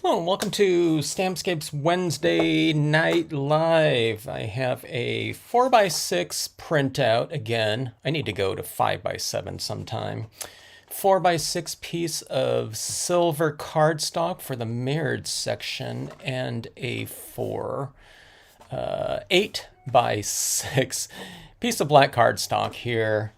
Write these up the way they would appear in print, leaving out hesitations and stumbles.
Hello and welcome to Stampscapes Wednesday Night Live. I have a 4x6 printout again. I need to go to 5x7 sometime. 4x6 piece of silver cardstock for the mirrored section and a 8x6 piece of black cardstock here.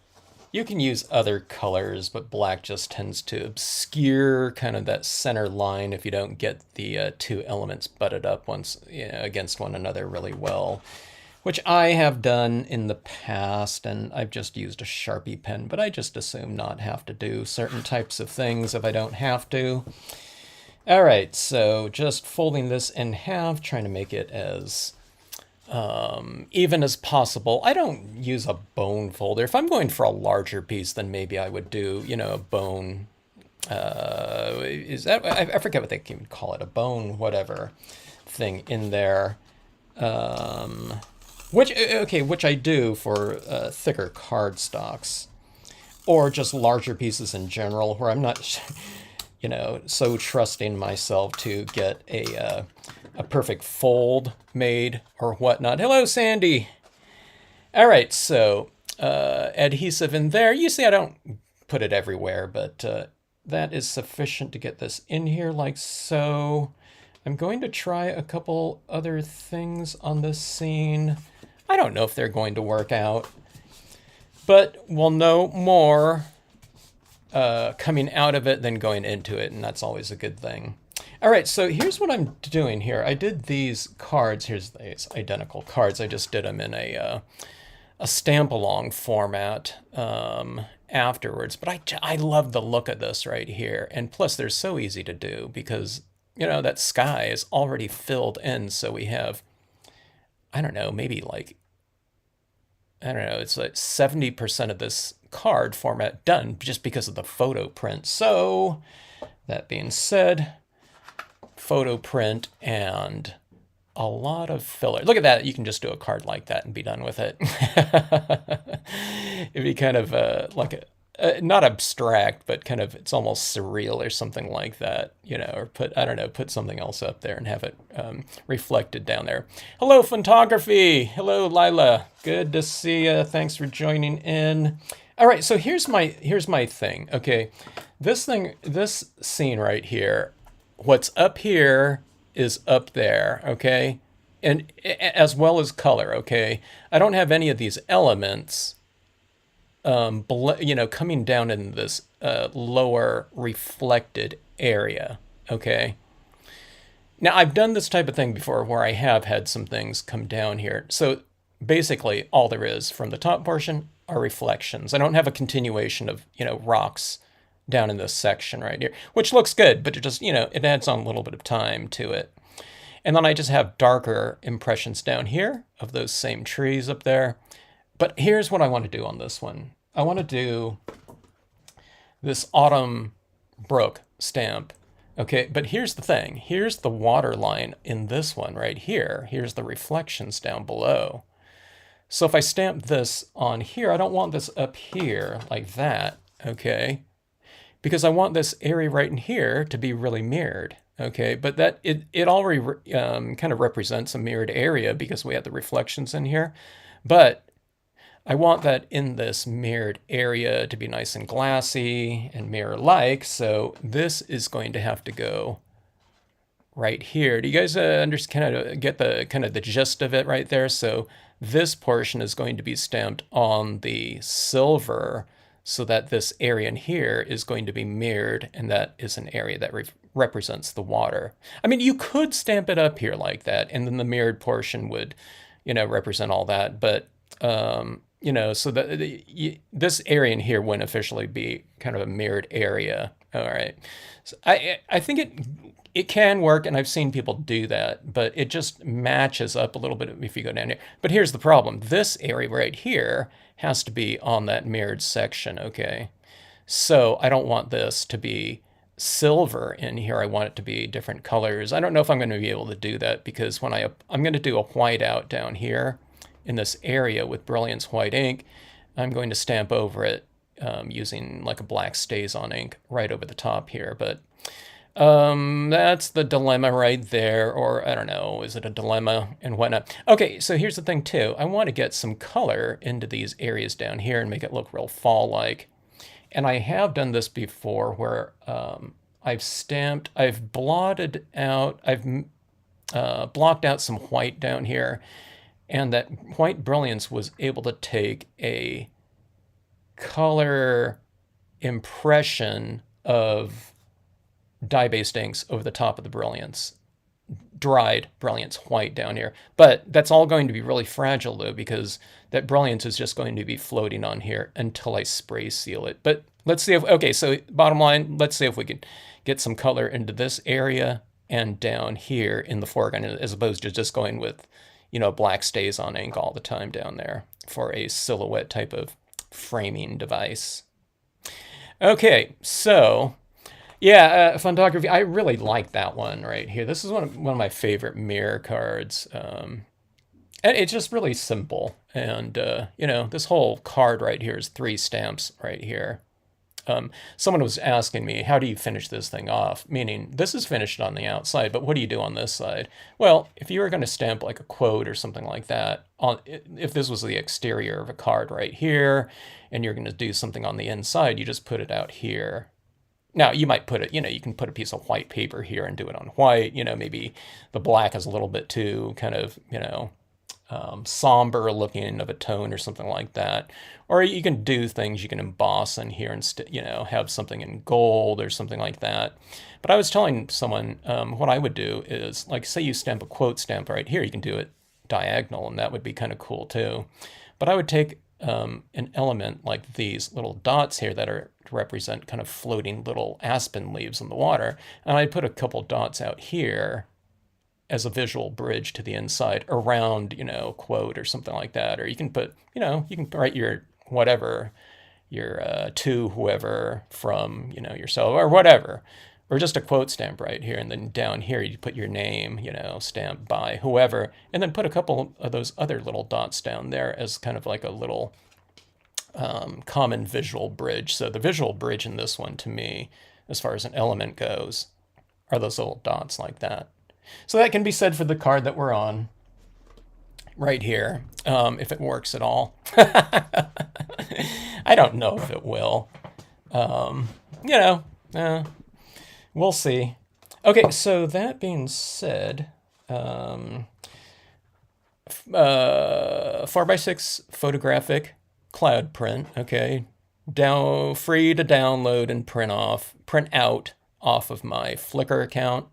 You can use other colors, but black just tends to obscure kind of that center line if you don't get the two elements butted up against one another really well, which I have done in the past, and I've just used a Sharpie pen, but I just assume not have to do certain types of things if I don't have to. All right, so just folding this in half, trying to make it as even as possible. I don't use a bone folder. If I'm going for a larger piece, then maybe I would do, a bone. Is that, I forget what they can call it, a bone whatever thing in there. Which I do for thicker cardstocks, or just larger pieces in general, where I'm not, so trusting myself to get a perfect fold made or whatnot. Hello, Sandy. All right, so adhesive in there. You see I don't put it everywhere, but that is sufficient to get this in here like so. I'm going to try a couple other things on this scene. I don't know if they're going to work out, but we'll know more coming out of it than going into it, and that's always a good thing. All right, so here's what I'm doing here. I did these cards. Here's these identical cards. I just did them in a stamp-along format afterwards. But I love the look of this right here. And plus, they're so easy to do because, that sky is already filled in. So we have, I don't know, it's like 70% of this card format done just because of the photo print. So that being said, photo print and a lot of filler. Look at that. You can just do a card like that and be done with it. It'd be kind of like not abstract, but kind of, it's almost surreal or something like that, or put something else up there and have it reflected down there. Hello, photography. Hello, Lila. Good to see you. Thanks for joining in. All right, so here's my thing. Okay, this scene right here, what's up here is up there, okay? And as well as color, okay? I don't have any of these elements, coming down in this lower reflected area, okay? Now, I've done this type of thing before where I have had some things come down here. So basically, all there is from the top portion are reflections. I don't have a continuation of, rocks down in this section right here, which looks good, but it just, it adds on a little bit of time to it. And then I just have darker impressions down here of those same trees up there. But here's what I want to do on this one. I want to do this Autumn Brook stamp. Okay, but here's the thing. Here's the water line in this one right here. Here's the reflections down below. So if I stamp this on here, I don't want this up here like that, okay? Because I want this area right in here to be really mirrored, okay? But that it already kind of represents a mirrored area because we have the reflections in here. But I want that in this mirrored area to be nice and glassy and mirror-like. So this is going to have to go right here. Do you guys kind of get the gist of it right there? So this portion is going to be stamped on the silver, so that this area in here is going to be mirrored, and that is an area that represents the water. I mean, you could stamp it up here like that, and then the mirrored portion would, represent all that. But, so this area in here wouldn't officially be kind of a mirrored area. All right. So I think it can work, and I've seen people do that, but it just matches up a little bit if you go down here. But here's the problem. This area right here has to be on that mirrored section, okay? So I don't want this to be silver in here. I want it to be different colors. I don't know if I'm going to be able to do that because when I'm going to do a white out down here in this area with Brilliance white ink, I'm going to stamp over it using like a black StazOn ink right over the top here. But That's the dilemma right there, or I don't know, is it a dilemma and whatnot? Okay, so here's the thing too. I want to get some color into these areas down here and make it look real fall-like. And I have done this before where I've blotted out, I've blocked out some white down here, and that white brilliance was able to take a color impression of dye-based inks over the top of the brilliance, dried brilliance white down here. But that's all going to be really fragile though, because that brilliance is just going to be floating on here until I spray seal it. But let's see if, okay, so bottom line, let's see if we can get some color into this area and down here in the foreground, as opposed to just going with, you know, black StazOn ink all the time down there for a silhouette type of framing device. Okay, so yeah, photography. I really like that one right here. This is one of my favorite mirror cards. And it's just really simple. And, you know, this whole card right here is 3 stamps right here. Someone was asking me, how do you finish this thing off? Meaning, this is finished on the outside, but what do you do on this side? Well, if you were going to stamp like a quote or something like that, if this was the exterior of a card right here, and you're going to do something on the inside, you just put it out here. Now, you might put it, you know, you can put a piece of white paper here and do it on white. You know, maybe the black is a little bit too kind of, you know, somber looking of a tone or something like that. Or you can do things, you can emboss in here and, you know, have something in gold or something like that. But I was telling someone what I would do is, like, say you stamp a quote stamp right here, you can do it diagonal, and that would be kind of cool too. But I would take an element like these little dots here that are to represent kind of floating little aspen leaves in the water, and I'd put a couple dots out here as a visual bridge to the inside around, you know, quote or something like that. Or you can put, you know, you can write your whatever, your to whoever from, you know, yourself or whatever, or just a quote stamp right here. And then down here, you put your name, you know, stamped by whoever, and then put a couple of those other little dots down there as kind of like a little common visual bridge. So the visual bridge in this one to me, as far as an element goes, are those little dots like that. So that can be said for the card that we're on right here, if it works at all. I don't know if it will. You know, we'll see. Okay, so that being said, 4x6 photographic cloud print, okay, free to download and print out off of my Flickr account.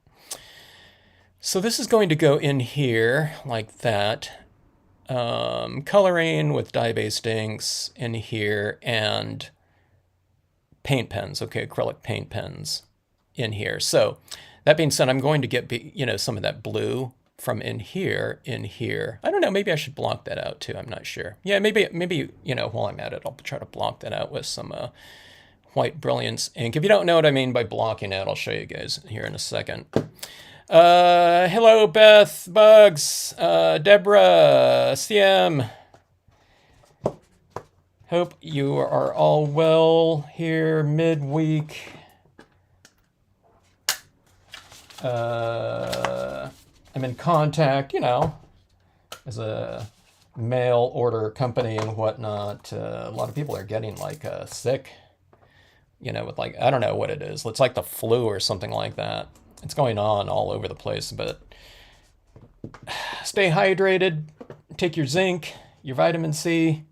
So this is going to go in here like that. Coloring with dye-based inks in here, and paint pens, okay, acrylic paint pens in here. So that being said, I'm going to get, you know, some of that blue from in here. I don't know, maybe I should block that out too, I'm not sure. Yeah, maybe, you know, while I'm at it, I'll try to block that out with some white Brilliance ink. If you don't know what I mean by blocking out, I'll show you guys here in a second. Hello, Beth, Bugs, Deborah, CM. Hope you are all well here midweek. I'm in contact, you know, as a mail order company and whatnot. A lot of people are getting like sick, you know, with like, I don't know what it is. It's like the flu or something like that. It's going on all over the place, but stay hydrated, take your zinc, your vitamin C,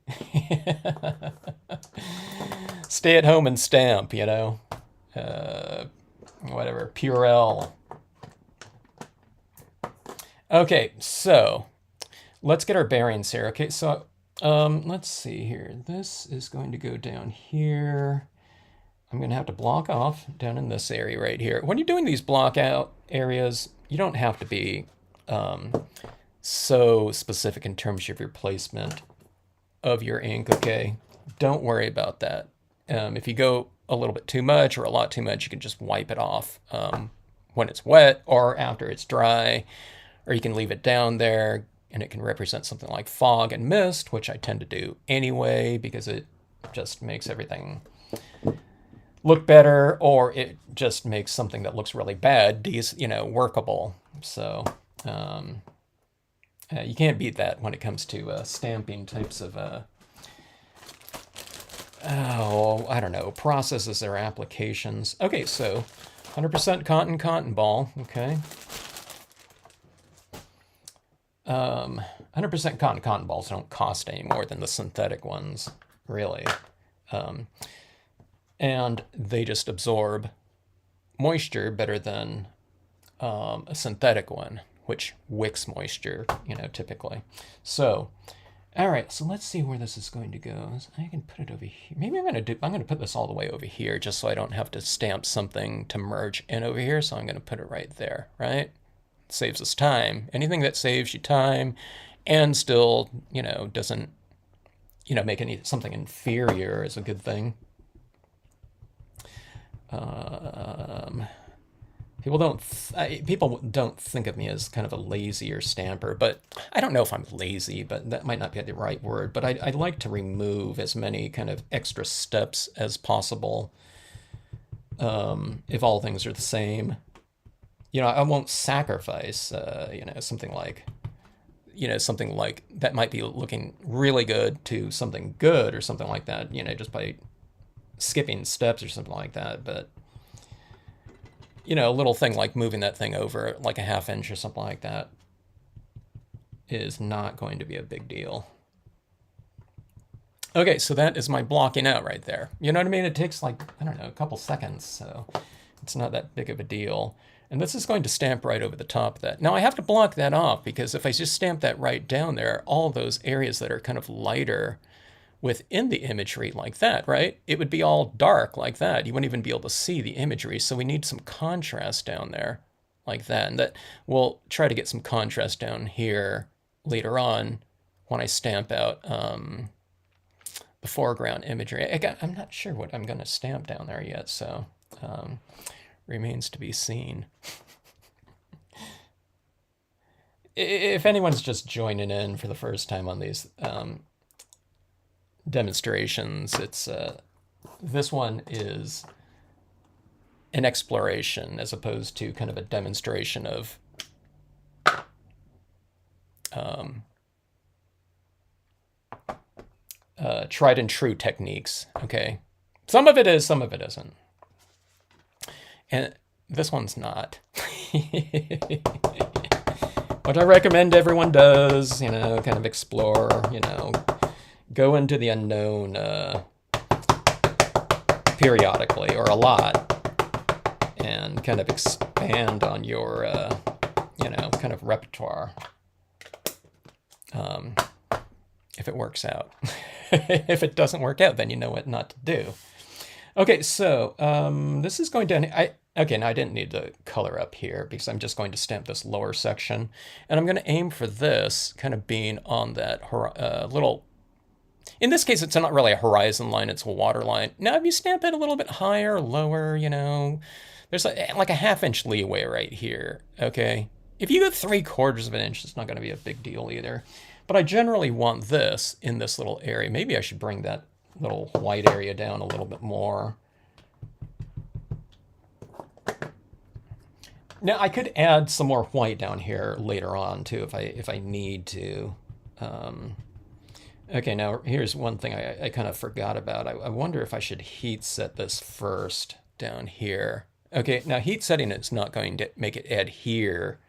stay at home and stamp, you know, whatever, Purell. Okay, so let's get our bearings here. Okay, so let's see here. This is going to go down here. I'm going to have to block off down in this area right here. When you're doing these block out areas, you don't have to be so specific in terms of your placement of your ink, okay? Don't worry about that. If you go a little bit too much or a lot too much, you can just wipe it off when it's wet or after it's dry, or you can leave it down there and it can represent something like fog and mist, which I tend to do anyway because it just makes everything look better, or it just makes something that looks really bad, workable. So you can't beat that when it comes to stamping types of, I don't know, processes or applications. Okay, so 100% cotton ball, okay. 100% cotton balls don't cost any more than the synthetic ones, really. And they just absorb moisture better than a synthetic one, which wicks moisture, typically. So, all right, so let's see where this is going to go. I can put it over here. Maybe I'm going to put this all the way over here just so I don't have to stamp something to merge in over here. So I'm going to put it right there, right? It saves us time. Anything that saves you time and still, doesn't, make something inferior is a good thing. People don't think of me as kind of a lazier stamper, but I don't know if I'm lazy, but that might not be the right word. But I like to remove as many kind of extra steps as possible. If all things are the same, I won't sacrifice, something like that might be looking really good to something good or something like that, just by skipping steps or something like that. But a little thing like moving that thing over like a ½ inch or something like that is not going to be a big deal. Okay, so that is my blocking out right there. You know what I mean? It takes like, I don't know, a couple seconds, so it's not that big of a deal. And this is going to stamp right over the top of that. Now I have to block that off because if I just stamp that right down there, all those areas that are kind of lighter within the imagery like that, right? It would be all dark like that. You wouldn't even be able to see the imagery. So we need some contrast down there like that. And that we'll try to get some contrast down here later on when I stamp out the foreground imagery. I'm not sure what I'm going to stamp down there yet, so remains to be seen. If anyone's just joining in for the first time on these demonstrations, it's this one is an exploration as opposed to kind of a demonstration of tried and true techniques. Okay, some of it is, some of it isn't, and this one's not. What I recommend everyone does, kind of explore, go into the unknown periodically or a lot and kind of expand on your, kind of repertoire if it works out. If it doesn't work out, then you know what not to do. Okay, so this is going down. Okay, now I didn't need to color up here because I'm just going to stamp this lower section. And I'm going to aim for this kind of being on that little... In this case, it's not really a horizon line, it's a water line. Now, if you stamp it a little bit higher or lower, there's like a ½ inch leeway right here, okay? If you go 3/4 of an inch, it's not going to be a big deal either. But I generally want this in this little area. Maybe I should bring that little white area down a little bit more. Now I could add some more white down here later on too if I need to. Okay, now here's one thing I kind of forgot about. I wonder if I should heat set this first down here. Okay, now heat setting it's not going to make it adhere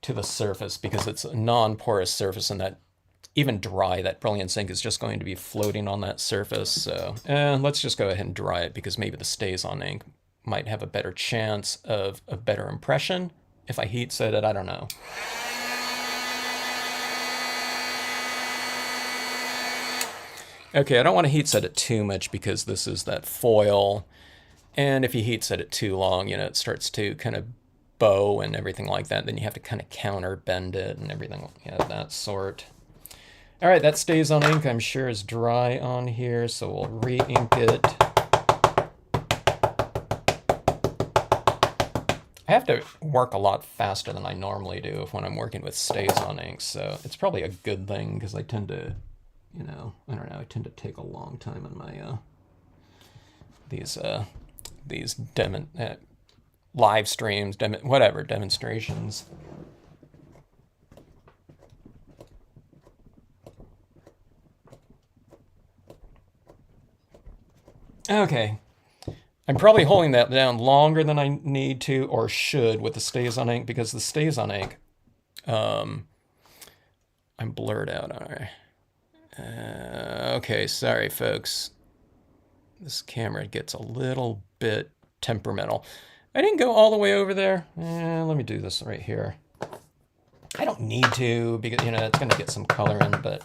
to the surface because it's a non-porous surface, and that even dry, that Brilliance ink is just going to be floating on that surface. So let's just go ahead and dry it because maybe the StazOn ink might have a better chance of a better impression if I heat set it. I don't know. Okay, I don't want to heat set it too much because this is that foil. And if you heat set it too long, it starts to kind of bow and everything like that. Then you have to kind of counter bend it and everything, that sort. All right, that StazOn ink I'm sure is dry on here, so we'll re-ink it. I have to work a lot faster than I normally do when I'm working with StazOn inks, so it's probably a good thing because I tend to, I don't know, I tend to take a long time on my these live streams, whatever, demonstrations. Okay. I'm probably holding that down longer than I need to or should with the StazOn ink, because the StazOn ink, I'm blurred out. All right. Okay, sorry, folks. This camera gets a little bit temperamental. I didn't go all the way over there. Let me do this right here. I don't need to, because, you know, it's going to get some color in, but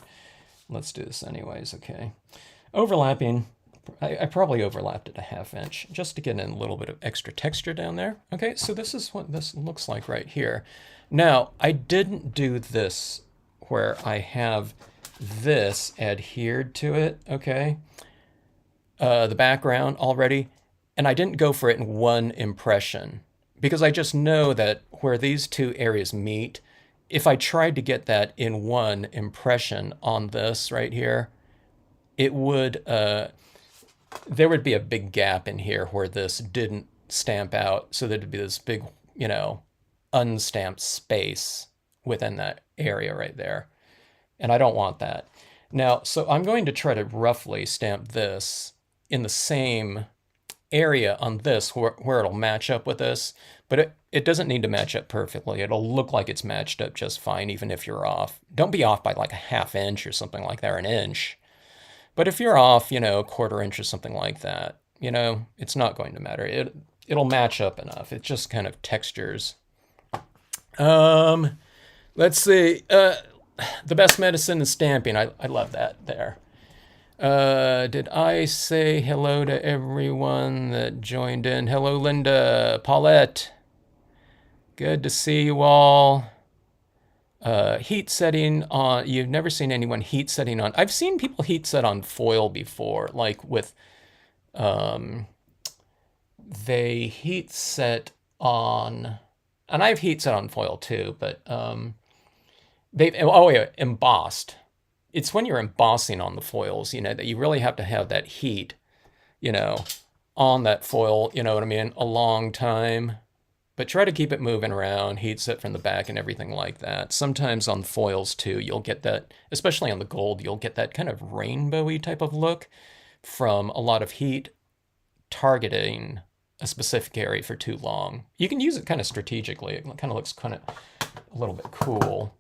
let's do this anyways, okay. Overlapping. I probably overlapped it a 1/2 inch just to get in a little bit of extra texture down there. Okay, so this is what this looks like right here. Now, I didn't do this where I have this adhered to it, okay, the background already, and I didn't go for it in one impression because I just know that where these two areas meet, if I tried to get that in one impression on this right here, it would, there would be a big gap in here where this didn't stamp out, so there'd be this big, you know, unstamped space within that area right there. And I don't want that. Now, so I'm going to try to roughly stamp this in the same area on this where it'll match up with this, but it doesn't need to match up perfectly. It'll look like it's matched up just fine, even if you're off. Don't be off by like a 1/2 inch or something like that, or an inch. But if you're off, you know, a 1/4 inch or something like that, you know, it's not going to matter. It'll match up enough. It just kind of textures. Let's see. The best medicine is stamping. I love that there. Did I say hello to everyone that joined in? Hello, Linda, Paulette. Good to see you all. Heat setting on, you've never seen anyone heat setting on, I've seen people heat set on foil before, like with, they heat set on, and I've heat set on foil too, but oh yeah, embossed. It's when you're embossing on the foils, you know, that you really have to have that heat, you know, on that foil, you know what I mean, a long time. But try to keep it moving around, heat set from the back and everything like that. Sometimes on foils too, you'll get that, especially on the gold, you'll get that kind of rainbowy type of look from a lot of heat targeting a specific area for too long. You can use it kind of strategically. It kind of looks kind of a little bit cool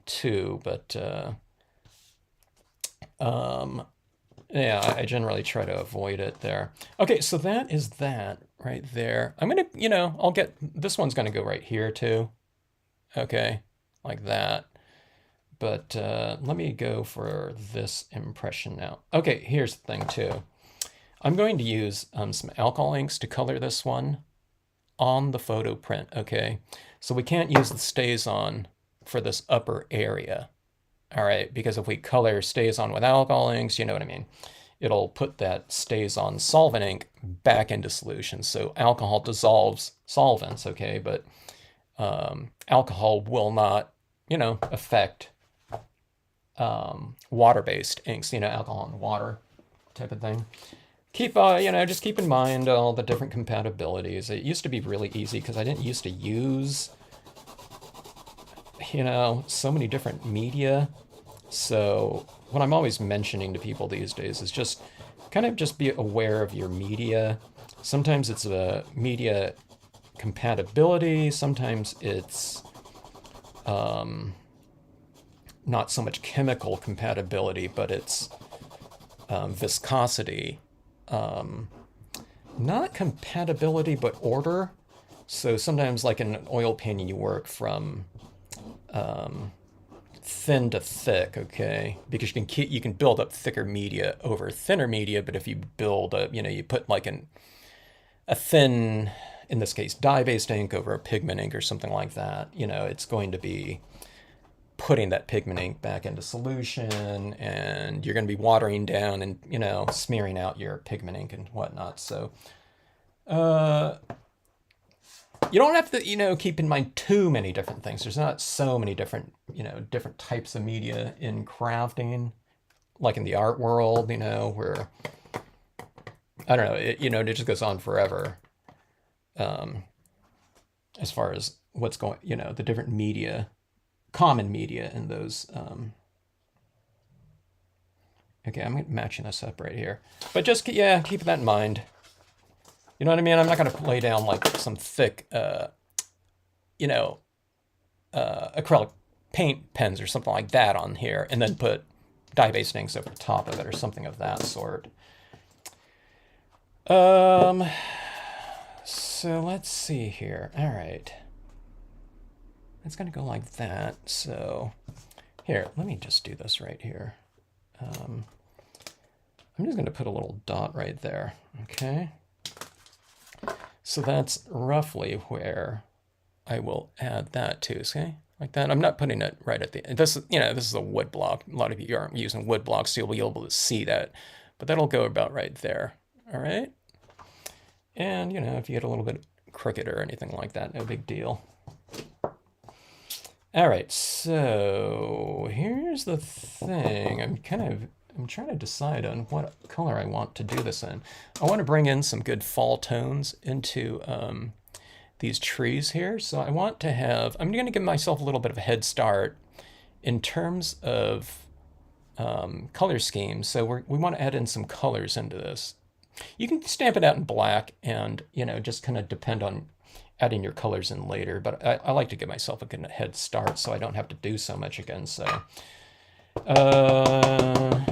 too, but yeah, I generally try to avoid it there. Okay, so that is that right there. I'm gonna, you know, I'll get, this one's gonna go right here too. Okay, like that. But let me go for this impression now. Okay, here's the thing too. I'm going to use some alcohol inks to color this one on the photo print, okay? So we can't use the StazOn for this upper area. All right, because if we color StazOn with alcohol inks, you know what I mean, it'll put that StazOn solvent ink back into solution. So alcohol dissolves solvents, okay, but alcohol will not, you know, affect water-based inks, you know, alcohol and water type of thing. Keep, you know, just keep in mind all the different compatibilities. It used to be really easy because I didn't used to use, you know, so many different media. So what I'm always mentioning to people these days is just kind of just be aware of your media. Sometimes it's a media compatibility. Sometimes it's not so much chemical compatibility, but it's viscosity. Not compatibility, but order. So sometimes like in an oil painting, you work from thin to thick, okay? Because you can build up thicker media over thinner media, but if you build a, you know, you put like a thin, in this case, dye-based ink over a pigment ink or something like that, you know, it's going to be putting that pigment ink back into solution, and you're going to be watering down and, you know, smearing out your pigment ink and whatnot. So you don't have to, you know, keep in mind too many different things. There's not so many different, you know, different types of media in crafting, like in the art world, you know, where I don't know, it just goes on forever. As far as what's going, the different media, common media in those. Okay, I'm matching this up right here. But just, yeah, keep that in mind. You know what I mean? I'm not going to lay down like some thick, acrylic paint pens or something like that on here and then put dye-based inks over top of it or something of that sort. So let's see here. All right. It's going to go like that. So here, let me just do this right here. I'm just going to put a little dot right there. Okay. So that's roughly where I will add that to. Okay, like that. I'm not putting it right at the end. This is a wood block. A lot of you aren't using wood blocks, so you'll be able to see that. But that'll go about right there. All right. And, if you get a little bit crooked or anything like that, no big deal. All right, so here's the thing. I'm trying to decide on what color I want to do this in. I want to bring in some good fall tones into these trees here. So I want to I'm going to give myself a little bit of a head start in terms of color schemes. So we want to add in some colors into this. You can stamp it out in black and, just kind of depend on adding your colors in later. But I like to give myself a good head start so I don't have to do so much again. So I'm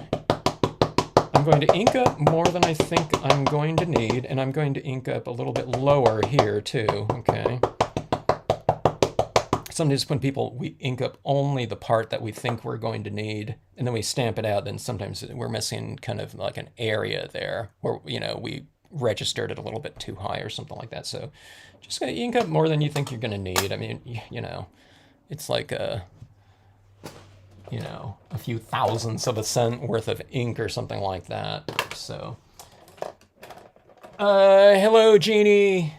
going to ink up more than I think I'm going to need. And I'm going to ink up a little bit lower here too, okay? Sometimes when we ink up only the part that we think we're going to need, and then we stamp it out, then sometimes we're missing kind of like an area there where, we registered it a little bit too high or something like that. So just going to ink up more than you think you're going to need. I mean, it's like a few thousandths of a cent worth of ink or something like that. So, hello, Jeannie.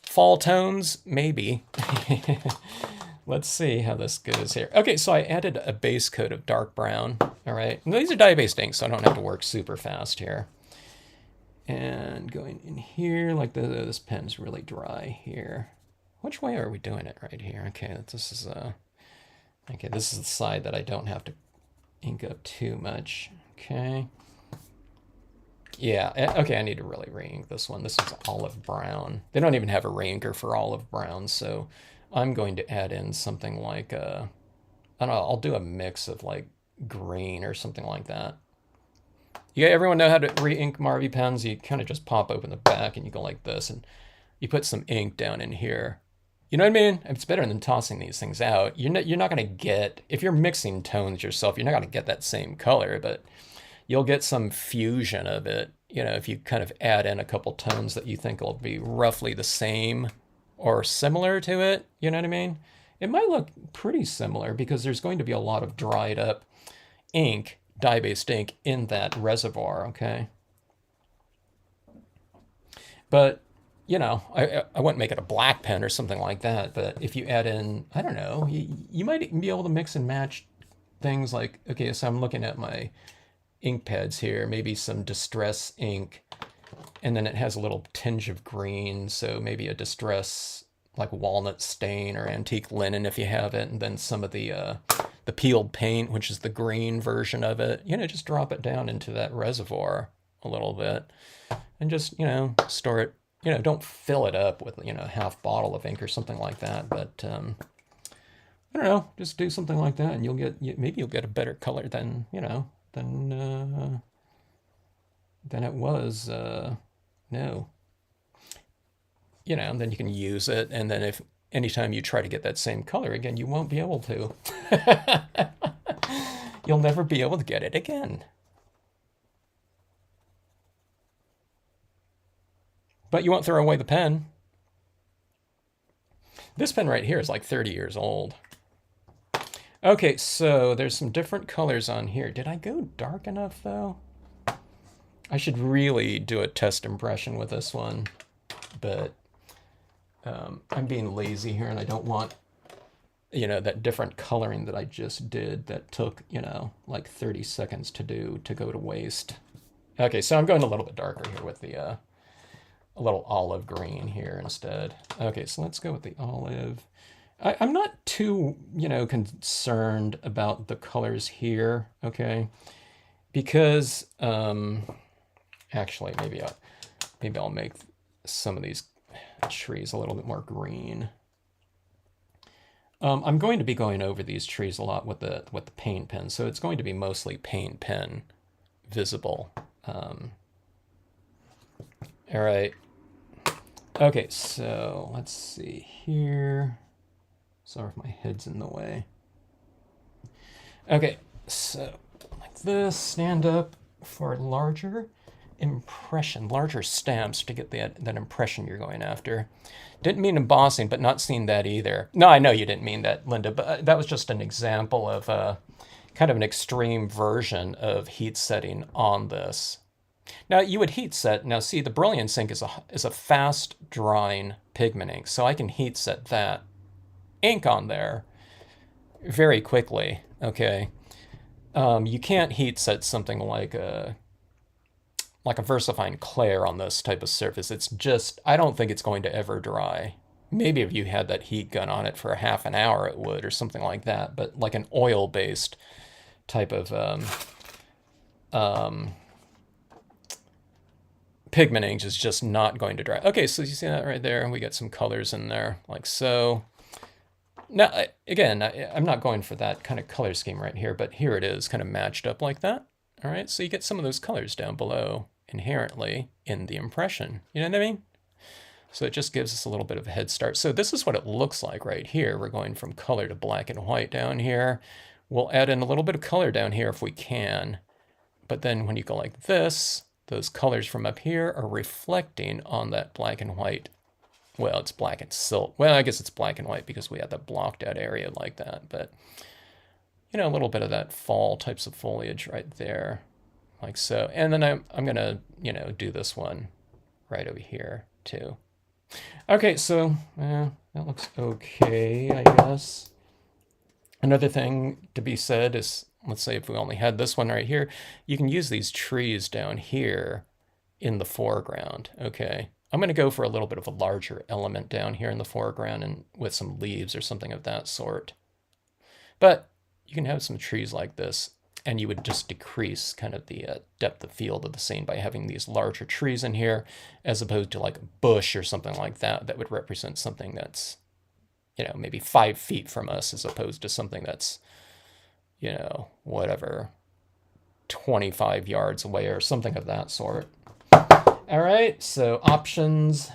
Fall tones, maybe. Let's see how this goes here. Okay, so I added a base coat of dark brown. All right, and these are dye-based inks, so I don't have to work super fast here. And going in here, like this pen's really dry here. Which way are we doing it right here? Okay, this is this is the side that I don't have to ink up too much. Okay. Yeah, okay, I need to really re-ink this one. This is olive brown. They don't even have a re-inker for olive brown, so I'm going to add in something like, I don't know, I'll do a mix of like green or something like that. Everyone know how to re-ink Marvy pens? You kind of just pop open the back and you go like this, and you put some ink down in here. You know what I mean? It's better than tossing these things out. You're not going to get, if you're mixing tones yourself, you're not going to get that same color, but you'll get some fusion of it, if you kind of add in a couple tones that you think will be roughly the same or similar to it, you know what I mean? It might look pretty similar because there's going to be a lot of dried up ink, dye-based ink, in that reservoir, okay? But, I wouldn't make it a black pen or something like that, but if you add in, I don't know, you might even be able to mix and match things like, okay, so I'm looking at my ink pads here, maybe some distress ink, and then it has a little tinge of green, so maybe a distress like walnut stain or antique linen if you have it, and then some of the peeled paint, which is the green version of it. Just drop it down into that reservoir a little bit and just, store it. Don't fill it up with, a half bottle of ink or something like that, but I don't know, just do something like that and maybe you'll get a better color than, than it was, no. And then you can use it, and then if anytime you try to get that same color again, you won't be able to. You'll never be able to get it again. But you won't throw away the pen. This pen right here is like 30 years old. Okay, so there's some different colors on here. Did I go dark enough, though? I should really do a test impression with this one, but I'm being lazy here, and I don't want you know, that different coloring that I just did that took, you know, like 30 seconds to do to go to waste. Okay, so I'm going a little bit darker here with the a little olive green here instead. Okay, so let's go with the olive. I'm not too, you know, concerned about the colors here, okay? Because actually maybe I'll make some of these trees a little bit more green. I'm going to be going over these trees a lot with the paint pen, so it's going to be mostly paint pen visible. All right. Okay, so let's see here. Sorry if my head's in the way. Okay, so like this, stand up for larger impression, larger stamps to get that impression you're going after. Didn't mean embossing, but not seen that either. No, I know you didn't mean that, Linda, but that was just an example of kind of an extreme version of heat setting on this. Now you would heat set. Now see, the Brilliance ink is a fast drying pigment ink, so I can heat set that ink on there very quickly. Okay, you can't heat set something like a VersaFine Clair on this type of surface. It's just, I don't think it's going to ever dry. Maybe if you had that heat gun on it for a half an hour, it would, or something like that. But like an oil-based type of pigment ink is just not going to dry. Okay, so you see that right there? We got some colors in there, like so. Now, again, I'm not going for that kind of color scheme right here, but here it is kind of matched up like that. All right, so you get some of those colors down below inherently in the impression. You know what I mean? So it just gives us a little bit of a head start. So this is what it looks like right here. We're going from color to black and white down here. We'll add in a little bit of color down here if we can. But then when you go like this, those colors from up here are reflecting on that black and white. Well, it's black and silk. Well, I guess it's black and white because we had that blocked out area like that. But, you know, a little bit of that fall types of foliage right there, like so. And then I'm going to, you know, do this one right over here too. Okay, so that looks okay, I guess. Another thing to be said is, let's say if we only had this one right here, you can use these trees down here in the foreground, okay? I'm going to go for a little bit of a larger element down here in the foreground and with some leaves or something of that sort. But you can have some trees like this, and you would just decrease kind of the depth of field of the scene by having these larger trees in here, as opposed to like a bush or something like that that would represent something that's, you know, maybe 5 feet from us, as opposed to something that's, you know, whatever, 25 yards away or something of that sort. All right, so options.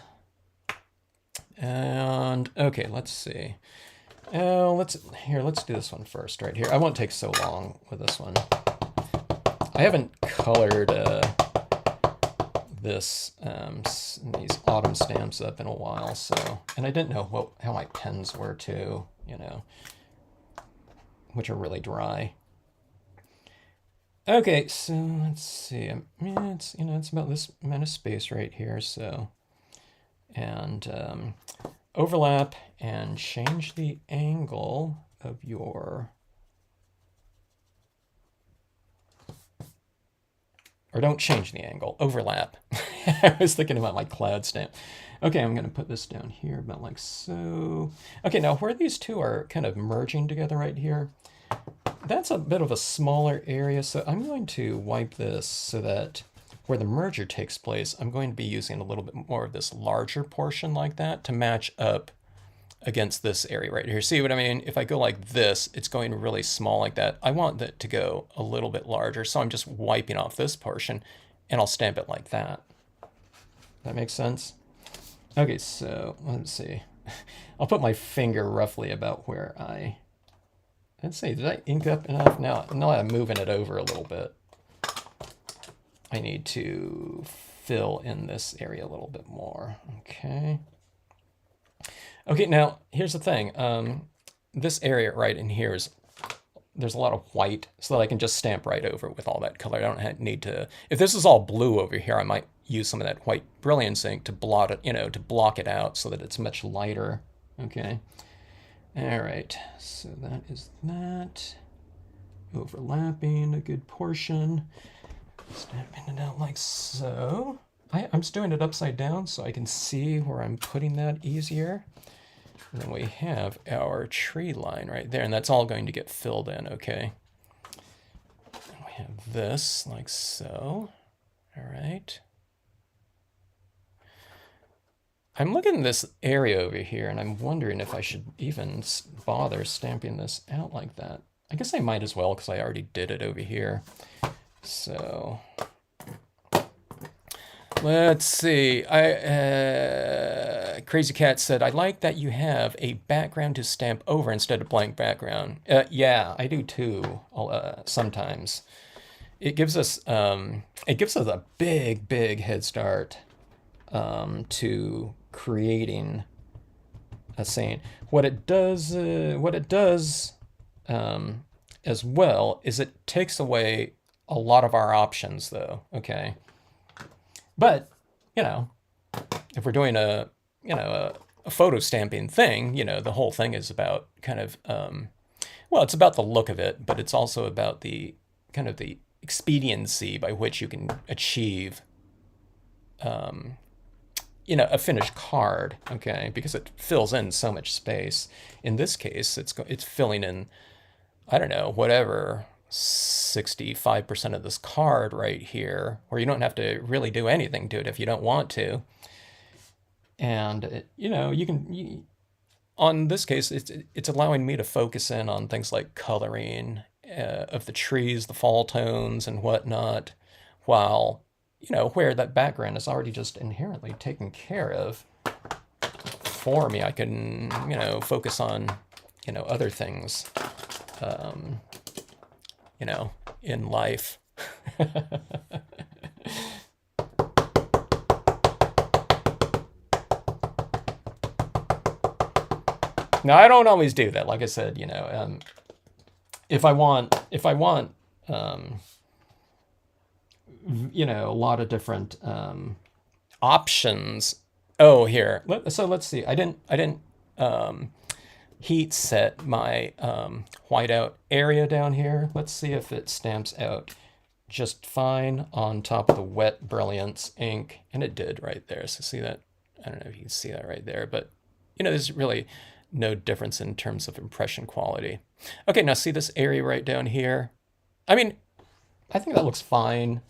And okay, let's see. Let's do this one first right here. I won't take so long with this one. I haven't colored these autumn stamps up in a while, so, and I didn't know how my pens were too, you know, which are really dry. Okay, so let's see. It's, you know, it's about this amount of space right here, so, and overlap and change the angle of your, or don't change the angle, overlap. I was thinking about my cloud stamp. Okay, I'm gonna put this down here about like so. Okay, now where these two are kind of merging together right here, that's a bit of a smaller area, so I'm going to wipe this so that where the merger takes place, I'm going to be using a little bit more of this larger portion like that to match up against this area right here. See what I mean? If I go like this, it's going really small like that. I want that to go a little bit larger, so I'm just wiping off this portion, and I'll stamp it like that. That makes sense? Okay, so let's see. I'll put my finger roughly about where let's see, did I ink up enough? Now I'm moving it over a little bit. I need to fill in this area a little bit more. Okay. Okay, now here's the thing. This area right in here there's a lot of white, so that I can just stamp right over with all that color. I don't need to, if this is all blue over here, I might use some of that white Brilliance ink to blot it, you know, to block it out so that it's much lighter. Okay. All right, so that is that. Overlapping a good portion. Stamping it out like so. I'm just doing it upside down so I can see where I'm putting that easier. And then we have our tree line right there, and that's all going to get filled in, okay? And we have this like so. All right. I'm looking at this area over here, and I'm wondering if I should even bother stamping this out like that. I guess I might as well, because I already did it over here. So let's see. Crazy Cat said, I like that you have a background to stamp over instead of blank background. Yeah, I do too, sometimes. It gives us a big head start to creating a scene. What it does as well is it takes away a lot of our options, though. Okay, but you know, if we're doing a photo stamping thing, you know, the whole thing is about kind of well, it's about the look of it, but it's also about the kind of the expediency by which you can achieve you know, a finished card, okay, because it fills in so much space. In this case, it's filling in, I don't know, whatever, 65% of this card right here, where you don't have to really do anything to it if you don't want to. And you know, on this case, it's allowing me to focus in on things like coloring of the trees, the fall tones and whatnot, while you know, where that background is already just inherently taken care of for me. I can, you know, focus on, you know, other things, you know, in life. Now, I don't always do that. Like I said, you know, if I want, you know, a lot of different options. Oh, here. So let's see. I didn't heat set my whiteout area down here. Let's see if it stamps out just fine on top of the wet Brilliance ink, and it did right there. So see that? I don't know if you can see that right there, but you know, there's really no difference in terms of impression quality. Okay, now see this area right down here? I mean, I think that looks fine,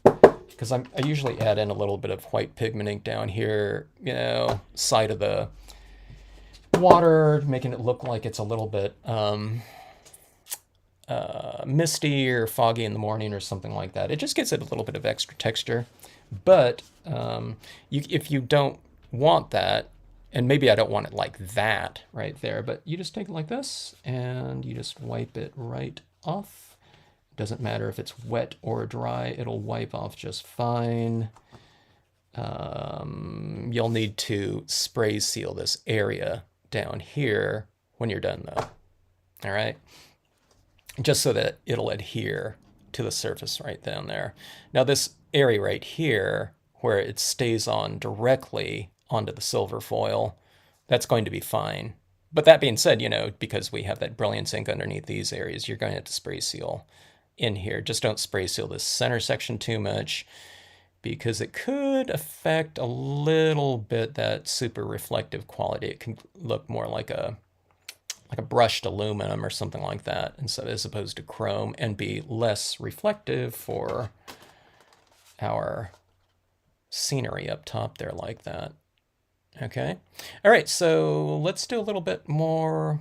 because I usually add in a little bit of white pigment ink down here, you know, side of the water, making it look like it's a little bit misty or foggy in the morning or something like that. It just gives it a little bit of extra texture. But if you don't want that, and maybe I don't want it like that right there, but you just take it like this and you just wipe it right off. Doesn't matter if it's wet or dry, it'll wipe off just fine. You'll need to spray seal this area down here when you're done though. All right, just so that it'll adhere to the surface right down there. Now this area right here, where it stays on directly onto the silver foil, that's going to be fine. But that being said, you know, because we have that Brilliance ink underneath these areas, you're going to have to spray seal in here. Just don't spray seal this center section too much, because it could affect a little bit that super reflective quality. It can look more like a brushed aluminum or something like that, and so as opposed to chrome, and be less reflective for our scenery up top there like that. Okay. All right, so let's do a little bit more.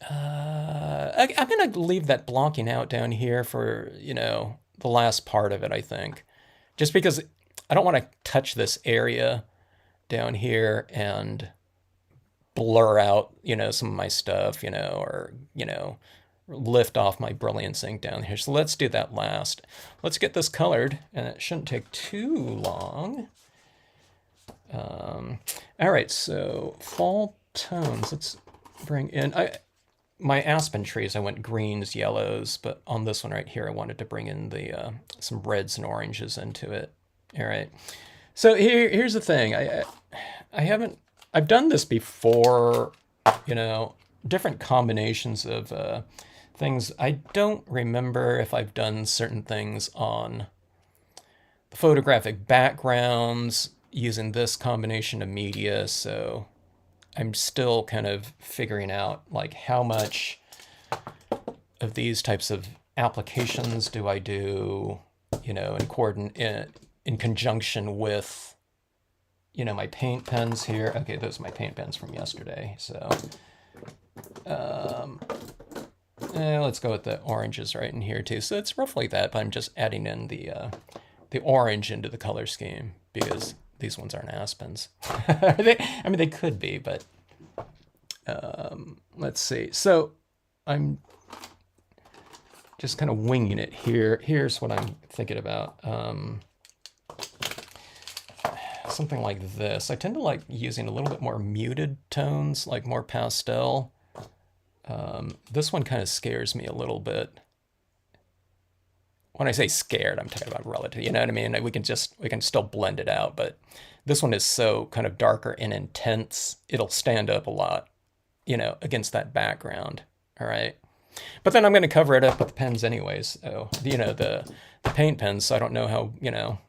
I'm going to leave that blocking out down here for, you know, the last part of it, I think. Just because I don't want to touch this area down here and blur out, you know, some of my stuff, you know, or, you know, lift off my Brilliance ink down here. So let's do that last. Let's get this colored, and it shouldn't take too long. All right, so fall tones. Let's bring in my aspen trees. I went greens, yellows, but on this one right here, I wanted to bring in the some reds and oranges into it. All right. So here's the thing. I've done this before, you know, different combinations of things. I don't remember if I've done certain things on the photographic backgrounds using this combination of media, so I'm still kind of figuring out like how much of these types of applications do I do, you know, in conjunction with, you know, my paint pens here. Okay, those are my paint pens from yesterday. So let's go with the oranges right in here too. So it's roughly that, but I'm just adding in the orange into the color scheme because these ones aren't aspens. I mean, they could be, but let's see. So I'm just kind of winging it here. Here's what I'm thinking about. Something like this. I tend to like using a little bit more muted tones, like more pastel. This one kind of scares me a little bit. When I say scared, I'm talking about relative, you know what I mean? We can still blend it out, but this one is so kind of darker and intense, it'll stand up a lot, you know, against that background, all right? But then I'm going to cover it up with the pens anyways. So, you know, the paint pens, so I don't know how, you know,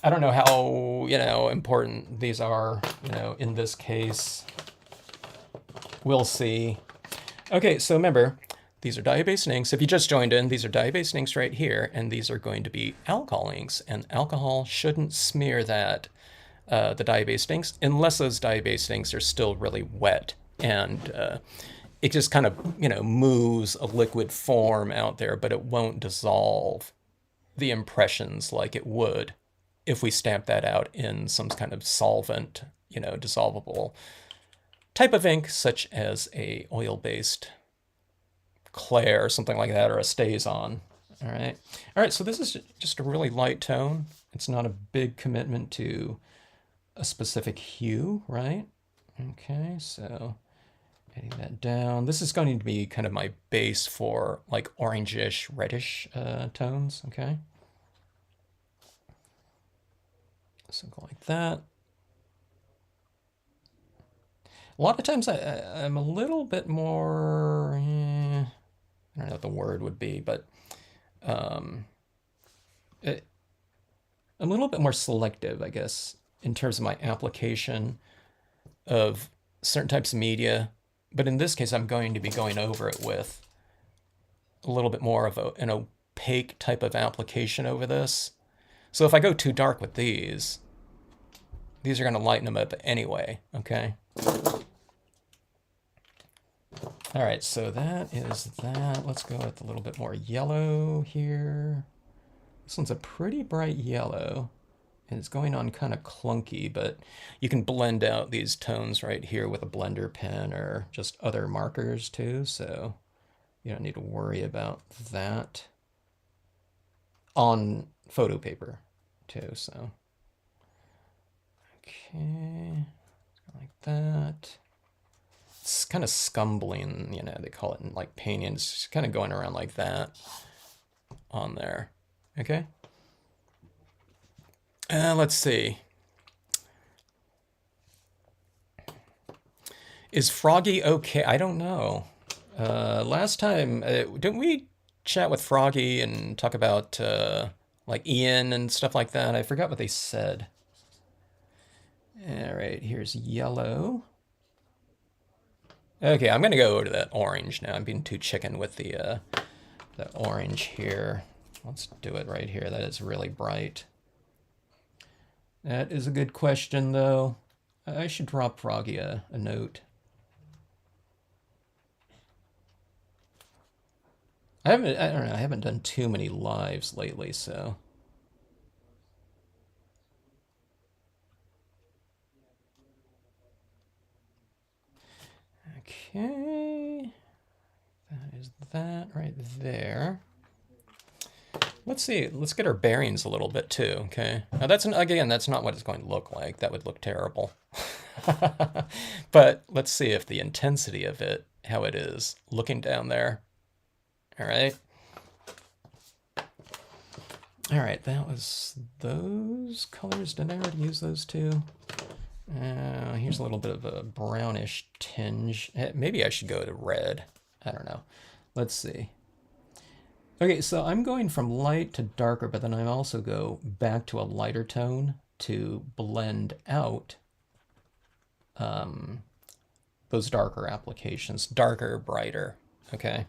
I don't know how, you know, important these are, you know, in this case. We'll see. Okay, so remember, these are dye-based inks. If you just joined in, these are dye-based inks right here, and these are going to be alcohol inks, and alcohol shouldn't smear that, the dye-based inks, unless those dye-based inks are still really wet, and it just kind of, you know, moves a liquid form out there, but it won't dissolve the impressions like it would if we stamp that out in some kind of solvent, you know, dissolvable type of ink, such as a oil-based Claire or something like that, or a StazOn. All right, so this is just a really light tone. It's not a big commitment to a specific hue, right? Okay, so getting that down. This is going to be kind of my base for like orangish, reddish tones, okay? So go like that. A lot of times I'm a little bit more, I don't know what the word would be, but I'm a little bit more selective, I guess, in terms of my application of certain types of media. But in this case, I'm going to be going over it with a little bit more of an opaque type of application over this. So if I go too dark with these are going to lighten them up anyway, okay? All right, so that is that. Let's go with a little bit more yellow here. This one's a pretty bright yellow, and it's going on kind of clunky, but you can blend out these tones right here with a blender pen or just other markers too, so you don't need to worry about that on photo paper too, so. Okay, like that. It's kind of scumbling, you know, they call it in like painting. It's just kind of going around like that on there. Okay. Let's see. Is Froggy okay? I don't know. Last time, didn't we chat with Froggy and talk about like Ian and stuff like that? I forgot what they said. All right, here's yellow. Okay, I'm gonna go over to that orange now. I'm being too chicken with the orange here. Let's do it right here. That is really bright. That is a good question, though. I should drop Froggy a note. I don't know, I haven't done too many lives lately, so. Okay, that is that right there. Let's see, let's get our bearings a little bit too, okay? Now again, that's not what it's going to look like. That would look terrible. But let's see if the intensity of it, how it is looking down there. All right. All right, that was those colors. Did I already use those two? Here's a little bit of a brownish tinge. Maybe I should go to red. I don't know. Let's see. Okay, so I'm going from light to darker, but then I also go back to a lighter tone to blend out those darker applications. Darker, brighter, okay?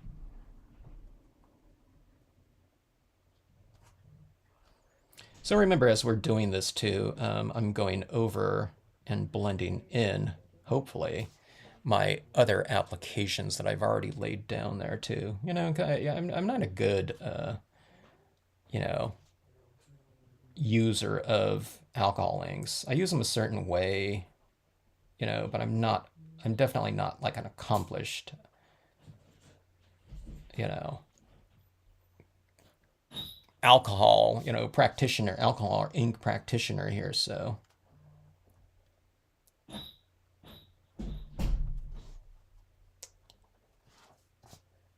So remember, as we're doing this too, I'm going over and blending in, hopefully, my other applications that I've already laid down there too. You know, I'm not a good, you know, user of alcohol inks. I use them a certain way, you know, but I'm definitely not like an accomplished, you know, practitioner, alcohol or ink practitioner here. So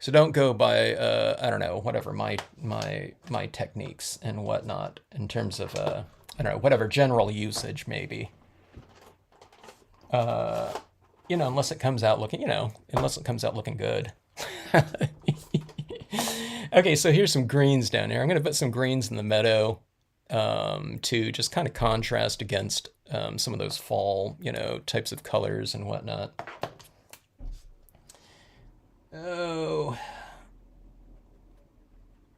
don't go by I don't know, whatever my techniques and whatnot in terms of I don't know, whatever general usage maybe. You know, unless it comes out looking, unless it comes out looking good. Okay, so here's some greens down here. I'm going to put some greens in the meadow to just kind of contrast against some of those fall, types of colors and whatnot. Oh.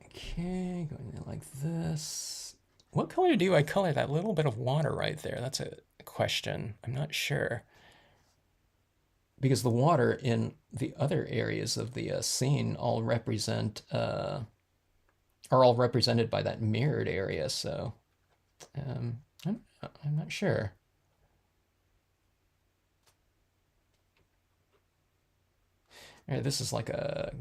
Okay, going in like this. What color do I color that little bit of water right there? That's a question. I'm not sure. Because the water in the other areas of the scene all are all represented by that mirrored area. So I'm not sure. All right, this is like a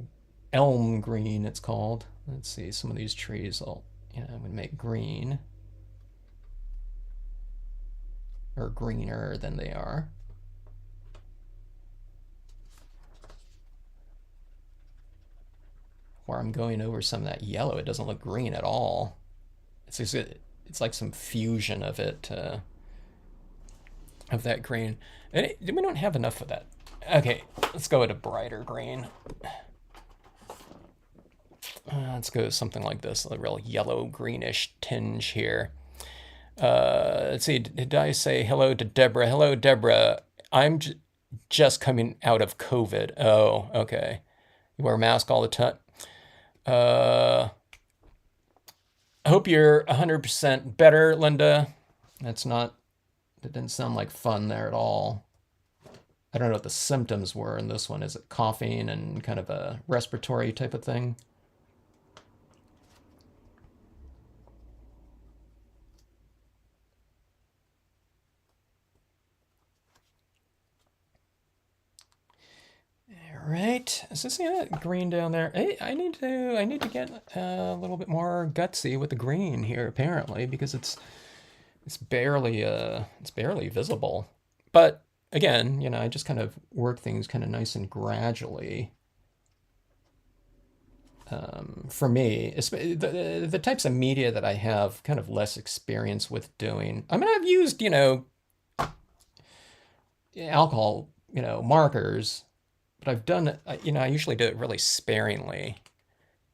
elm green, it's called. Let's see, some of these trees would make green or greener than they are. Where I'm going over some of that yellow, it doesn't look green at all. It's like some fusion of it, of that green. And we don't have enough of that. Okay, let's go with a brighter green. Let's go with something like this, a real yellow greenish tinge here. Let's see, did I say hello to Deborah? Hello, Deborah. I'm just coming out of COVID. Oh, okay. You wear a mask all the time. I hope you're 100% better, Linda. That didn't sound like fun there at all. I don't know what the symptoms were in this one. Is it coughing and kind of a respiratory type of thing? All right, is this green down there? Hey, I need to get a little bit more gutsy with the green here apparently, because it's barely visible. But again, I just kind of work things kind of nice and gradually. For me, the types of media that I have kind of less experience with doing. I mean, I've used, alcohol, markers, but I've done it, I usually do it really sparingly.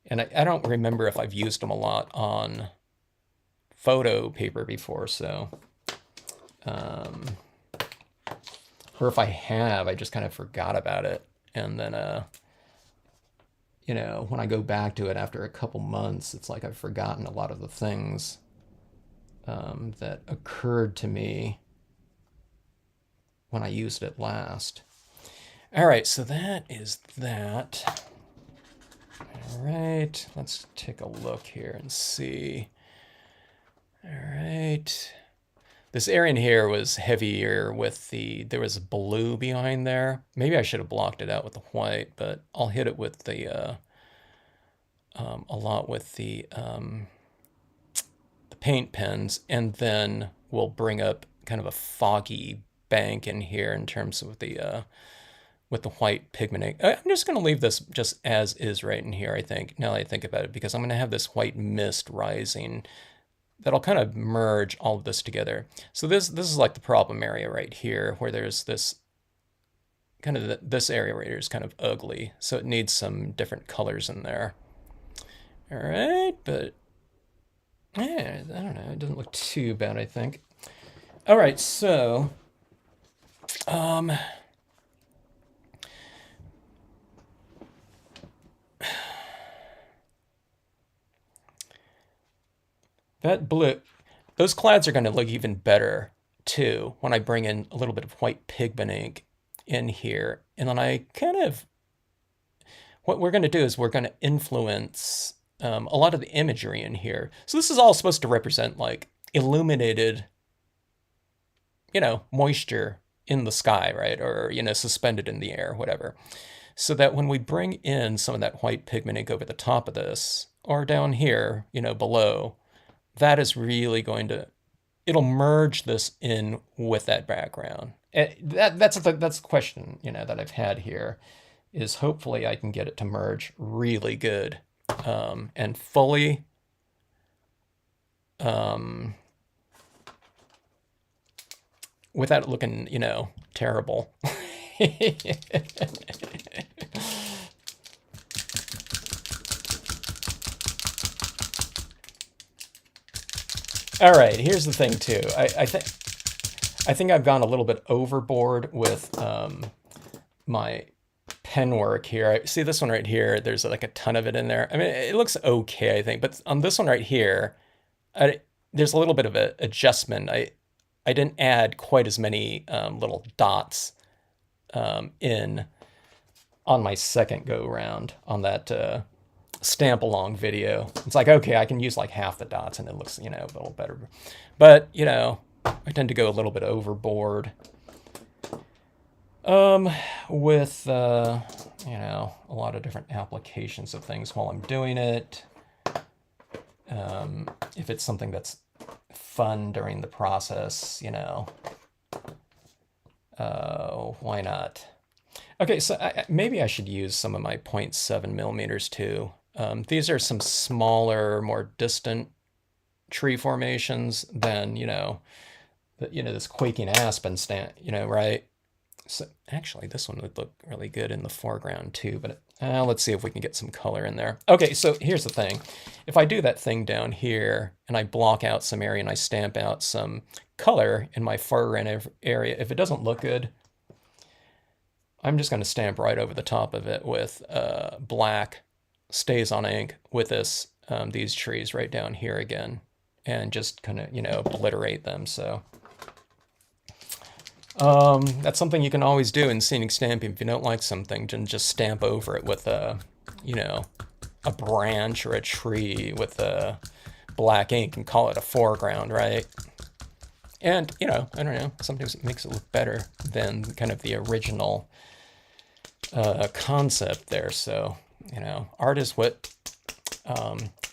And I don't remember if I've used them a lot on photo paper before, so. Or if I have, I just kind of forgot about it. And then, when I go back to it after a couple months, it's like I've forgotten a lot of the things that occurred to me when I used it last. All right, so that is that. All right, let's take a look here and see. All right. This area in here was heavier with there was blue behind there. Maybe I should have blocked it out with the white, but I'll hit it with a lot with the paint pens, and then we'll bring up kind of a foggy bank in here in terms of with the white pigment ink. I'm just going to leave this just as is right in here, I think, now that I think about it, because I'm going to have this white mist rising that'll kind of merge all of this together. So this is like the problem area right here, where there's this kind of this area right here is kind of ugly, so it needs some different colors in there. All right, but yeah, I don't know, it doesn't look too bad, I think. All right, so that blue, those clouds are going to look even better too when I bring in a little bit of white pigment ink in here. And then I kind of, what we're going to do is we're going to influence a lot of the imagery in here. So this is all supposed to represent like illuminated, moisture in the sky, right? Or, suspended in the air, whatever. So that when we bring in some of that white pigment ink over the top of this, or down here, below, that is really going to, it'll merge this in with that background. That's the question, that I've had here, is hopefully I can get it to merge really good and fully without it looking, terrible. All right, here's the thing too. I think I've gone a little bit overboard with my pen work here. See this one right here? There's like a ton of it in there. I mean, it looks okay, I think, but on this one right here, there's a little bit of an adjustment. I didn't add quite as many little dots in on my second go round on that stamp along video. It's like, okay, I can use like half the dots and it looks, a little better. But, I tend to go a little bit overboard with, a lot of different applications of things while I'm doing it. If it's something that's fun during the process, why not? Okay, so maybe I should use some of my 0.7 millimeters too. These are some smaller, more distant tree formations than, this quaking aspen stand, right? So actually, this one would look really good in the foreground too, but let's see if we can get some color in there. Okay, so here's the thing. If I do that thing down here and I block out some area and I stamp out some color in my foreground area, if it doesn't look good, I'm just going to stamp right over the top of it with black StazOn ink with this these trees right down here again, and just kind of obliterate them. So that's something you can always do in scenic stamping. If you don't like something, then just stamp over it with a a branch or a tree with a black ink and call it a foreground, right? And I don't know, sometimes it makes it look better than kind of the original concept there. So art is what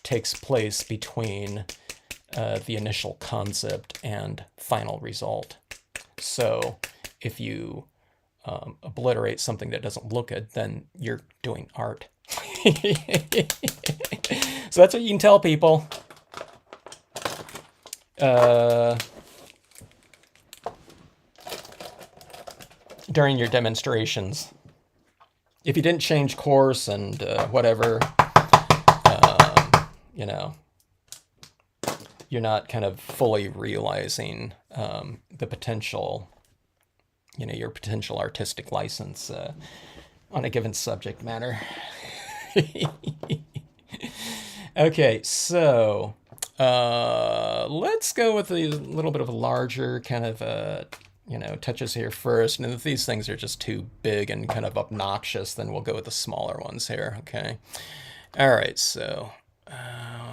takes place between the initial concept and final result. So if you obliterate something that doesn't look good, then you're doing art. So that's what you can tell people. During your demonstrations. If you didn't change course and whatever, you're not kind of fully realizing the potential, your potential artistic license on a given subject matter. Okay, so let's go with a little bit of a larger kind of touches here first. And if these things are just too big and kind of obnoxious, then we'll go with the smaller ones here, okay? All right, so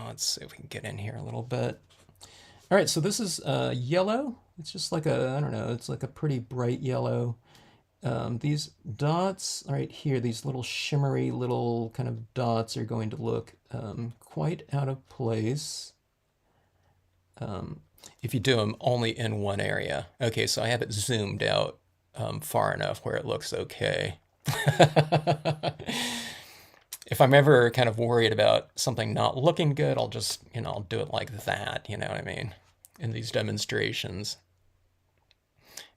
let's see if we can get in here a little bit. All right, so this is yellow. It's just like I don't know, it's like a pretty bright yellow. These dots right here, these little shimmery little kind of dots are going to look quite out of place. If you do them only in one area. Okay, so I have it zoomed out far enough where it looks okay. if I'm ever kind of worried about something not looking good, I'll just, I'll do it like that, you know what I mean? In these demonstrations.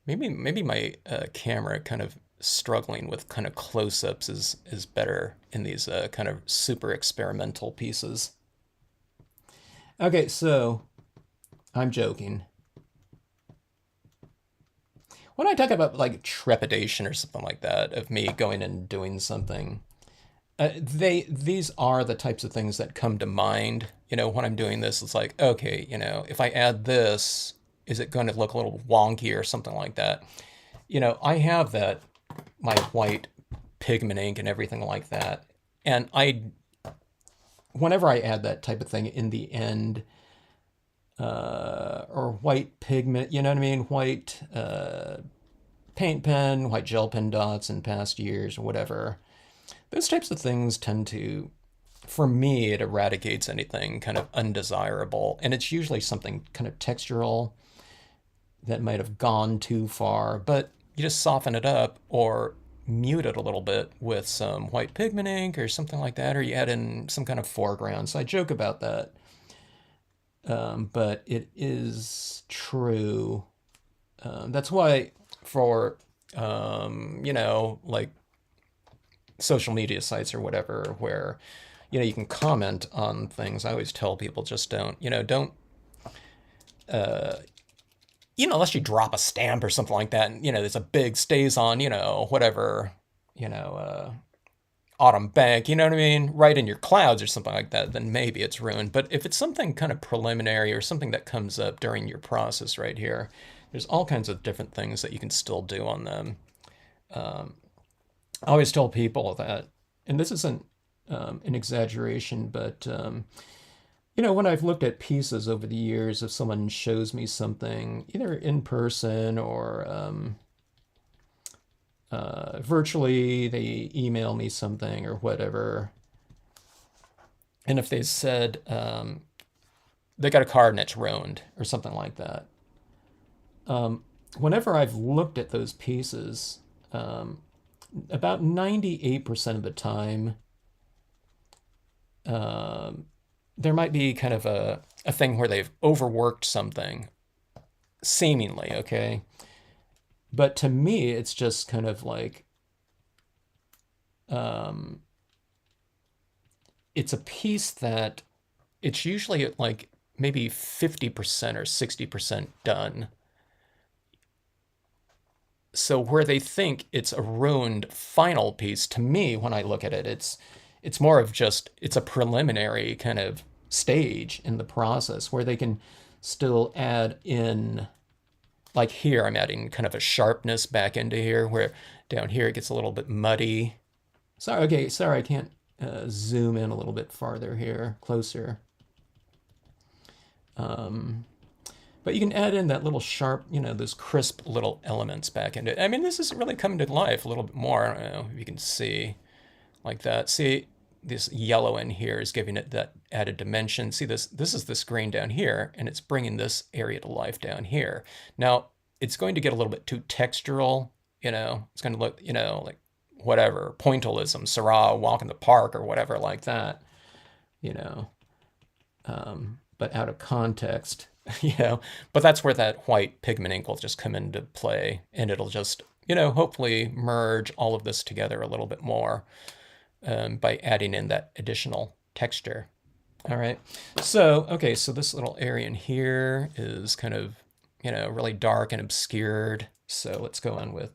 Maybe my camera kind of struggling with kind of close-ups is better in these kind of super experimental pieces. Okay, so I'm joking. When I talk about like trepidation or something like that of me going and doing something, these are the types of things that come to mind. When I'm doing this, it's like, okay, if I add this, is it going to look a little wonky or something like that? I have that, my white pigment ink and everything like that. And whenever I add that type of thing in the end, or white pigment, you know what I mean? White paint pen, white gel pen dots in past years or whatever. Those types of things tend to, for me, it eradicates anything kind of undesirable. And it's usually something kind of textural that might have gone too far, but you just soften it up or mute it a little bit with some white pigment ink or something like that, or you add in some kind of foreground. So I joke about that. But it is true. That's why for, like social media sites or whatever, where, you can comment on things, I always tell people just don't, unless you drop a stamp or something like that, and, there's a big StazOn, whatever, autumn bank, you know what I mean? Right in your clouds or something like that, then maybe it's ruined. But if it's something kind of preliminary or something that comes up during your process right here, there's all kinds of different things that you can still do on them. I always tell people that, and this isn't an exaggeration, but when I've looked at pieces over the years, if someone shows me something, either in person or virtually, they email me something or whatever. And if they said they got a card and it's ruined or something like that, whenever I've looked at those pieces, about 98% of the time, there might be kind of a thing where they've overworked something, seemingly, okay? But to me, it's just kind of like, it's a piece that it's usually at like maybe 50% or 60% done. So where they think it's a ruined final piece, to me, when I look at it, it's more of just, it's a preliminary kind of stage in the process where they can still add in, like here, I'm adding kind of a sharpness back into here, where down here it gets a little bit muddy. Sorry, okay, sorry, I can't zoom in a little bit farther here, closer. But you can add in that little sharp, those crisp little elements back into it. I mean, this is really coming to life a little bit more. I don't know if you can see like that. See, this yellow in here is giving it that added dimension. See this is this green down here, and it's bringing this area to life down here. Now, it's going to get a little bit too textural, it's going to look, like whatever, pointillism, Syrah, walk in the park or whatever like that, but out of context, but that's where that white pigment ink will just come into play, and it'll just, hopefully merge all of this together a little bit more. By adding in that additional texture. All right. So, okay, so this little area in here is kind of, really dark and obscured. So let's go on with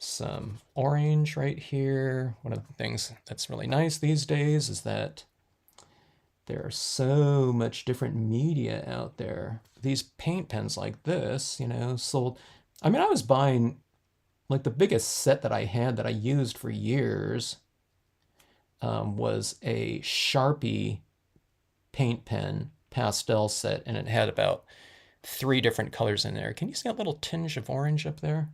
some orange right here. One of the things that's really nice these days is that there are so much different media out there. These paint pens like this, sold. I mean, I was buying, like, the biggest set that I had that I used for years was a Sharpie paint pen pastel set, and it had about 3 different colors in there. Can you see a little tinge of orange up there?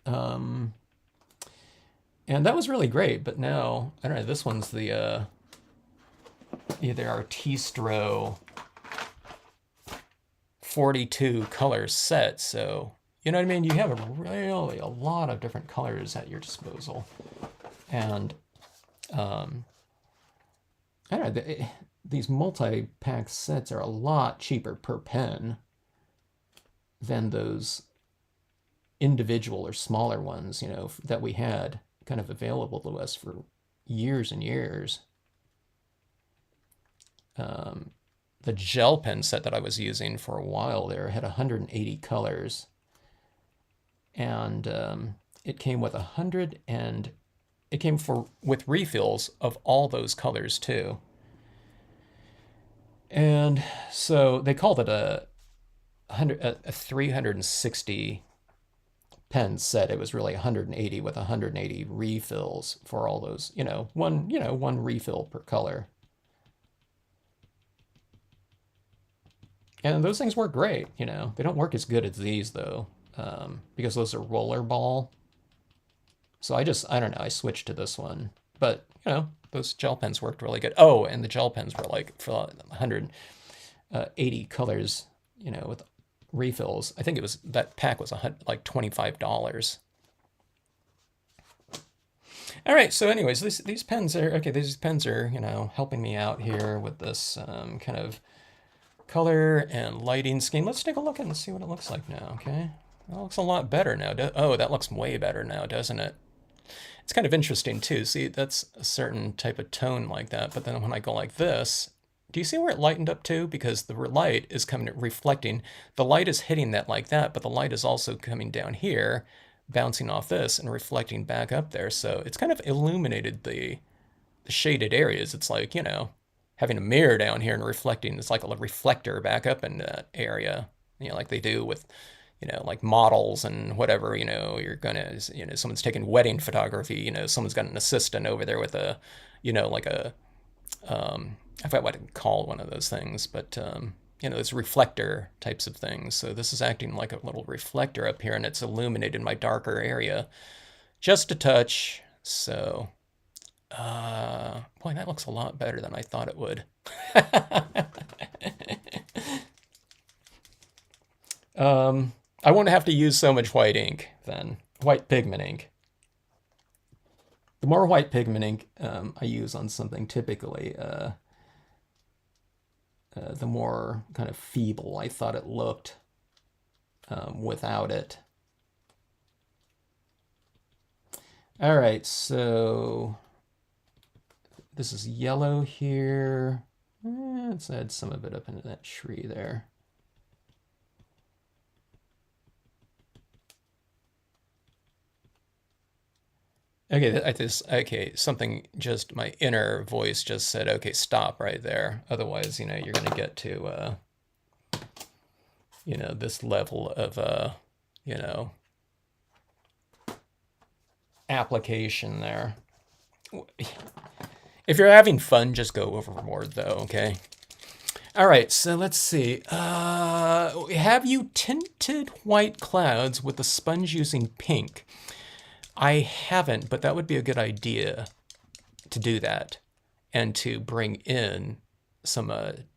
And that was really great, but now, I don't know, this one's the either Artistro 42 color set, so, you know what I mean? You have really a lot of different colors at your disposal. And Um, I don't know, these multi-pack sets are a lot cheaper per pen than those individual or smaller ones, you know, that we had kind of available to us for years and years. The gel pen set that I was using for a while there had 180 colors, and it came with 100, and it came with refills of all those colors too. And so they called it a 360 pen set. It was really 180 with 180 refills for all those, one refill per color. And those things work great, you know. They don't work as good as these though, because those are rollerball. So I don't know, I switched to this one. But, you know, those gel pens worked really good. Oh, and the gel pens were like for 180 colors, you know, with refills. I think it was, that pack was like $25. All right, so anyways, these pens are, okay, these pens are, you know, helping me out here with this kind of color and lighting scheme. Let's take a look and see what it looks like now, okay? That looks a lot better now. Oh, that looks way better now, doesn't it? It's kind of interesting too. See, that's a certain type of tone like that, but then when I go like this, do you see where it lightened up too? Because the light is coming, reflecting. The light is hitting that like that, but the light is also coming down here, bouncing off this and reflecting back up there. So it's kind of illuminated the shaded areas. It's like, you know, having a mirror down here and reflecting. It's like a reflector back up in that area, you know, like they do with, you know, like models and whatever, you know, you're gonna, you know, someone's taking wedding photography, you know, someone's got an assistant over there with a, you know, like a, I forgot what to call one of those things, but, you know, it's reflector types of things. So this is acting like a little reflector up here, and it's illuminated my darker area just a touch. So, boy, that looks a lot better than I thought it would. I won't have to use so much white ink then, white pigment ink. The more white pigment ink I use on something, typically, the more kind of feeble I thought it looked without it. All right, so this is yellow here. Let's add some of it up into that tree there. Okay, something just, my inner voice just said, okay, stop right there. Otherwise, you know, you're going to get to, you know, this level of, you know, application there. If you're having fun, just go overboard though, okay? All right, so let's see. Have you tinted white clouds with a sponge using pink? I haven't, but that would be a good idea to do that and to bring in some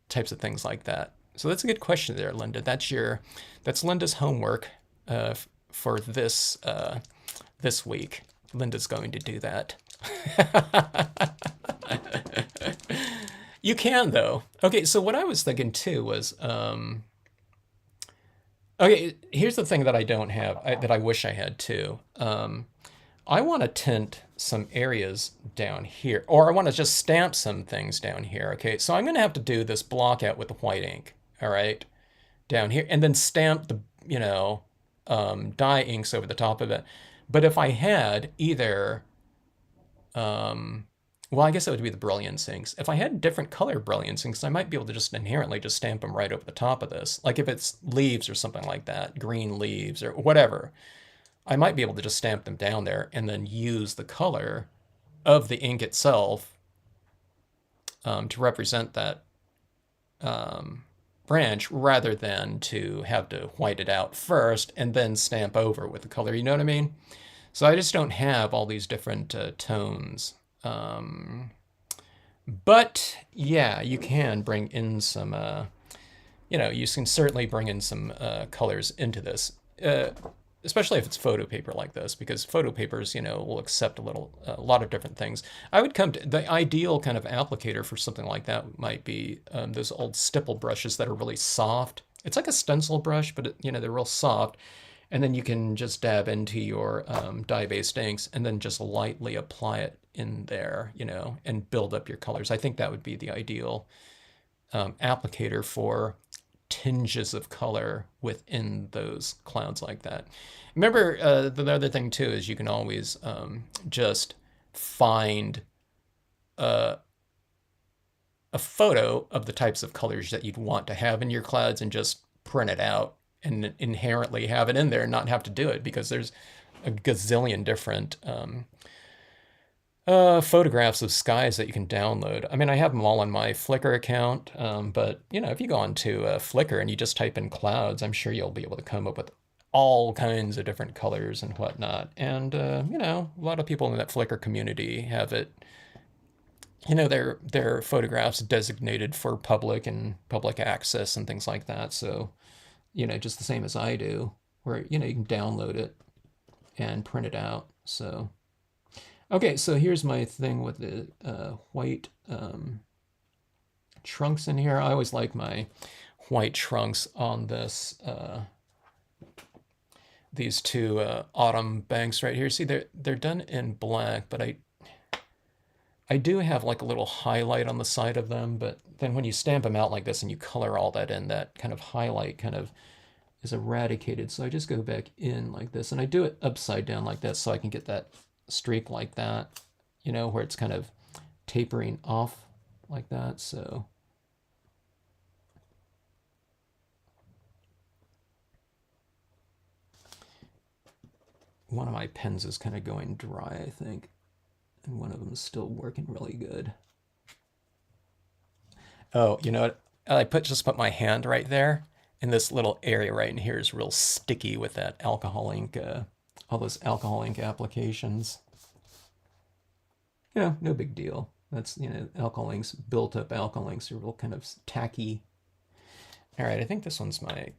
types of things like that. So that's a good question there, Linda. That's Linda's homework for this this week. Linda's going to do that. You can though. Okay, so what I was thinking too was, okay, here's the thing that I don't have, that I wish I had too. I want to tint some areas down here, or I want to just stamp some things down here. Okay, so I'm going to have to do this block out with the white ink, all right, down here, and then stamp the, you know, dye inks over the top of it. But if I had either, well, I guess it would be the Brilliance inks. If I had different color Brilliance inks, I might be able to just inherently just stamp them right over the top of this. Like if it's leaves or something like that, green leaves or whatever, I might be able to just stamp them down there and then use the color of the ink itself to represent that branch, rather than to have to white it out first and then stamp over with the color, you know what I mean? So I just don't have all these different tones. But yeah, you can bring in some, you know, you can certainly bring in some colors into this. especially if it's photo paper like this, because photo papers, will accept a lot of different things. I would come to the ideal kind of applicator for something like that might be those old stipple brushes that are really soft. It's like a stencil brush, but they're real soft. And then you can just dab into your dye-based inks and then just lightly apply it in there, and build up your colors. I think that would be the ideal applicator for tinges of color within those clouds like that. Remember, the other thing too is you can always just find a photo of the types of colors that you'd want to have in your clouds and just print it out and inherently have it in there and not have to do it, because there's a gazillion different photographs of skies that you can download. I mean, I have them all on my Flickr account, but if you go onto Flickr and you just type in clouds, I'm sure you'll be able to come up with all kinds of different colors and whatnot. And a lot of people in that Flickr community have it. Their photographs designated for public and public access and things like that. So, just the same as I do, where you can download it and print it out. So. Okay, so here's my thing with the white trunks in here. I always like my white trunks on this, these two autumn banks right here. See, they're done in black, but I do have like a little highlight on the side of them, but then when you stamp them out like this and you color all that in, that kind of highlight kind of is eradicated. So I just go back in like this, and I do it upside down like this so I can get that streak like that, where it's kind of tapering off like that. So one of my pens is kind of going dry, I think, and one of them is still working really good. Oh, you know what? I just put my hand right there, and this little area right in here is real sticky with that alcohol ink, all those alcohol ink applications. No big deal. That's, alcohol inks, built up alcohol inks are real kind of tacky. All right, I think this one's my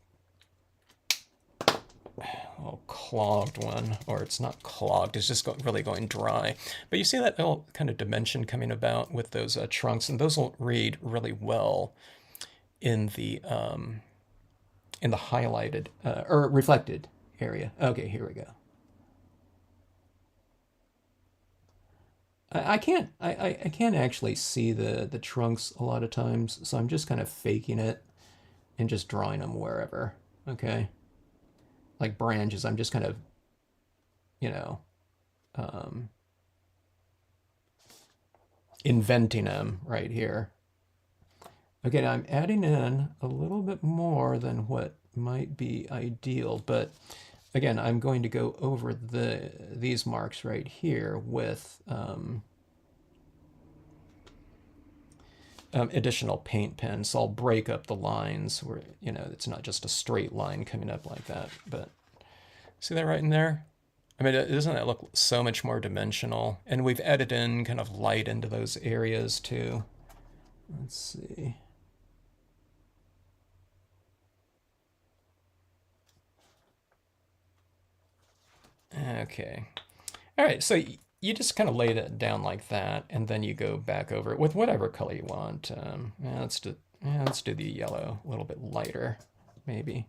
little clogged one, or it's not clogged, it's just really going dry. But you see that little kind of dimension coming about with those trunks, and those will read really well in the highlighted or reflected area. Okay, here we go. I can't actually see the trunks a lot of times, so I'm just kind of faking it and just drawing them wherever. Okay, like branches, I'm just kind of inventing them right here. Okay, now I'm adding in a little bit more than what might be ideal, but again, I'm going to go over these marks right here with additional paint pen. So I'll break up the lines where, it's not just a straight line coming up like that. But see that right in there? I mean, doesn't that look so much more dimensional? And we've added in kind of light into those areas too. Let's see. Okay. All right, so you just kind of lay that down like that, and then you go back over it with whatever color you want. Let's do the yellow, a little bit lighter, maybe.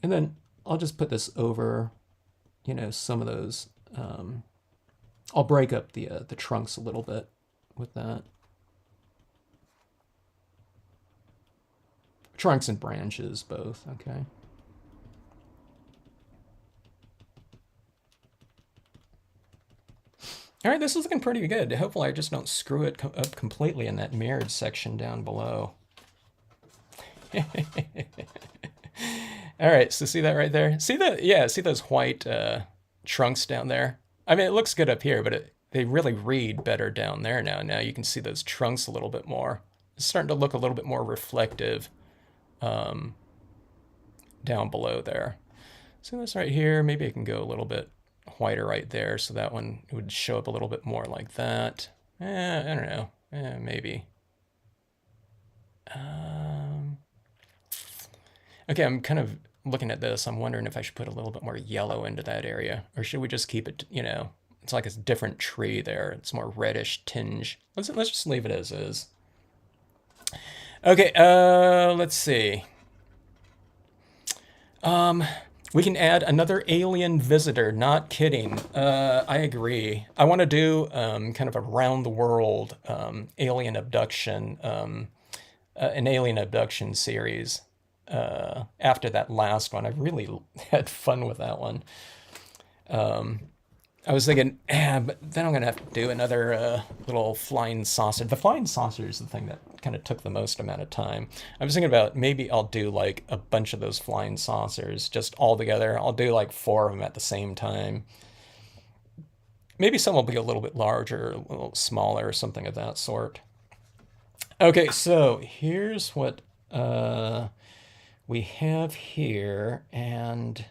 And then I'll just put this over, some of those. I'll break up the trunks a little bit with that. Trunks and branches, both, okay. All right, this is looking pretty good. Hopefully I just don't screw it up completely in that mirrored section down below. All right, so see that right there? See that? Yeah, see those white trunks down there? I mean, it looks good up here, but they really read better down there now. Now you can see those trunks a little bit more. It's starting to look a little bit more reflective down below there. So this right here, maybe I can go a little bit whiter right there, so that one would show up a little bit more like that. I don't know. Maybe. Okay, I'm kind of looking at this, I'm wondering if I should put a little bit more yellow into that area, or should we just keep it, you know, it's like a different tree there. It's more reddish tinge. Let's just leave it as is. Okay, let's see. We can add another alien visitor. Not kidding. I agree. I want to do kind of a round the world alien abduction, an alien abduction series. After that last one, I really had fun with that one. I was thinking, but then I'm gonna have to do another little flying saucer. The flying saucer is the thing that kind of took the most amount of time. I was thinking about maybe I'll do like a bunch of those flying saucers just all together. I'll do like 4 of them at the same time. Maybe some will be a little bit larger, a little smaller, or something of that sort. Okay, so here's what we have here, and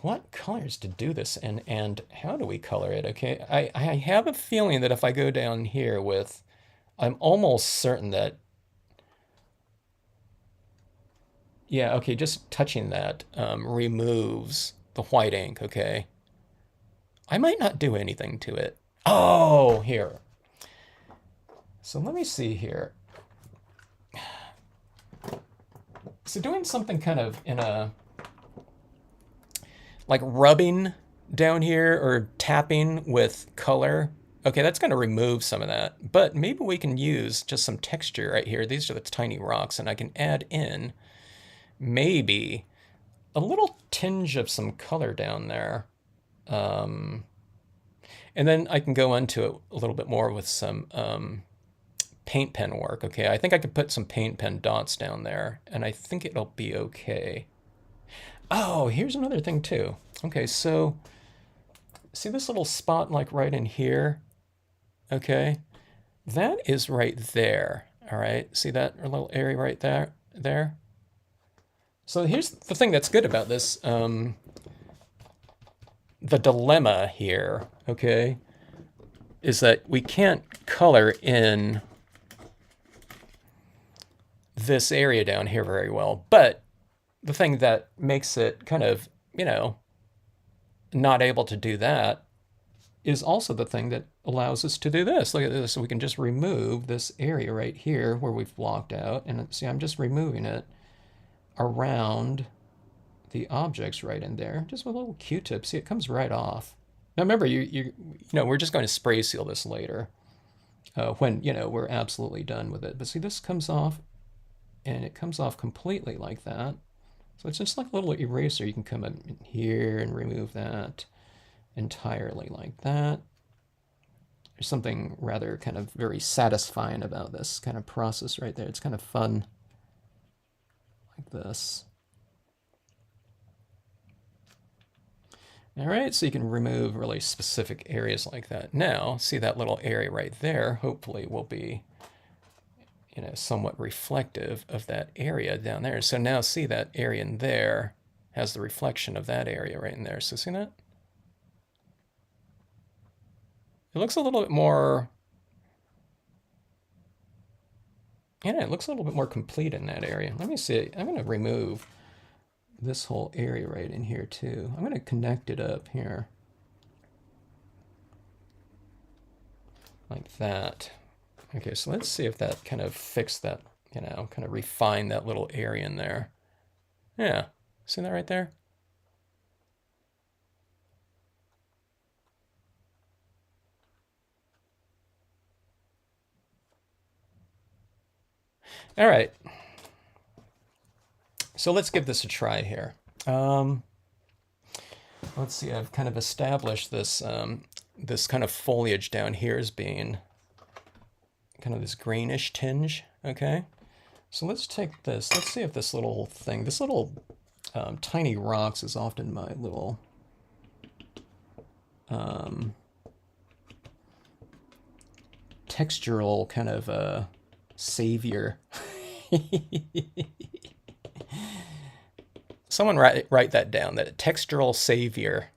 what colors to do this in, and how do we color it? Okay, I have a feeling that if I go down here with, I'm almost certain that, yeah, okay, just touching that removes the white ink, okay? I might not do anything to it. Oh, here. So let me see here. So doing something kind of in a, like rubbing down here or tapping with color. Okay, that's going to remove some of that. But maybe we can use just some texture right here. These are the tiny rocks, and I can add in maybe a little tinge of some color down there. And then I can go into it a little bit more with some paint pen work. Okay, I think I could put some paint pen dots down there, and I think it'll be okay. Oh, here's another thing too. Okay, so see this little spot like right in here? Okay, that is right there. All right, see that little area right there? So here's the thing that's good about this. The dilemma here, okay, is that we can't color in this area down here very well. But the thing that makes it kind of, you know, not able to do that is also the thing that allows us to do this. Look at this. So we can just remove this area right here where we've blocked out. And see, I'm just removing it around the objects right in there, just with a little Q-tip. See, it comes right off. Now remember, you know, we're just going to spray seal this later when, you know, we're absolutely done with it. But see, this comes off, and it comes off completely like that. So it's just like a little eraser. You can come in here and remove that entirely like that. There's something rather kind of very satisfying about this kind of process right there. It's kind of fun like this. All right, so you can remove really specific areas like that. Now, see that little area right there, hopefully will be, you know, somewhat reflective of that area down there. So now see that area in there has the reflection of that area right in there. So see that? It looks a little bit more, yeah, it looks a little bit more complete in that area. Let me see. I'm going to remove this whole area right in here too. I'm going to connect it up here like that. Okay, so let's see if that kind of fixed that, you know, kind of refine that little area in there. Yeah, see that right there? All right. So let's give this a try here. Let's see, I've kind of established this, this kind of foliage down here as being kind of this greenish tinge, okay? So let's take this, let's see if this little thing, this little tiny rocks is often my little textural kind of savior. Someone write that down, that textural savior.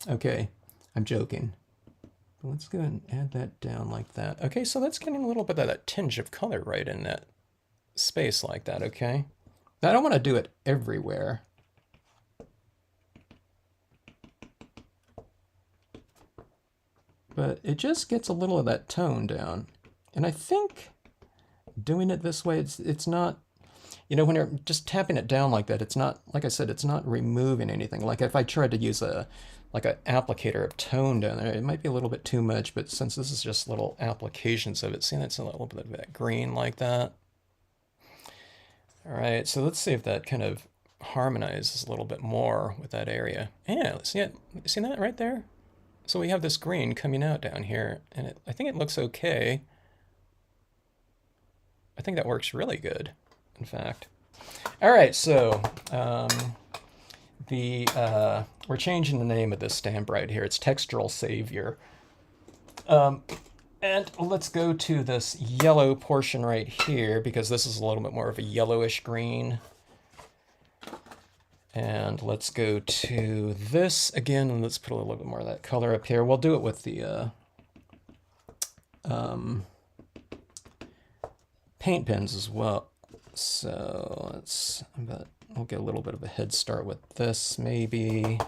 Okay, I'm joking. But let's go ahead and add that down like that. Okay, so that's getting a little bit of that tinge of color right in that space like that, okay? I don't want to do it everywhere. But it just gets a little of that tone down. And I think doing it this way, it's not, you know, when you're just tapping it down like that, it's not, like I said, it's not removing anything. Like if I tried to use a, like an applicator of tone down there, it might be a little bit too much, but since this is just little applications of it, see, that's a little bit of that green like that. All right, so let's see if that kind of harmonizes a little bit more with that area. Yeah, see it? See that right there? So we have this green coming out down here, and I think it looks okay. I think that works really good, in fact. All right, so we're changing the name of this stamp right here. It's Textural Savior. And let's go to this yellow portion right here, because this is a little bit more of a yellowish green. And let's go to this again, and let's put a little bit more of that color up here. We'll do it with the paint pens as well. So we'll get a little bit of a head start with this, maybe.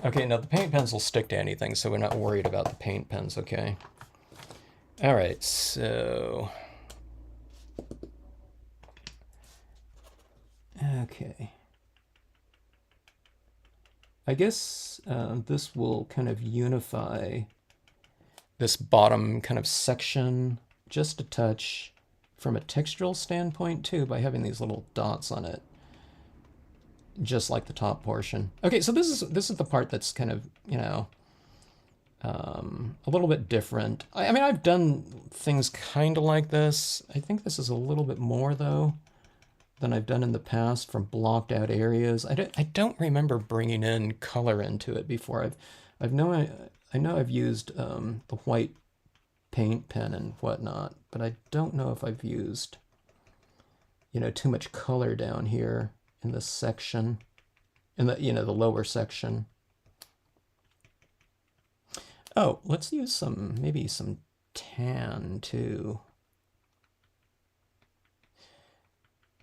Okay, now the paint pens will stick to anything, so we're not worried about the paint pens, okay? All right, so... Okay. I guess this will kind of unify this bottom kind of section just a touch from a textural standpoint too, by having these little dots on it, just like the top portion. Okay, so this is the part that's kind of, you know, a little bit different. I mean, I've done things kind of like this. I think this is a little bit more though than I've done in the past from blocked out areas. I don't remember bringing in color into it before. I know I've used the white paint pen and whatnot, but I don't know if I've used, you know, too much color down here in this section, in the, you know, the lower section. Oh, let's use some, maybe some tan too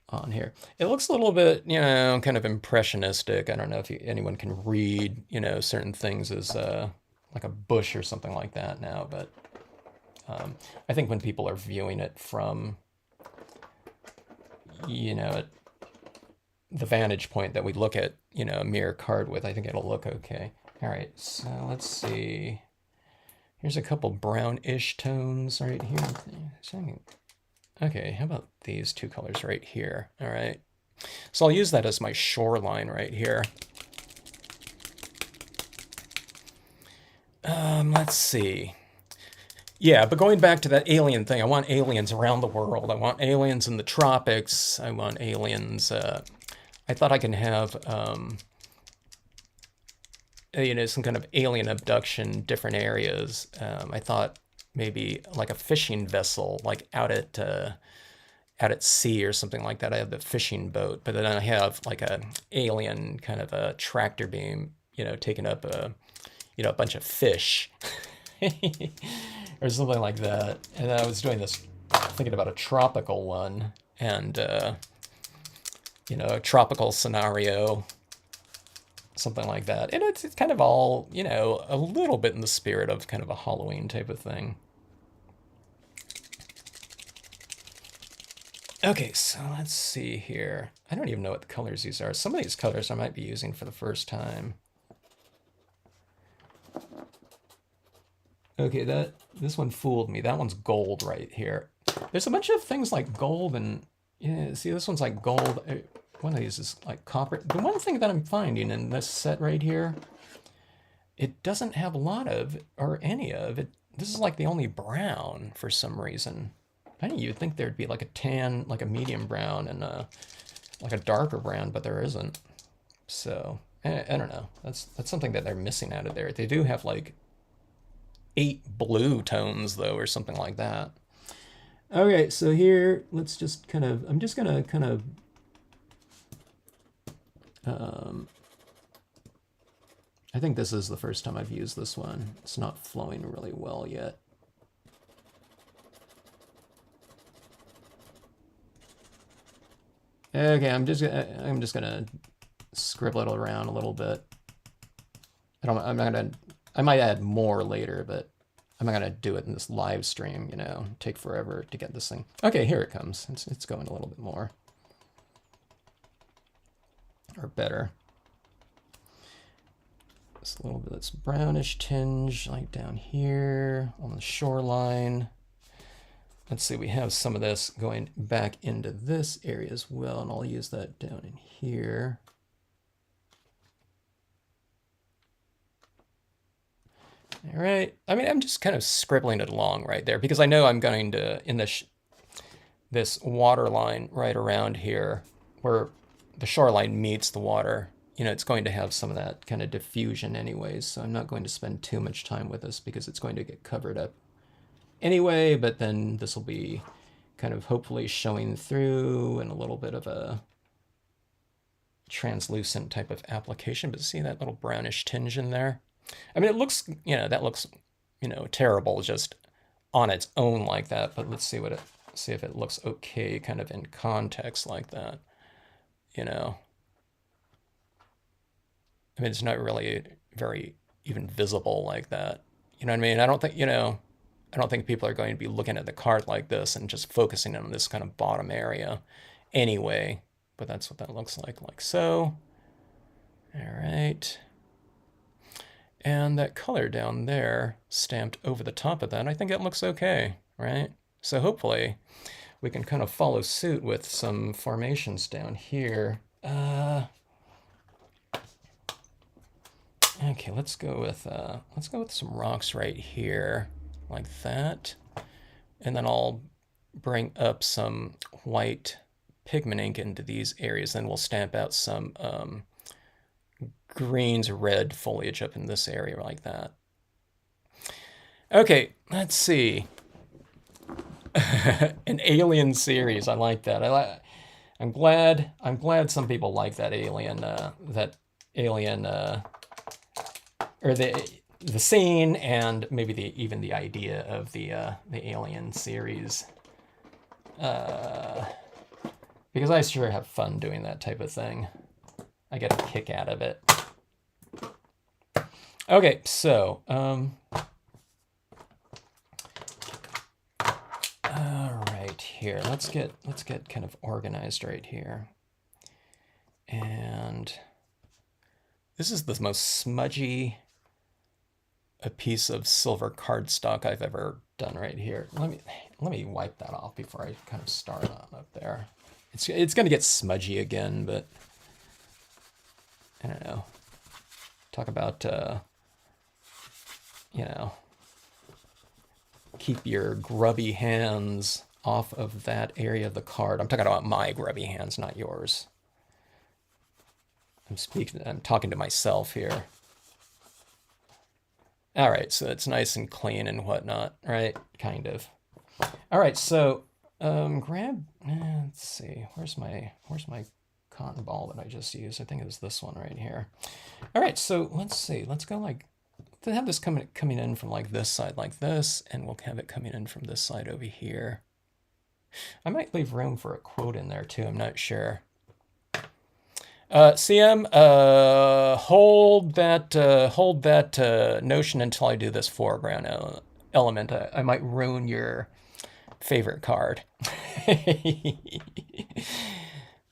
on here. It looks a little bit, you know, kind of impressionistic. I don't know if anyone can read, you know, certain things as like a bush or something like that now, but I think when people are viewing it from, you know, the vantage point that we look at, you know, a mirror card with, I think it'll look okay. All right, so let's see. Here's a couple brownish tones right here. Okay, how about these two colors right here? All right. So I'll use that as my shoreline right here. Let's see. Yeah, but going back to that alien thing, I want aliens around the world. I want aliens in the tropics. I want aliens. I thought I can have, you know, some kind of alien abduction, different areas. I thought maybe like a fishing vessel, like out at sea or something like that. I have the fishing boat, but then I have like a alien kind of a tractor beam, you know, taking up a, you know, a bunch of fish or something like that. And I was doing this, thinking about a tropical one and, you know, a tropical scenario, something like that. And it's kind of all, you know, a little bit in the spirit of kind of a Halloween type of thing. Okay, so let's see here. I don't even know what the colors these are. Some of these colors I might be using for the first time. Okay, this one fooled me. That one's gold right here. There's a bunch of things like gold and, yeah, see, this one's like gold. One of these is like copper. The one thing that I'm finding in this set right here, it doesn't have a lot of, or any of it. This is like the only brown for some reason. I think you'd think there'd be like a tan, like a medium brown and like a darker brown, but there isn't. So, I don't know. That's something that they're missing out of there. They do have like 8 blue tones though, or something like that. Okay, so here, let's just kind of, I'm just gonna kind of, I think this is the first time I've used this one. It's not flowing really well yet. Okay, I'm just gonna scribble it around a little bit. I'm not gonna. I might add more later, but I'm not gonna do it in this live stream. You know, take forever to get this thing. Okay, here it comes. It's going a little bit more, or better. Just a little bit of this brownish tinge, like down here on the shoreline. Let's see, we have some of this going back into this area as well, and I'll use that down in here. All right, I mean, I'm just kind of scribbling it along right there because I know I'm going to, in this water line right around here, where the shoreline meets the water, you know, it's going to have some of that kind of diffusion anyways, so I'm not going to spend too much time with this because it's going to get covered up anyway, but then this will be kind of hopefully showing through and a little bit of a translucent type of application. But see that little brownish tinge in there? I mean, it looks, you know, that looks, you know, terrible just on its own like that, but let's see see if it looks okay kind of in context like that, you know. I mean, it's not really very even visible like that. You know what I mean? I don't think, you know, I don't think people are going to be looking at the card like this and just focusing on this kind of bottom area anyway, but that's what that looks like so. All right. And that color down there stamped over the top of that, I think it looks okay, right? So hopefully we can kind of follow suit with some formations down here. Okay, let's go with some rocks right here, like that. And then I'll bring up some white pigment ink into these areas. Then we'll stamp out some greens, red foliage up in this area like that. Okay, let's see. An alien series, I like that. I'm glad some people like that alien or the scene and maybe even the idea of the alien series. Because I sure have fun doing that type of thing. I get a kick out of it. Okay, so all right, here let's get kind of organized right here. And this is the most smudgy a piece of silver cardstock I've ever done right here. Let me wipe that off before I kind of start on up there. It's going to get smudgy again, but I don't know. Talk about you know, keep your grubby hands off of that area of the card. I'm talking about my grubby hands, not yours. I'm talking to myself here. All right, so it's nice and clean and whatnot, right? Kind of. All right, so let's see, where's my cotton ball that I just used? I think it was this one right here. All right, so let's see, let's go like, to have this coming in from like this side like this, and we'll have it coming in from this side over here. I might leave room for a quote in there too, I'm not sure. CM, hold that notion until I do this foreground element. I might ruin your favorite card.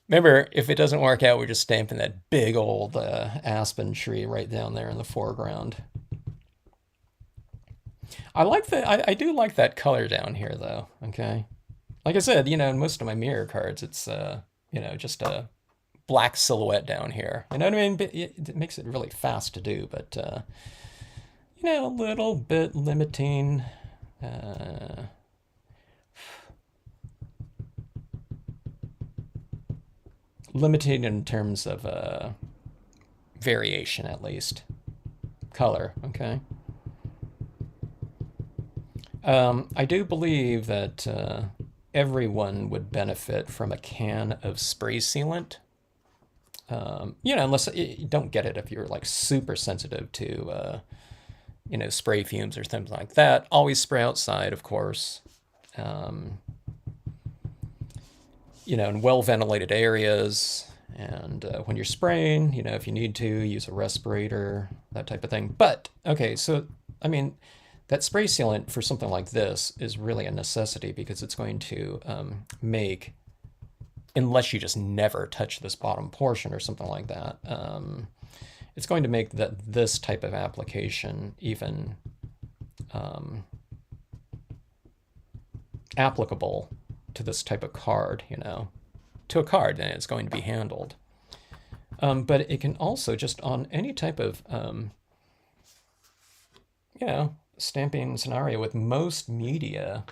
Remember, if it doesn't work out, we're just stamping that big old aspen tree right down there in the foreground. I do like that color down here though, okay? Like I said, you know, in most of my mirror cards, it's, you know, just a black silhouette down here. You know what I mean? It makes it really fast to do, but, you know, a little bit limiting. Limiting in terms of variation, at least. Color, okay? I do believe that everyone would benefit from a can of spray sealant. You know, unless you don't get it if you're like super sensitive to, you know, spray fumes or things like that. Always spray outside, of course. in well-ventilated areas. And when you're spraying, if you need to, use a respirator, that type of thing. But, okay, so, I mean, that spray sealant for something like this is really a necessity because it's going to make, unless you just never touch this bottom portion or something like that, it's going to make this type of application even applicable to this type of card, to a card, and it's going to be handled. But it can also just on any type of, stamping scenario with most media,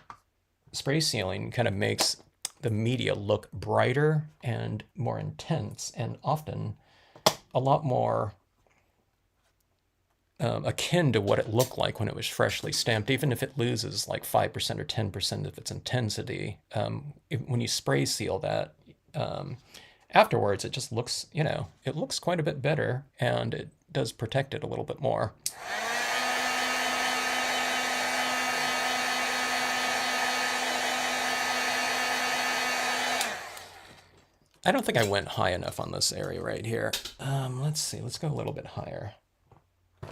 spray sealing kind of makes the media look brighter and more intense, and often a lot more akin to what it looked like when it was freshly stamped, even if it loses like 5% or 10% of its intensity. When you spray seal that, afterwards, it just looks, it looks quite a bit better, and it does protect it a little bit more. I don't think I went high enough on this area right here. Let's see, let's go a little bit higher.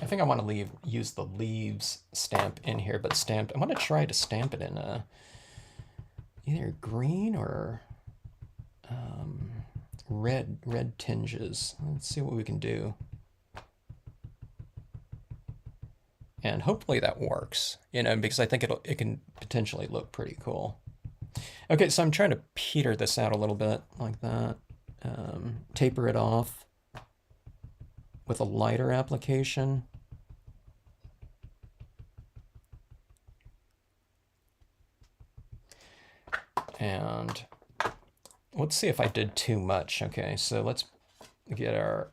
I think I want to use the leaves stamp in here, but stamped. I want to try to stamp it in either green or red tinges. Let's see what we can do. And hopefully that works, because I think it can potentially look pretty cool. Okay, so I'm trying to peter this out a little bit like that. Taper it off with a lighter application. And let's see if I did too much. Okay, so let's get our...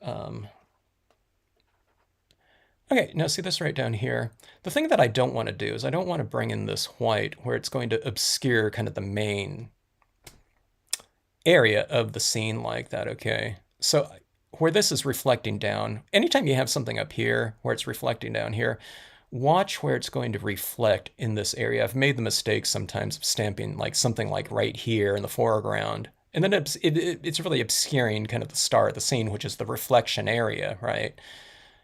Okay, now see this right down here. The thing that I don't want to do is I don't want to bring in this white where it's going to obscure kind of the main area of the scene like that, okay? So where this is reflecting down, anytime you have something up here where it's reflecting down here, watch where it's going to reflect in this area. I've made the mistake sometimes of stamping like something like right here in the foreground, and then it's really obscuring kind of the star of the scene, which is the reflection area, right?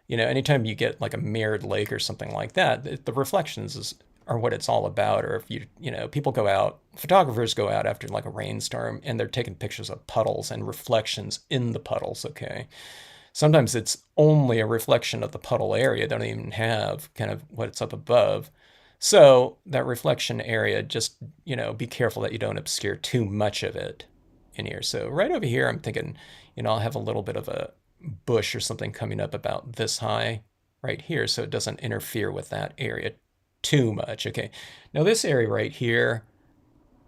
Anytime you get like a mirrored lake or something like that, the reflections are what it's all about. Or if people go out, photographers go out after like a rainstorm and they're taking pictures of puddles and reflections in the puddles, okay? Sometimes it's only a reflection of the puddle area. They don't even have kind of what's up above. So that reflection area, just, be careful that you don't obscure too much of it in here. So right over here, I'm thinking, I'll have a little bit of a bush or something coming up about this high right here, so it doesn't interfere with that area too much. Okay, now this area right here,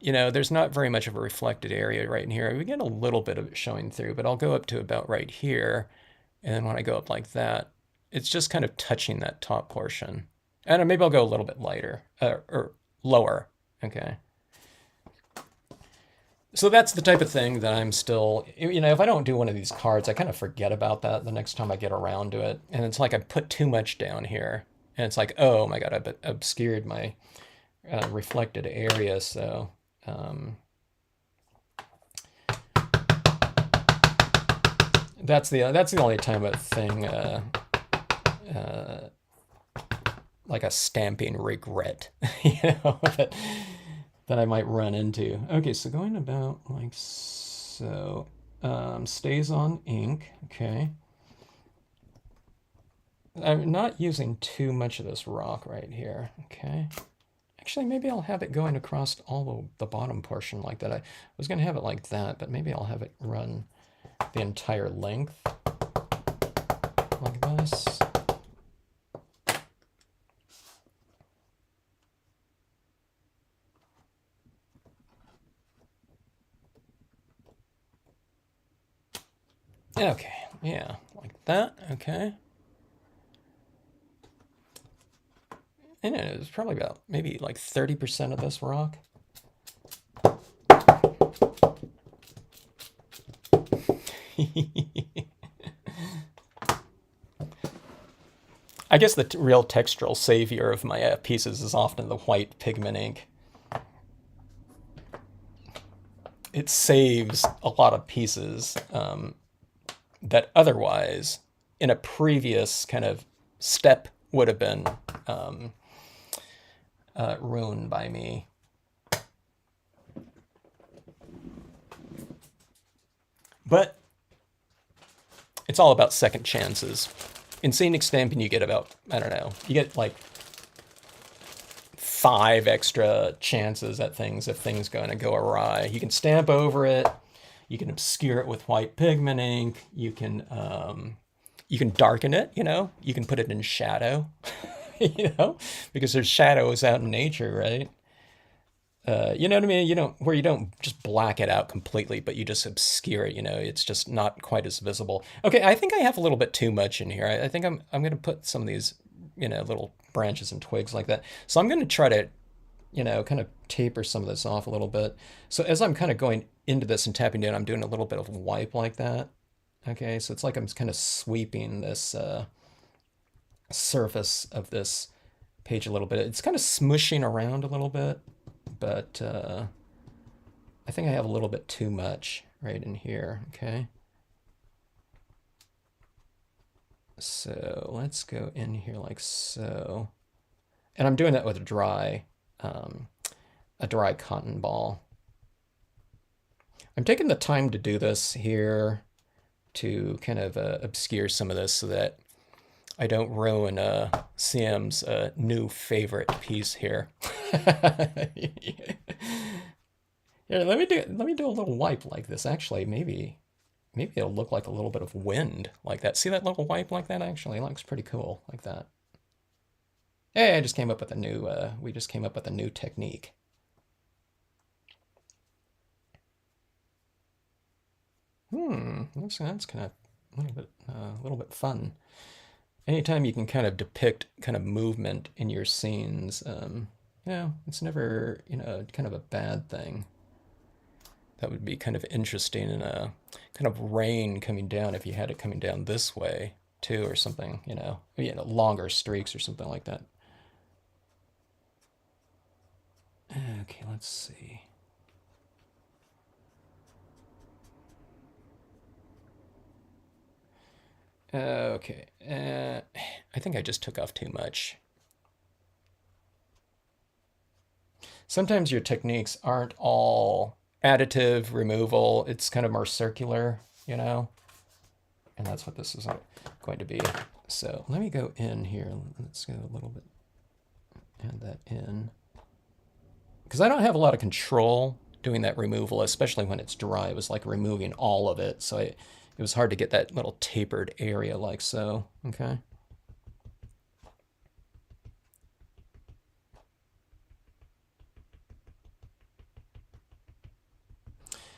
there's not very much of a reflected area right in here. We get a little bit of it showing through, but I'll go up to about right here, and then when I go up like that, it's just kind of touching that top portion. And maybe I'll go a little bit lighter or lower. Okay. So that's the type of thing that I'm still, if I don't do one of these cards, I kind of forget about that the next time I get around to it. And it's like I put too much down here. And it's like, oh my God, I've obscured my reflected area. So that's the only time a thing, like a stamping regret, that I might run into. Okay, so going about like so. StazOn ink, okay. I'm not using too much of this rock right here, okay. Actually, maybe I'll have it going across all the bottom portion like that. I was going to have it like that, but maybe I'll have it run the entire length like this. Okay, yeah, like that, okay. And it was probably about maybe like 30% of this rock. I guess the real textural savior of my pieces is often the white pigment ink. it saves a lot of pieces that otherwise, in a previous kind of step, would have been ruined by me. But it's all about second chances. In scenic stamping, you get about, I don't know, you get like 5 extra chances at things if things going to go awry. You can stamp over it. You can obscure it with white pigment ink. You can darken it. You can put it in shadow. Because there's shadows out in nature, right? You know what I mean? Where you don't just black it out completely, but you just obscure it. It's just not quite as visible. Okay, I think I have a little bit too much in here. I think I'm going to put some of these, little branches and twigs like that. So I'm going to try to, kind of taper some of this off a little bit. So as I'm kind of going into this and tapping down, I'm doing a little bit of wipe like that. Okay, so it's like I'm kind of sweeping this surface of this page a little bit. It's kind of smushing around a little bit, but I think I have a little bit too much right in here, okay? So let's go in here like so. And I'm doing that with a dry cotton ball. I'm taking the time to do this here to kind of obscure some of this so that I don't ruin CM's new favorite piece here. Here, let me do a little wipe like this. Actually, maybe it'll look like a little bit of wind like that. See that little wipe like that? Actually, it looks pretty cool like that. Hey, I just came up with a new. We just came up with a new technique. That's kind of a little bit fun. Anytime you can kind of depict kind of movement in your scenes, it's never, kind of a bad thing. That would be kind of interesting in a kind of rain coming down if you had it coming down this way too, or something, longer streaks or something like that. Okay, let's see. Okay, I think I just took off too much. Sometimes your techniques aren't all additive removal. It's kind of more circular, and that's what this is going to be. So let me go in here. Let's go a little bit, add that in. Because I don't have a lot of control doing that removal, especially when it's dry. It was like removing all of it. So it was hard to get that little tapered area like so, okay?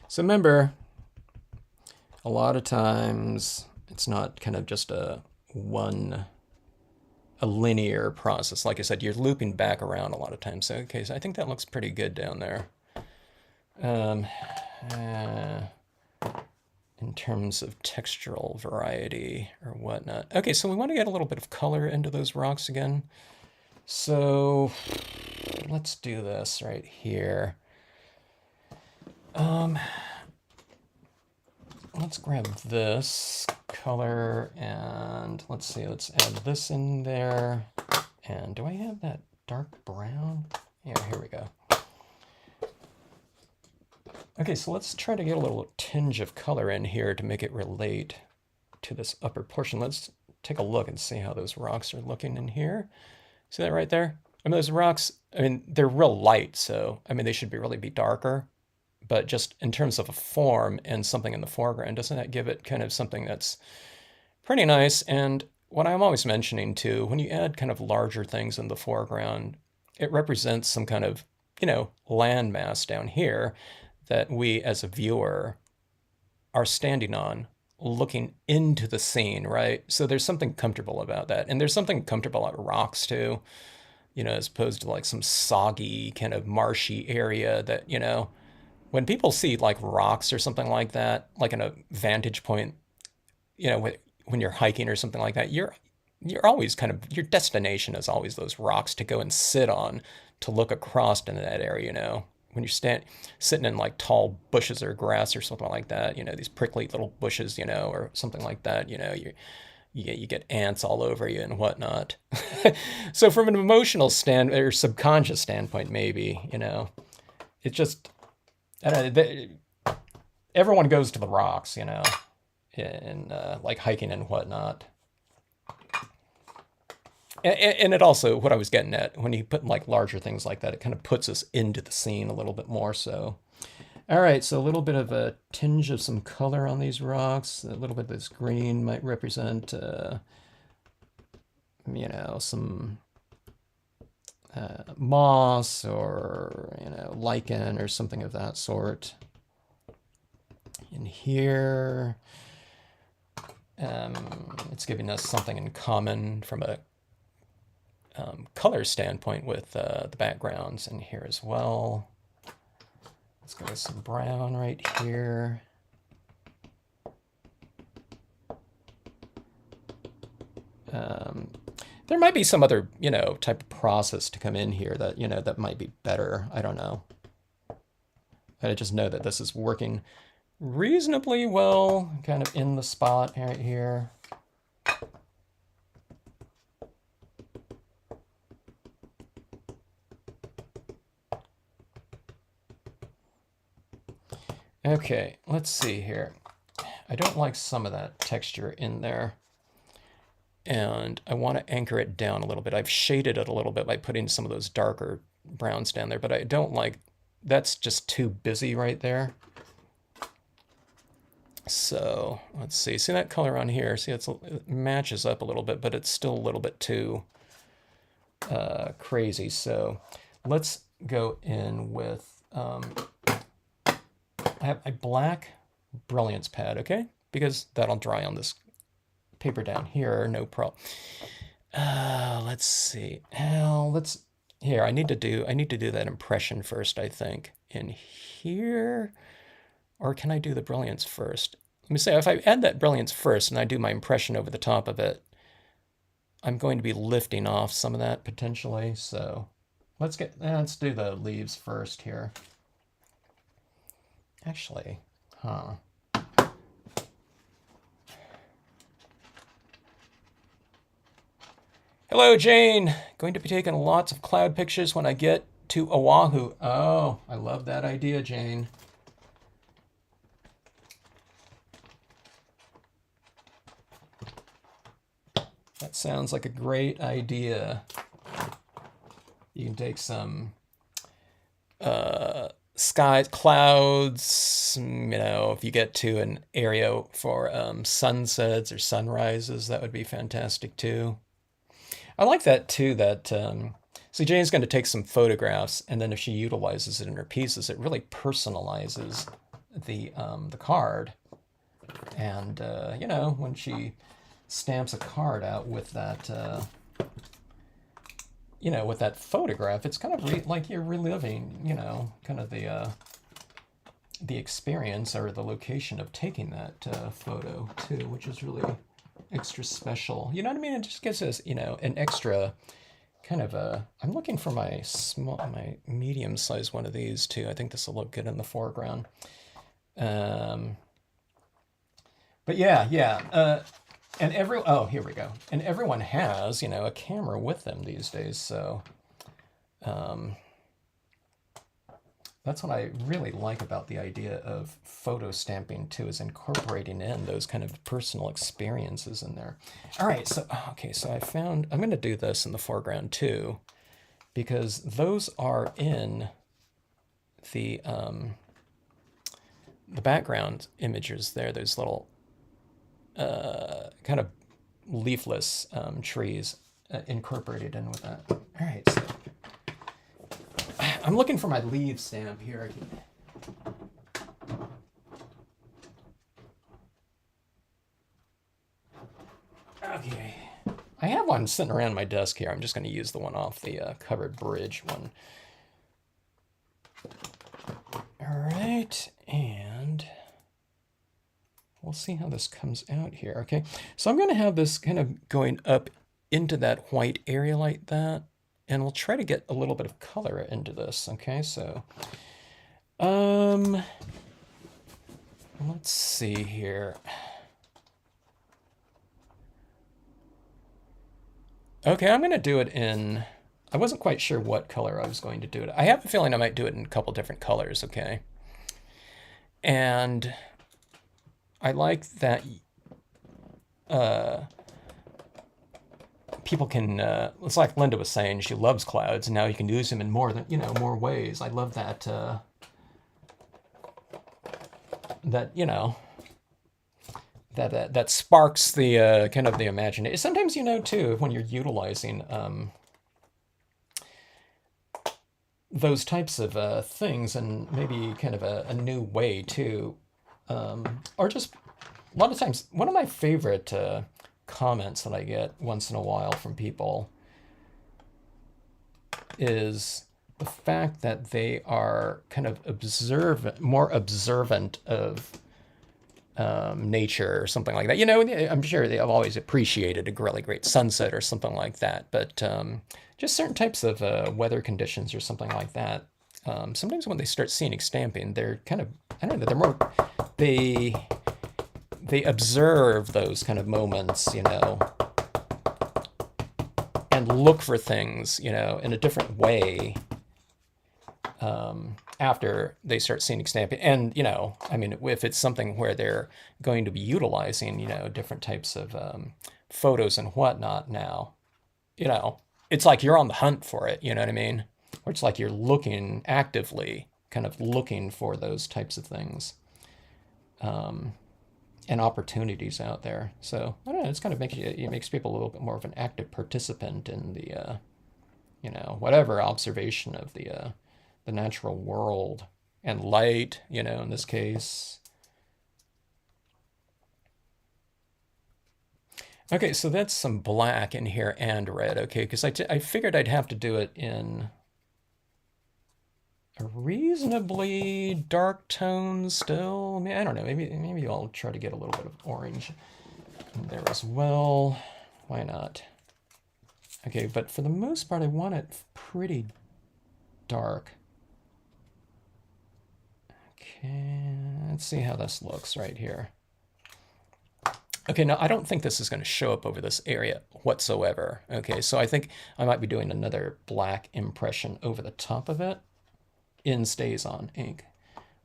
So remember, a lot of times it's not kind of just a linear process. Like I said, you're looping back around a lot of times. So, okay, so I think that looks pretty good down there. In terms of textural variety or whatnot. Okay, so we want to get a little bit of color into those rocks again. So let's do this right here. Let's grab this color and let's see, let's add this in there. And do I have that dark brown? Yeah, here we go. Okay, so let's try to get a little tinge of color in here to make it relate to this upper portion. Let's take a look and see how those rocks are looking in here. See that right there? I mean, those rocks, they're real light, so, they should really be darker. But just in terms of a form and something in the foreground, doesn't that give it kind of something that's pretty nice? And what I'm always mentioning too, when you add kind of larger things in the foreground, it represents some kind of, landmass down here that we as a viewer are standing on, looking into the scene, right? So there's something comfortable about that. And there's something comfortable about rocks too, as opposed to like some soggy kind of marshy area that, when people see like rocks or something like that, like in a vantage point, when you're hiking or something like that, you're always kind of, your destination is always those rocks to go and sit on, to look across into that area, when you're sitting in like tall bushes or grass or something like that, these prickly little bushes, or something like that, you get ants all over you and whatnot. So from an emotional or subconscious standpoint, maybe, it just, I don't know, everyone goes to the rocks, and like hiking and whatnot. And it also, what I was getting at, when you put like larger things like that, it kind of puts us into the scene a little bit more so. All right, so a little bit of a tinge of some color on these rocks. A little bit of this green might represent, some moss or, lichen or something of that sort. In here, it's giving us something in common from a color standpoint with the backgrounds in here as well. Let's go with some brown right here. There might be some other, type of process to come in here that, that might be better. I don't know. I just know that this is working reasonably well, kind of in the spot right here. Okay, let's see here. I don't like some of that texture in there. And I want to anchor it down a little bit. I've shaded it a little bit by putting some of those darker browns down there, but I don't like, that's just too busy right there. So let's see. See that color on here? See, it matches up a little bit, but it's still a little bit too crazy. So let's go in with, I have a black Brilliance pad, okay? Because that'll dry on this paper down here, no problem. Let's see. Here, I need to do that impression first, I think. In here, or can I do the Brilliance first? Let me say, if I add that Brilliance first and I do my impression over the top of it, I'm going to be lifting off some of that potentially. So let's do the leaves first here. Actually, Hello, Jane. Going to be taking lots of cloud pictures when I get to Oahu. Oh, I love that idea, Jane. That sounds like a great idea. You can take some skies, clouds, if you get to an area for sunsets or sunrises, that would be fantastic too. I like that too, that, see, Jane's going to take some photographs, and then if she utilizes it in her pieces, it really personalizes the card. And, when she stamps a card out with that, with that photograph, it's kind of like you're reliving, kind of the experience or the location of taking that photo too, which is really extra special. You know what I mean? It just gives us, an extra kind of I'm looking for my medium size one of these too. I think this will look good in the foreground. But yeah. And here we go. And everyone has, a camera with them these days. So that's what I really like about the idea of photo stamping too, is incorporating in those kind of personal experiences in there. All right, so I'm going to do this in the foreground too, because those are in the background images there, those little kind of leafless trees incorporated in with that. All right, so I'm looking for my leaf stamp here. Okay, I have one sitting around my desk here. I'm just going to use the one off the covered bridge one. All right, and we'll see how this comes out here, okay? So I'm going to have this kind of going up into that white area like that, and we'll try to get a little bit of color into this, okay? So Um, let's see here. Okay, I'm going to do it in... I wasn't quite sure what color I was going to do it. I have a feeling I might do it in a couple different colors, okay? And I like that people can, it's like Linda was saying, she loves clouds, and now you can use them in more than, more ways. I love that, that sparks the kind of the imagination. Sometimes, too, when you're utilizing those types of things, and maybe kind of a new way too, or just a lot of times, one of my favorite comments that I get once in a while from people is the fact that they are kind of more observant of nature or something like that. I'm sure they have always appreciated a really great sunset or something like that, but just certain types of weather conditions or something like that. Sometimes when they start scenic stamping, they're kind of, I don't know, they're more, they observe those kind of moments, and look for things, in a different way after they start scenic stamping. And, I mean, if it's something where they're going to be utilizing, different types of photos and whatnot now, it's like you're on the hunt for it, you know what I mean? Or it's like you're looking actively, kind of looking for those types of things and opportunities out there. So, I don't know, it's kind of it makes people a little bit more of an active participant in the, whatever observation of the natural world and light, in this case. Okay, so that's some black in here and red, okay, because I figured I'd have to do it in a reasonably dark tone still. I mean, I don't know, maybe I'll try to get a little bit of orange in there as well. Why not? Okay, but for the most part, I want it pretty dark. Okay, let's see how this looks right here. Okay, now I don't think this is going to show up over this area whatsoever. Okay, so I think I might be doing another black impression over the top of it in StazOn ink.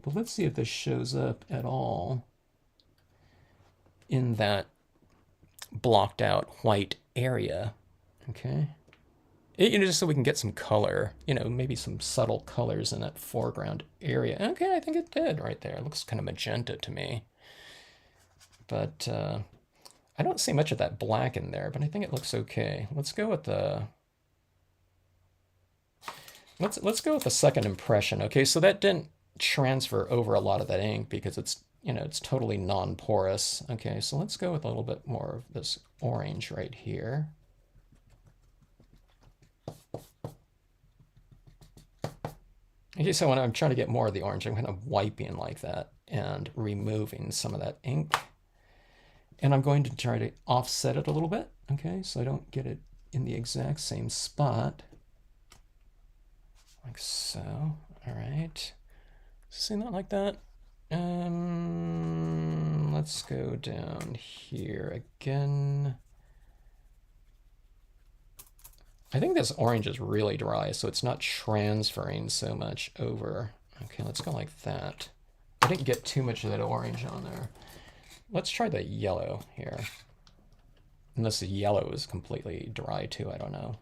But let's see if this shows up at all in that blocked out white area. Okay. Just so we can get some color, maybe some subtle colors in that foreground area. Okay, I think it did right there. It looks kind of magenta to me. But I don't see much of that black in there, but I think it looks okay. Let's go with the... Let's go with the second impression. Okay, so that didn't transfer over a lot of that ink because it's, it's totally non-porous. Okay, so let's go with a little bit more of this orange right here. Okay, so when I'm trying to get more of the orange, I'm kind of wiping like that and removing some of that ink. And I'm going to try to offset it a little bit, okay, so I don't get it in the exact same spot. Like so. All right. See that like that? Let's go down here again. I think this orange is really dry, so it's not transferring so much over. Okay, let's go like that. I didn't get too much of that orange on there. Let's try the yellow here. Unless the yellow is completely dry too, I don't know.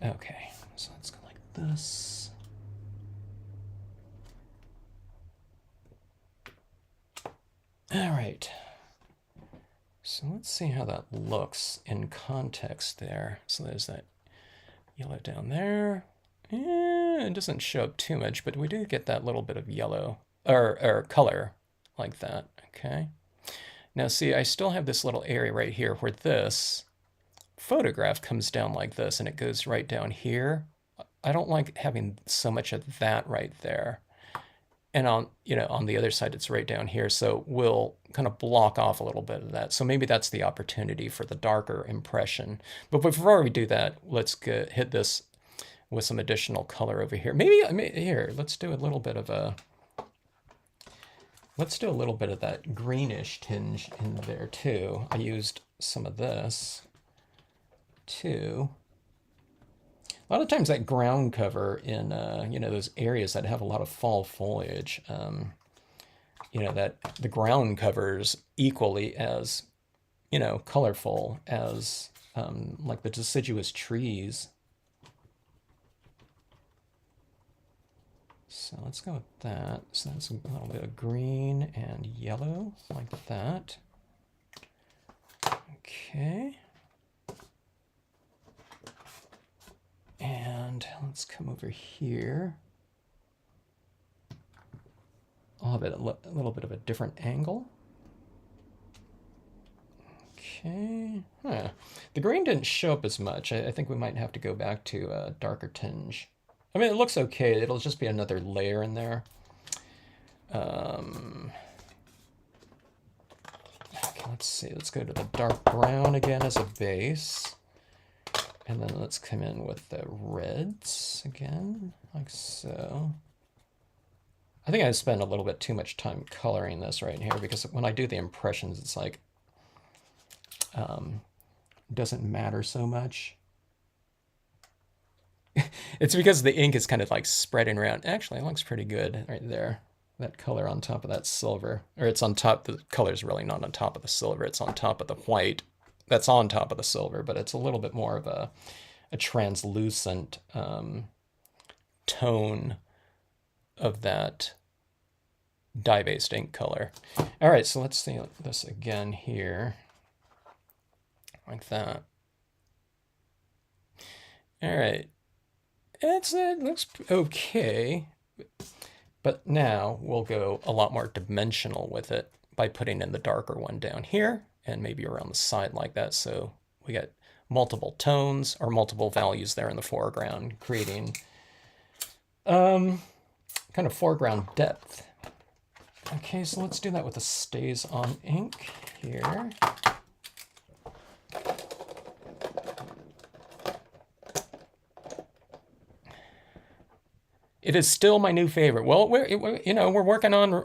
Okay, so let's go like this. All right. So let's see how that looks in context there. So there's that yellow down there. It doesn't show up too much, but we do get that little bit of yellow or color like that. Okay. Now see, I still have this little area right here where this photograph comes down like this and it goes right down here. I don't like having so much of that right there. And on the other side, it's right down here. So we'll kind of block off a little bit of that. So maybe that's the opportunity for the darker impression. But before we do that, let's hit this with some additional color over here. Maybe, here, let's do a little bit of a, let's do a little bit of that greenish tinge in there too. I used some of this too. A lot of times that ground cover in, you know, those areas that have a lot of fall foliage, you know, that the ground covers equally as, you know, colorful as like the deciduous trees. So let's go with that. So that's a little bit of green and yellow, like that. Okay. And let's come over here. I'll have it a little bit of a different angle. Okay. Huh. The green didn't show up as much. I think we might have to go back to a darker tinge. I mean, it looks okay. It'll just be another layer in there. Okay, let's see. Let's go to the dark brown again as a base. And then let's come in with the reds again, like so. I think I spent a little bit too much time coloring this right here because when I do the impressions, it's like, doesn't matter so much. It's because the ink is kind of like spreading around. Actually, it looks pretty good right there. That color on top of that silver, or it's on top, the color's really not on top of the silver, it's on top of the white that's on top of the silver, but it's a little bit more of a translucent tone of that dye-based ink color. All right, so let's see this again here, like that. All right. It looks okay, but now we'll go a lot more dimensional with it by putting in the darker one down here and maybe around the side like that. So we got multiple tones or multiple values there in the foreground, creating kind of foreground depth. Okay, so let's do that with the StazOn ink here. It is still my new favorite. Well, we're working on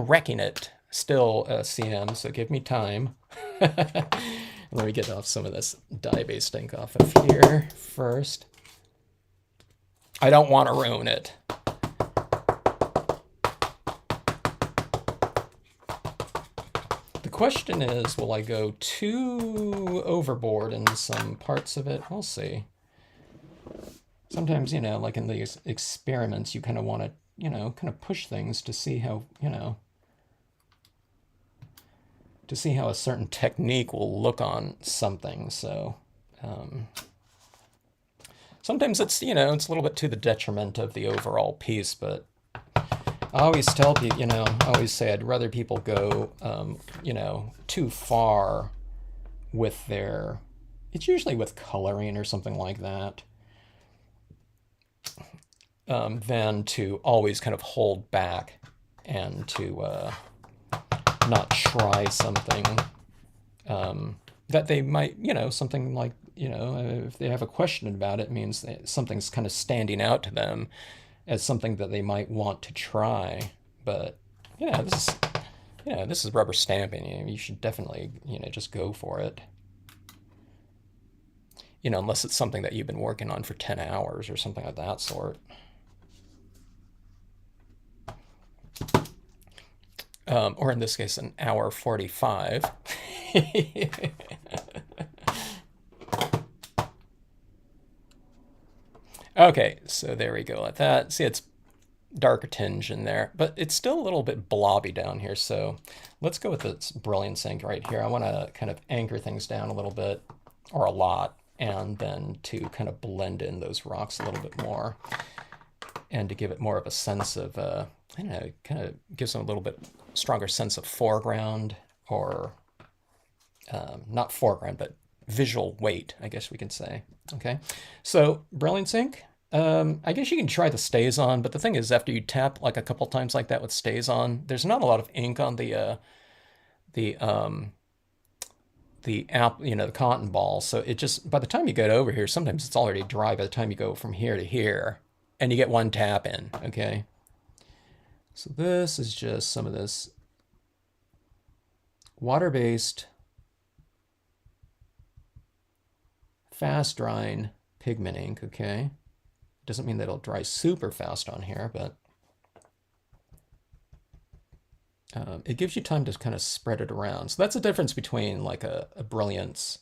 wrecking it still, CM. So give me time. Let me get off some of this dye-based ink off of here first. I don't want to ruin it. The question is, will I go too overboard in some parts of it? We'll see. Sometimes, you know, like in these experiments, you kind of want to, you know, kind of push things to see how, you know, to see how a certain technique will look on something. So sometimes it's, you know, it's a little bit to the detriment of the overall piece, but I always tell people, you know, I always say I'd rather people go, you know, too far with their, it's usually with coloring or something like that. Than to always kind of hold back and to not try something that they might, you know, something like, you know, if they have a question about it, means that something's kind of standing out to them as something that they might want to try. But, you know, this is rubber stamping. You should definitely, you know, just go for it. You know, unless it's something that you've been working on for 10 hours or something of that sort. Or in this case, an hour 45. Okay, so there we go like that. See, it's darker tinge in there, but it's still a little bit blobby down here. So let's go with this Brilliance ink right here. I want to kind of anchor things down a little bit, or a lot, and then to kind of blend in those rocks a little bit more, and to give it more of a sense of, I don't know, kind of gives them a little bit stronger sense of foreground, or not foreground, but visual weight, I guess we can say. Okay, so Brilliance ink. I guess you can try the StazOn, but the thing is, after you tap like a couple times like that with StazOn, there's not a lot of ink on the the the cotton ball. So it just, by the time you get over here, sometimes it's already dry by the time you go from here to here, and you get one tap in, okay? So this is just some of this water-based, fast-drying pigment ink, okay? Doesn't mean that it'll dry super fast on here, but it gives you time to kind of spread it around. So that's the difference between like a Brilliance,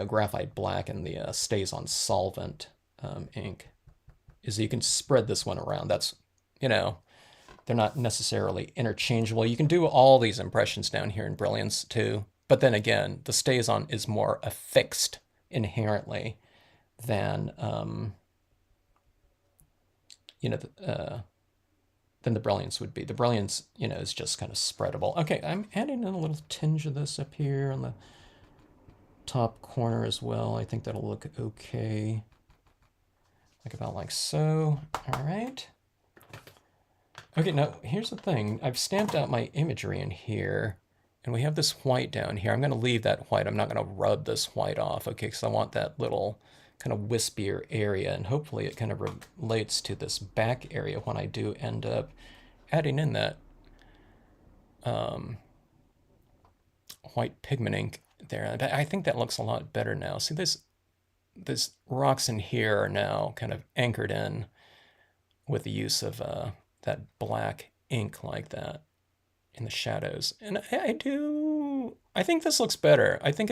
graphite black and the StazOn solvent ink, is that you can spread this one around. That's, they're not necessarily interchangeable. You can do all these impressions down here in Brilliance too. But then again, the StazOn is more affixed inherently than, than the Brilliance would be. The Brilliance, is just kind of spreadable. Okay, I'm adding in a little tinge of this up here on the top corner as well. I think that'll look okay. Like about like so. All right. Okay, now here's the thing. I've stamped out my imagery in here, and we have this white down here. I'm going to leave that white. I'm not going to rub this white off, okay, because I want that little kind of wispier area, and hopefully it kind of relates to this back area when I do end up adding in that white pigment ink there. I think that looks a lot better now. See, this rocks in here are now kind of anchored in with the use of that black ink like that in the shadows. And I think this looks better. I think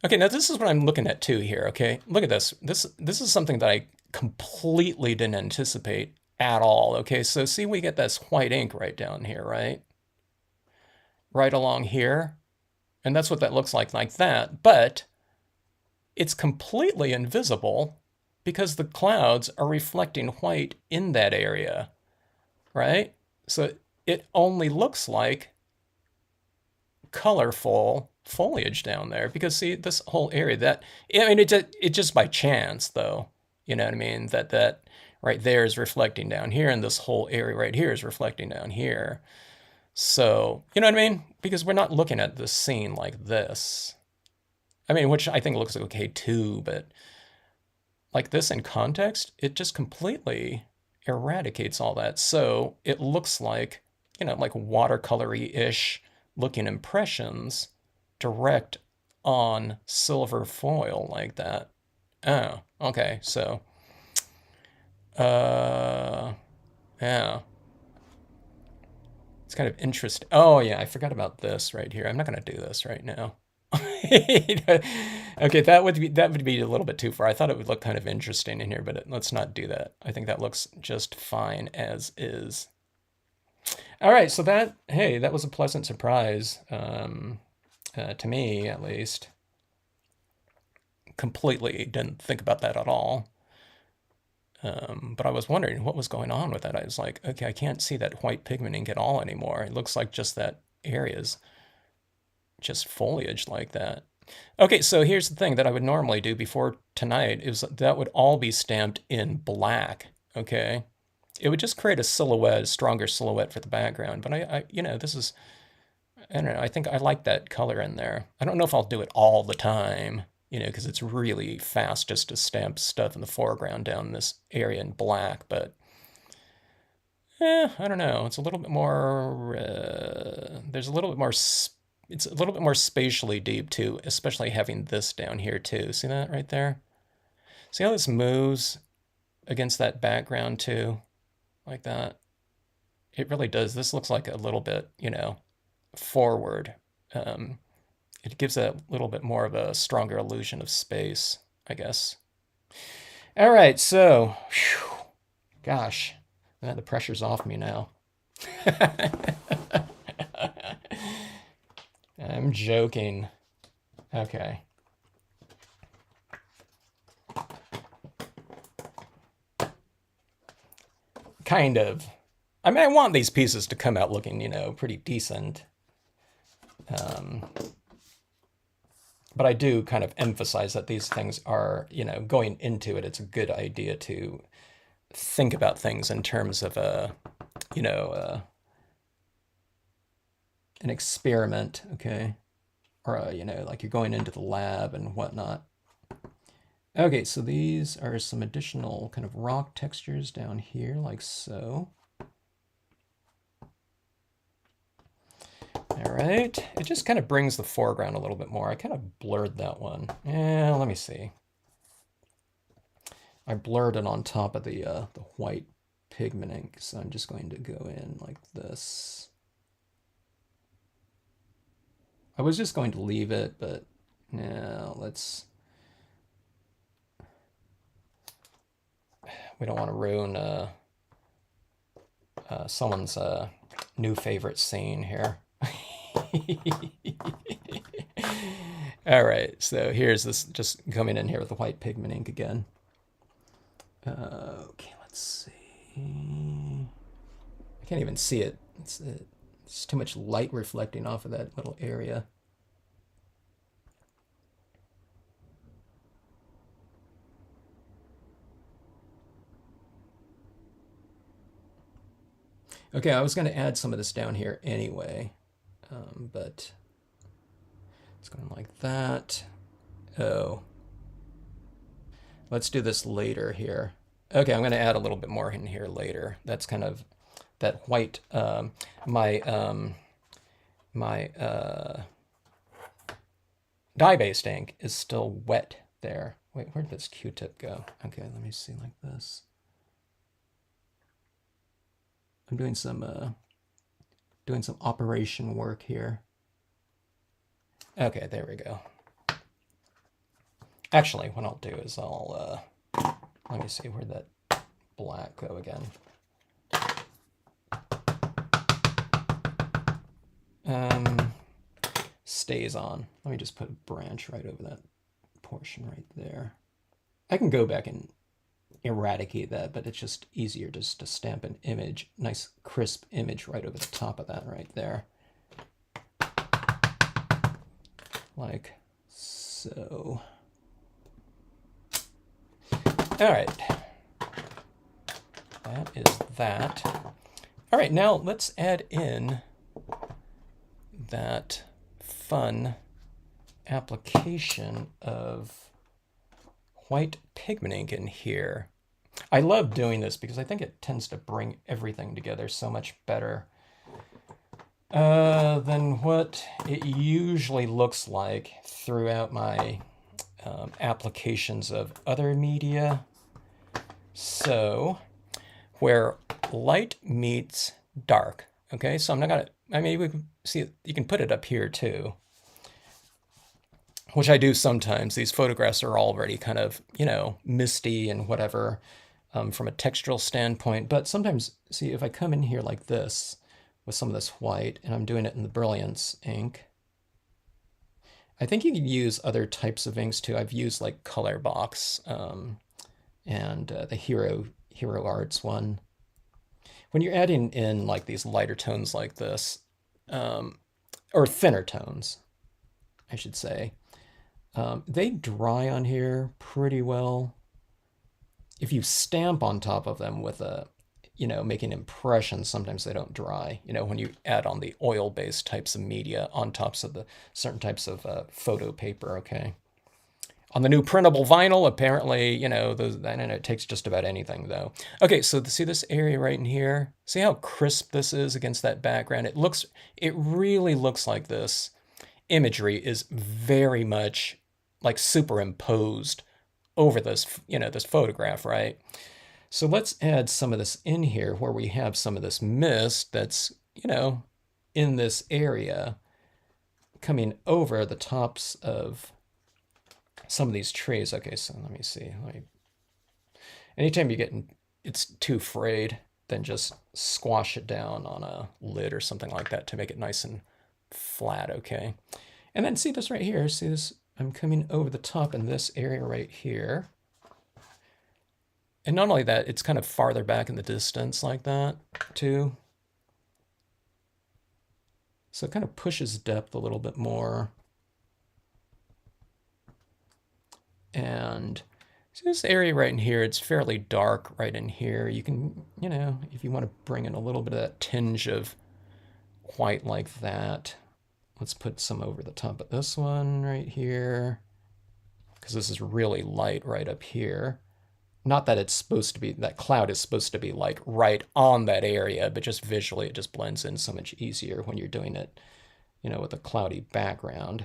okay, now this is what I'm looking at too here, okay? Look at this. This is something that I completely didn't anticipate at all, okay? So see, we get this white ink right down here, right? Right along here. And that's what that looks like that. But it's completely invisible because the clouds are reflecting white in that area, right? So it only looks like colorful foliage down there, because see, this whole area, it just by chance though, you know what I mean, that right there is reflecting down here, and this whole area right here is reflecting down here. So, you know what I mean? Because we're not looking at the scene like this. I mean, which I think looks okay too, but like this in context, it just completely eradicates all that. So it looks like, like watercolory-ish looking impressions direct on silver foil like that. Oh, okay. So, yeah. It's kind of interesting. Oh, yeah, I forgot about this right here. I'm not going to do this right now. Okay, that would be a little bit too far. I thought it would look kind of interesting in here, but let's not do that. I think that looks just fine as is. All right, so that was a pleasant surprise, to me at least. Completely didn't think about that at all. But I was wondering what was going on with that. I was like, okay, I can't see that white pigment ink at all anymore. It looks like just that area's just foliage like that. Okay, so here's the thing that I would normally do before tonight is that would all be stamped in black, okay? It would just create a silhouette, a stronger silhouette for the background. But I this is, I don't know, I think I like that color in there. I don't know if I'll do it all the time, because it's really fast just to stamp stuff in the foreground down this area in black, but I don't know. It's a little bit more, there's a little bit more, it's a little bit more spatially deep too, especially having this down here too. See that right there? See how this moves against that background too? Like that. It really does. This looks like a little bit, forward. It gives a little bit more of a stronger illusion of space, I guess. All right, so, whew, gosh, the pressure's off me now. I'm joking. Okay. Kind of. I mean, I want these pieces to come out looking, pretty decent. But I do kind of emphasize that these things are, going into it, it's a good idea to think about things in terms of, an experiment, okay? Or, you know, like you're going into the lab and whatnot. Okay, so these are some additional kind of rock textures down here, like so. All right, it just kind of brings the foreground a little bit more. I kind of blurred that one. Yeah, let me see. I blurred it on top of the white pigment ink, so I'm just going to go in like this. I was just going to leave it, but now let's... We don't want to ruin someone's new favorite scene here. All right, so here's this, just coming in here with the white pigment ink again. Okay, let's see. I can't even see it. It's too much light reflecting off of that little area. Okay, I was going to add some of this down here anyway, but it's going like that. Oh, let's do this later here. Okay, I'm going to add a little bit more in here later. That's kind of that white, my dye-based ink is still wet there. Wait, where did this Q-tip go? Okay, let me see like this. I'm doing some operation work here. Okay, there we go. Actually, what I'll do is I'll let me see, where'd that black go again? StazOn. Let me just put a branch right over that portion right there. I can go back and eradicate that, but it's just easier just to stamp an image, nice crisp image right over the top of that right there. Like so. All right. That is that. All right, now let's add in that fun application of white pigment ink in here. I love doing this because I think it tends to bring everything together so much better than what it usually looks like throughout my applications of other media. So, where light meets dark, okay? So I'm not gonna, I mean, we can see, you can put it up here too, which I do sometimes. These photographs are already kind of, you know, misty and whatever from a textural standpoint. But sometimes, see, if I come in here like this with some of this white, and I'm doing it in the Brilliance ink, I think you can use other types of inks too. I've used like Color Box and the Hero Arts one. When you're adding in like these lighter tones like this, or thinner tones, I should say, they dry on here pretty well. If you stamp on top of them with a, you know, making impressions, sometimes they don't dry. You know, when you add on the oil-based types of media on tops of the certain types of photo paper, okay? On the new printable vinyl, apparently, you know, I don't know, it takes just about anything though. Okay, so see this area right in here? See how crisp this is against that background? It really looks like this imagery is very much like superimposed over this, you know, this photograph, right? So let's add some of this in here where we have some of this mist that's, you know, in this area coming over the tops of some of these trees. Okay, so let me see. Anytime you get it's too frayed, then just squash it down on a lid or something like that to make it nice and flat, okay? And then see this right here. See this? I'm coming over the top in this area right here. And not only that, it's kind of farther back in the distance like that, too. So it kind of pushes depth a little bit more. And so this area right in here, it's fairly dark right in here. You can, you know, if you want to bring in a little bit of that tinge of quite like that. Let's put some over the top of this one right here, because this is really light right up here. Not that it's supposed to be, that cloud is supposed to be like right on that area, but just visually it just blends in so much easier when you're doing it, you know, with a cloudy background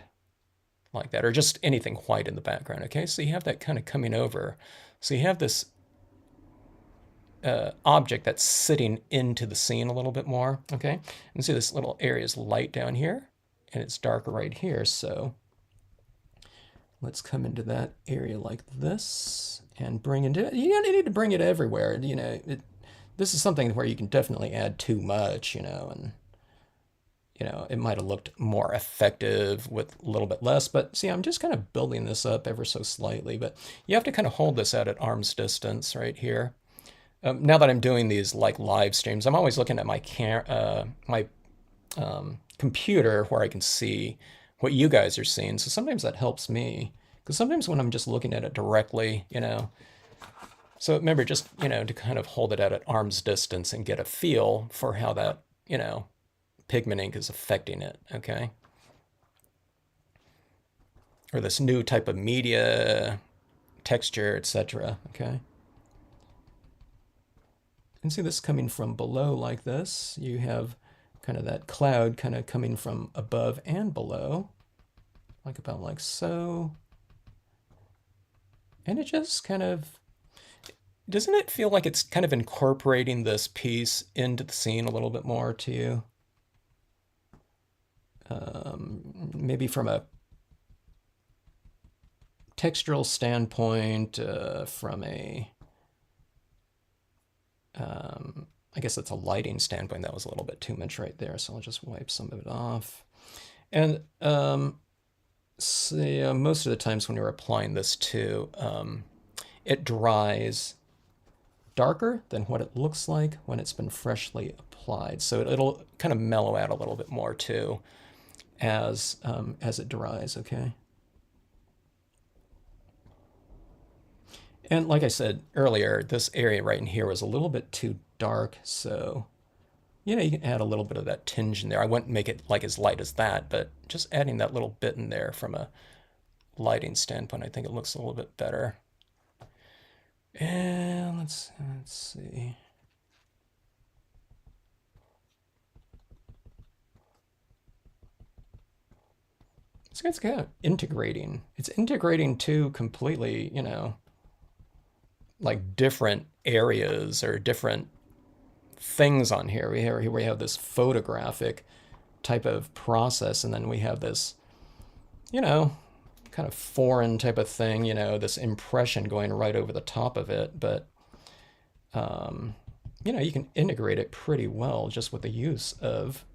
like that, or just anything white in the background. Okay, so you have that kind of coming over. So you have this object that's sitting into the scene a little bit more. Okay, and see this little area is light down here, and it's darker right here. So let's come into that area like this and bring into it. You don't need to bring it everywhere. You know, this is something where you can definitely add too much, you know, and you know, it might have looked more effective with a little bit less, but see, I'm just kind of building this up ever so slightly, but you have to kind of hold this out at arm's distance right here. Now that I'm doing these like live streams, I'm always looking at my computer where I can see what you guys are seeing. So sometimes that helps me, because sometimes when I'm just looking at it directly, you know, so remember just, you know, to kind of hold it out at arm's distance and get a feel for how that, you know, pigment ink is affecting it, okay? Or this new type of media, texture, etc., okay? And see this coming from below like this. You have kind of that cloud kind of coming from above and below, like about like so. And it just kind of, doesn't it feel like it's kind of incorporating this piece into the scene a little bit more to you? Maybe from a textural standpoint, from a, I guess it's a lighting standpoint. That was a little bit too much right there, so I'll just wipe some of it off. And see, most of the times when you're applying this too, it dries darker than what it looks like when it's been freshly applied. So it'll kind of mellow out a little bit more too as it dries, okay? And like I said earlier, this area right in here was a little bit too dark, so you know, you can add a little bit of that tinge in there. I wouldn't make it like as light as that, but just adding that little bit in there from a lighting standpoint, I think it looks a little bit better. And let's see. It's kind of integrating. It's integrating two completely, you know, like different areas or different things on here. We have this photographic type of process, and then we have this, you know, kind of foreign type of thing, you know, this impression going right over the top of it. But, you know, you can integrate it pretty well just with the use of,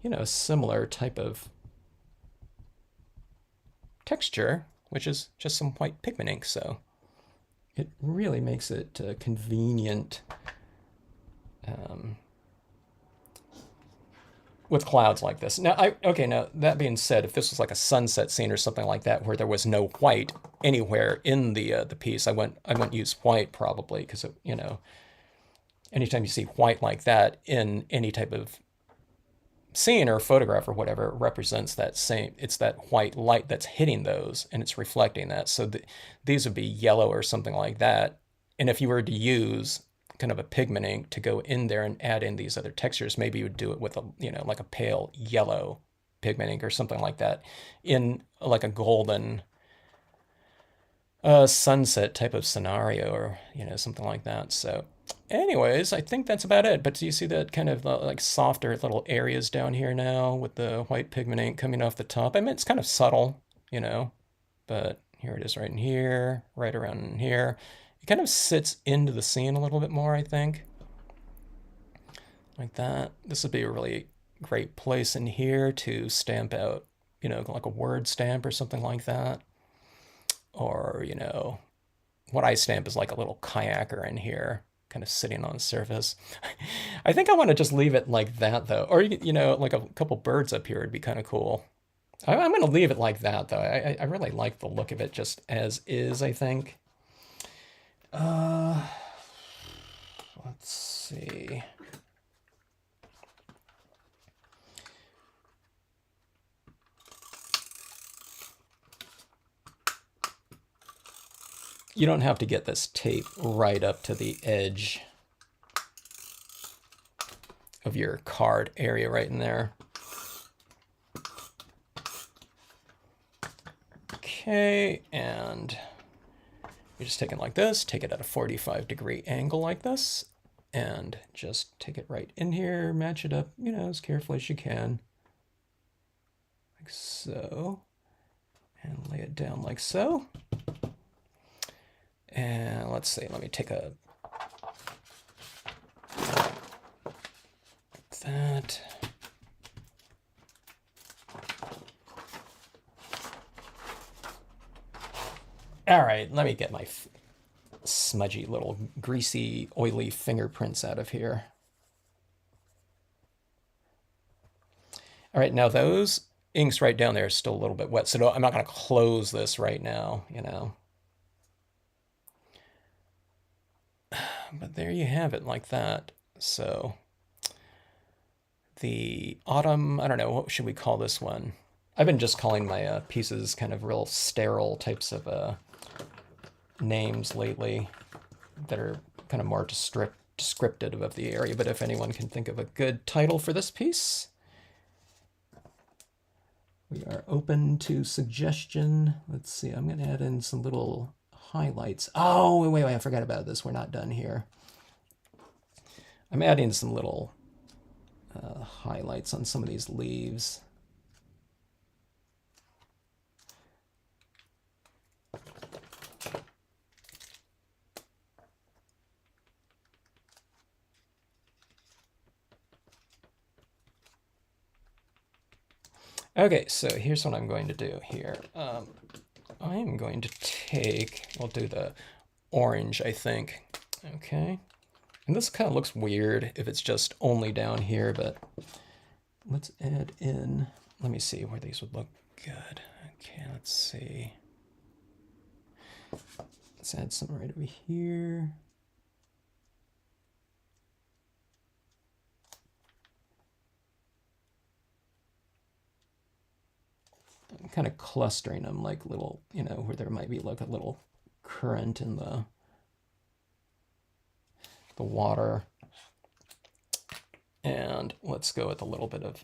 you know, a similar type of texture, which is just some white pigment ink. So it really makes it convenient with clouds like this. Now, now that being said, if this was like a sunset scene or something like that where there was no white anywhere in the piece, I wouldn't use white probably, because you know, anytime you see white like that in any type of scene or photograph or whatever, it represents that same, it's that white light that's hitting those and it's reflecting that. So these would be yellow or something like that. And if you were to use kind of a pigment ink to go in there and add in these other textures, maybe you would do it with a, you know, like a pale yellow pigment ink or something like that in like a golden sunset type of scenario, or, you know, something like that. So anyways, I think that's about it. But do you see that kind of like softer little areas down here now with the white pigment ink coming off the top? I mean, it's kind of subtle, you know, but here it is right in here, right around in here. It kind of sits into the scene a little bit more, I think. Like that. This would be a really great place in here to stamp out, you know, like a word stamp or something like that. Or, you know, what I stamp is like a little kayaker in here, kind of sitting on the surface. I think I want to just leave it like that, though. Or, you know, like a couple birds up here would be kind of cool. I'm going to leave it like that, though. I really like the look of it just as is, I think. Let's see. you don't have to get this tape right up to the edge of your card area right in there. Okay, and you're just taking it like this, take it at a 45-degree angle like this, and just take it right in here, match it up, you know, as carefully as you can. Like so. And lay it down like so. And let's see, let me take a like that. All right, let me get my smudgy little greasy, oily fingerprints out of here. All right, now those inks right down there are still a little bit wet, so I'm not going to close this right now, you know. But there you have it, like that. So the autumn, I don't know, what should we call this one? I've been just calling my pieces kind of real sterile types of names lately that are kind of more descriptive of the area, but if anyone can think of a good title for this piece, we are open to suggestion. Let's see, I'm going to add in some little highlights. Oh, wait, I forgot about this. We're not done here. I'm adding some little highlights on some of these leaves. Okay, so here's what I'm going to do here. I am going to take, we'll do the orange, I think. Okay. And this kind of looks weird if it's just only down here, but let's add in, let me see where these would look good. Okay, let's see. Let's add some right over here. I'm kind of clustering them like little, you know, where there might be like a little current in the water. And let's go with a little bit of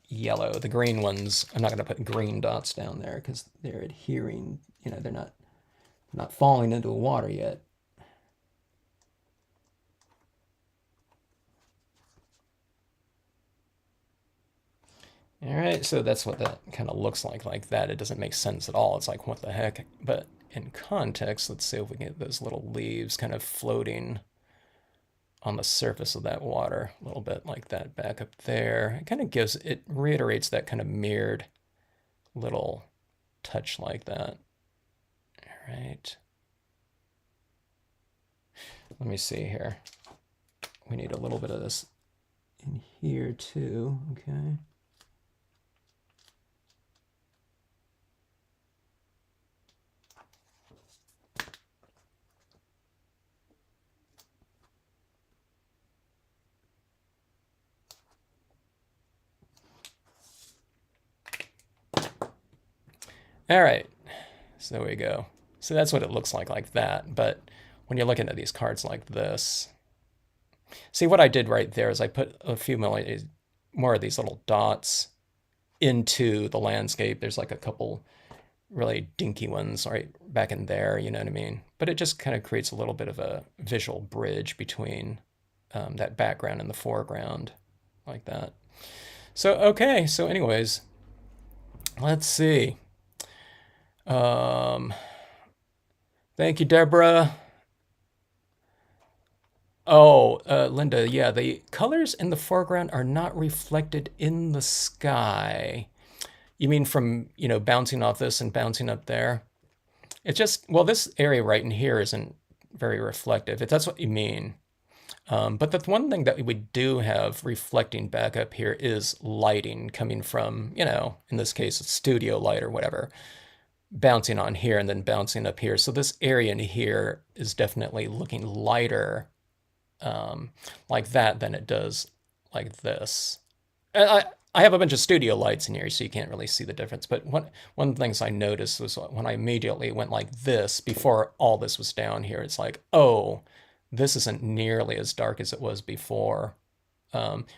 yellow. The green ones, I'm not going to put green dots down there because they're adhering, you know, they're not falling into the water yet. All right, so that's what that kind of looks like that. It doesn't make sense at all. It's like, what the heck? But in context, let's see if we can get those little leaves kind of floating on the surface of that water a little bit like that back up there. It kind of gives, it reiterates that kind of mirrored little touch like that. All right. Let me see here. We need a little bit of this in here too, okay. All right, so there we go. So that's what it looks like that. But when you're looking at these cards like this, see what I did right there is I put a few more of these little dots into the landscape. There's like a couple really dinky ones right back in there, you know what I mean? But it just kind of creates a little bit of a visual bridge between that background and the foreground like that. So, okay, so anyways, let's see. Thank you, Deborah. Oh, Linda, yeah, the colors in the foreground are not reflected in the sky. You mean from, you know, bouncing off this and bouncing up there? It's just, well, this area right in here isn't very reflective, if that's what you mean. But the one thing that we do have reflecting back up here is lighting coming from, you know, in this case, a studio light or whatever, bouncing on here and then bouncing up here. So this area in here is definitely looking lighter like that than it does like this. I have a bunch of studio lights in here, so you can't really see the difference. But one of the things I noticed was when I immediately went like this, before all this was down here, it's like, oh, this isn't nearly as dark as it was before.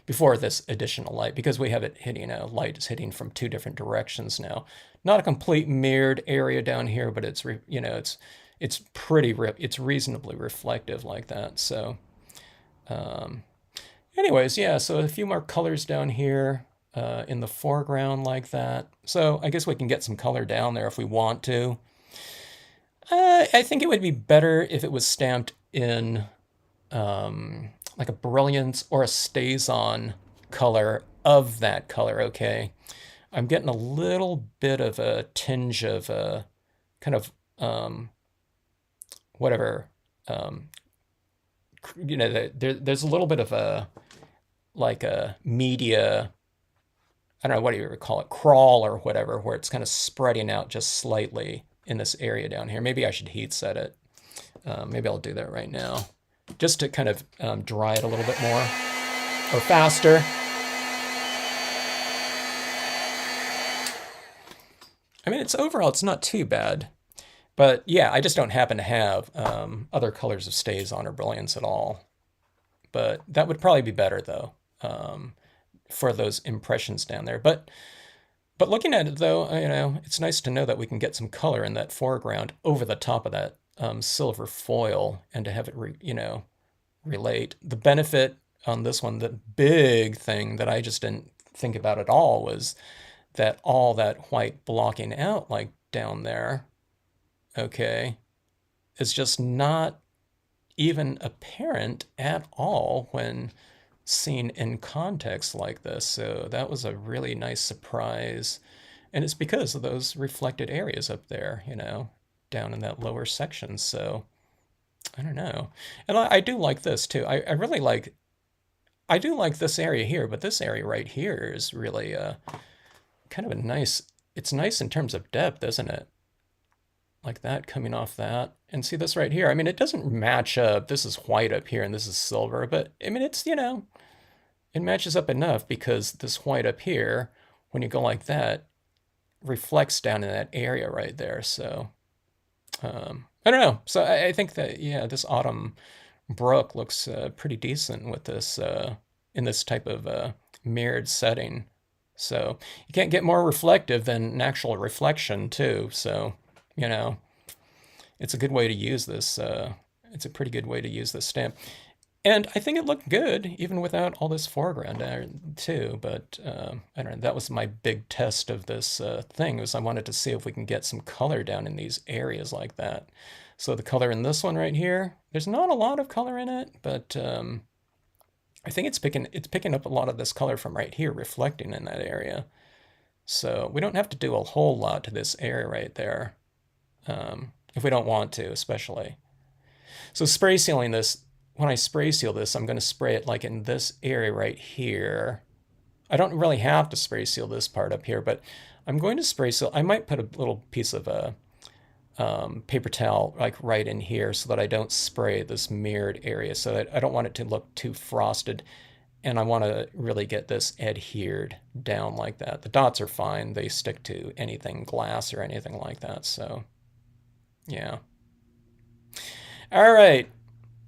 Before this additional light, because we have it hitting, light is hitting from two different directions now. Not a complete mirrored area down here, but it's it's reasonably reflective like that. So, anyways, yeah. So a few more colors down here in the foreground like that. So I guess we can get some color down there if we want to. I think it would be better if it was stamped in like a Brilliance or a StazOn color of that color, okay? I'm getting a little bit of a tinge of a kind of whatever, there's a little bit of a like a media, I don't know, what do you call it, crawl or whatever, where it's kind of spreading out just slightly in this area down here. Maybe I should heat set it. Maybe I'll do that right now, just to kind of dry it a little bit more or faster. I mean, overall, it's not too bad. But yeah, I just don't happen to have other colors of StazOn or Brilliance at all. But that would probably be better, though, for those impressions down there. But looking at it, though, it's nice to know that we can get some color in that foreground over the top of that silver foil, and to have it, relate. The benefit on this one, the big thing that I just didn't think about at all, was that all that white blocking out like down there, okay, is just not even apparent at all when seen in context like this. So that was a really nice surprise. And it's because of those reflected areas up there, down in that lower section. So I don't know. And I do like this too. I do like this area here, but this area right here is really kind of it's nice in terms of depth, isn't it? Like that coming off that. And see this right here. I mean, it doesn't match up. This is white up here and this is silver, but I mean, it's, it matches up enough, because this white up here, when you go like that, reflects down in that area right there. So, I don't know. So I think that, yeah, this autumn brook looks pretty decent with this, in this type of mirrored setting. So you can't get more reflective than an actual reflection too. So, it's a good way to use this. It's a pretty good way to use this stamp. And I think it looked good, even without all this foreground there, too. But I don't know, that was my big test of this thing, was I wanted to see if we can get some color down in these areas like that. So the color in this one right here, there's not a lot of color in it, but I think it's picking up a lot of this color from right here, reflecting in that area. So we don't have to do a whole lot to this area right there, if we don't want to, especially. So spray sealing this, when I spray seal this, I'm going to spray it like in this area right here. I don't really have to spray seal this part up here, but I'm going to spray seal. I might put a little piece of a paper towel like right in here, so that I don't spray this mirrored area. So I don't want it to look too frosted, and I want to really get this adhered down like that. The dots are fine. They stick to anything glass or anything like that. So yeah. All right.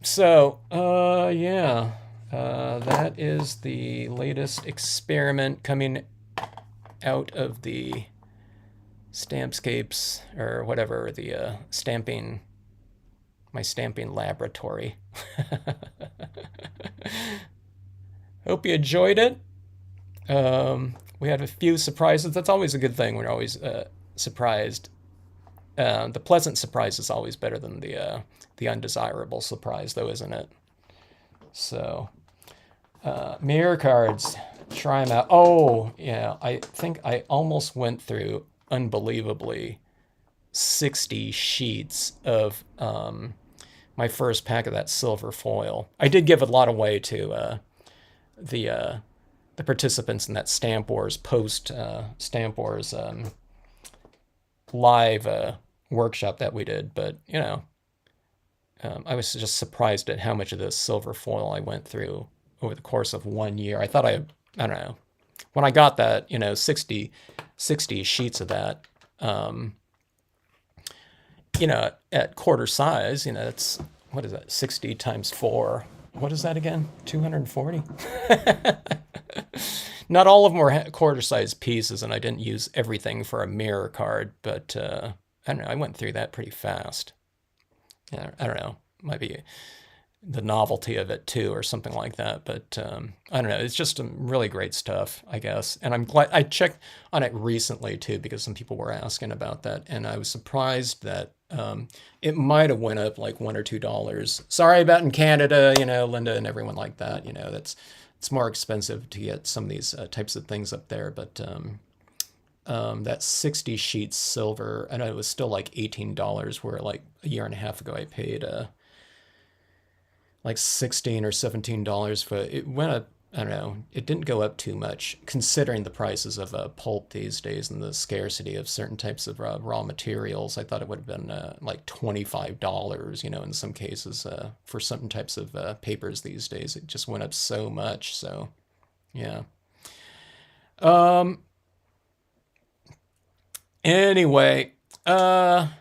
So, yeah, that is the latest experiment coming out of the Stampscapes, or whatever, the my stamping laboratory. Hope you enjoyed it. We had a few surprises. That's always a good thing. We're always surprised. The pleasant surprise is always better than the undesirable surprise, though, isn't it? So, mirror cards, try them out. Oh, yeah, I think I almost went through, unbelievably, 60 sheets of my first pack of that silver foil. I did give a lot away to the participants in that Stamp Wars Stamp Wars live workshop that we did, but I was just surprised at how much of this silver foil I went through over the course of 1 year. I thought I don't know, when I got that, 60 sheets of that, at quarter size, it's, what is that, 60 times 4. What is that again? 240? Not all of them were quarter size pieces, and I didn't use everything for a mirror card, but I don't know, I went through that pretty fast. Yeah, I don't know, might be the novelty of it too, or something like that. But I don't know. It's just some really great stuff, I guess. And I'm glad I checked on it recently too, because some people were asking about that, and I was surprised that it might have went up like $1 or $2. Sorry about in Canada, Linda and everyone like that. It's more expensive to get some of these types of things up there, but. That 60 sheets silver, I know it was still like $18, where like a year and a half ago I paid like $16 or $17 for it. It went up, I don't know, it didn't go up too much considering the prices of pulp these days and the scarcity of certain types of raw materials. I thought it would have been like $25, in some cases for certain types of papers these days. It just went up so much. So, yeah. Anyway, yikes,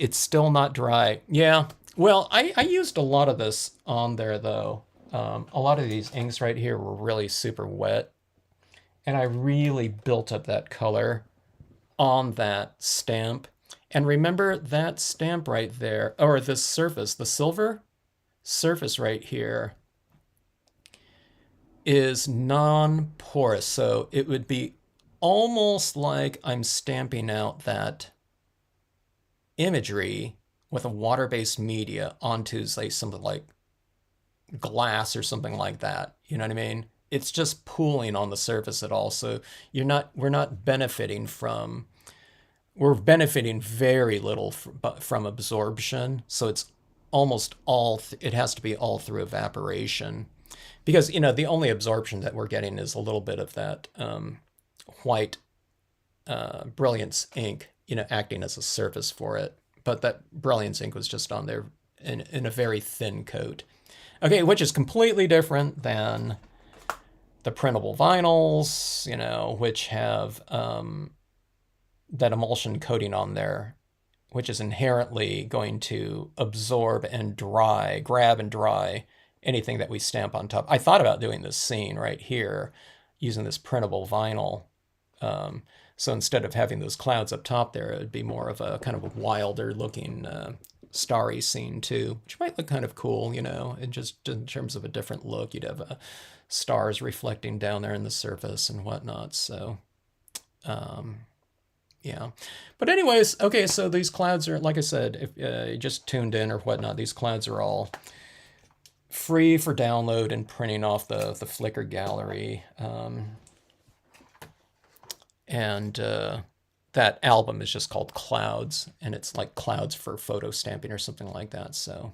it's still not dry. Yeah, well, I used a lot of this on there, though. A lot of these inks right here were really super wet, and I really built up that color on that stamp. And remember that stamp right there, or this surface, the silver surface right here is non-porous, so it would be almost like I'm stamping out that imagery with a water-based media onto, say, something like glass or something like that. You know what I mean? It's just pooling on the surface at all. So we're not benefiting from, we're benefiting very little from absorption. So it's almost all, it has to be all through evaporation. Because, the only absorption that we're getting is a little bit of that white Brilliance ink, acting as a surface for it. But that Brilliance ink was just on there in a very thin coat. Okay, which is completely different than the printable vinyls, which have that emulsion coating on there, which is inherently going to absorb and grab and dry anything that we stamp on top. I thought about doing this scene right here using this printable vinyl. So instead of having those clouds up top there, it would be more of a kind of a wilder looking starry scene too, which might look kind of cool, and just in terms of a different look. You'd have stars reflecting down there in the surface and whatnot. So, yeah. But anyways, okay, so these clouds are, like I said, if you just tuned in or whatnot, these clouds are all free for download and printing off the Flickr gallery. And that album is just called Clouds, and it's like Clouds for photo stamping or something like that. So,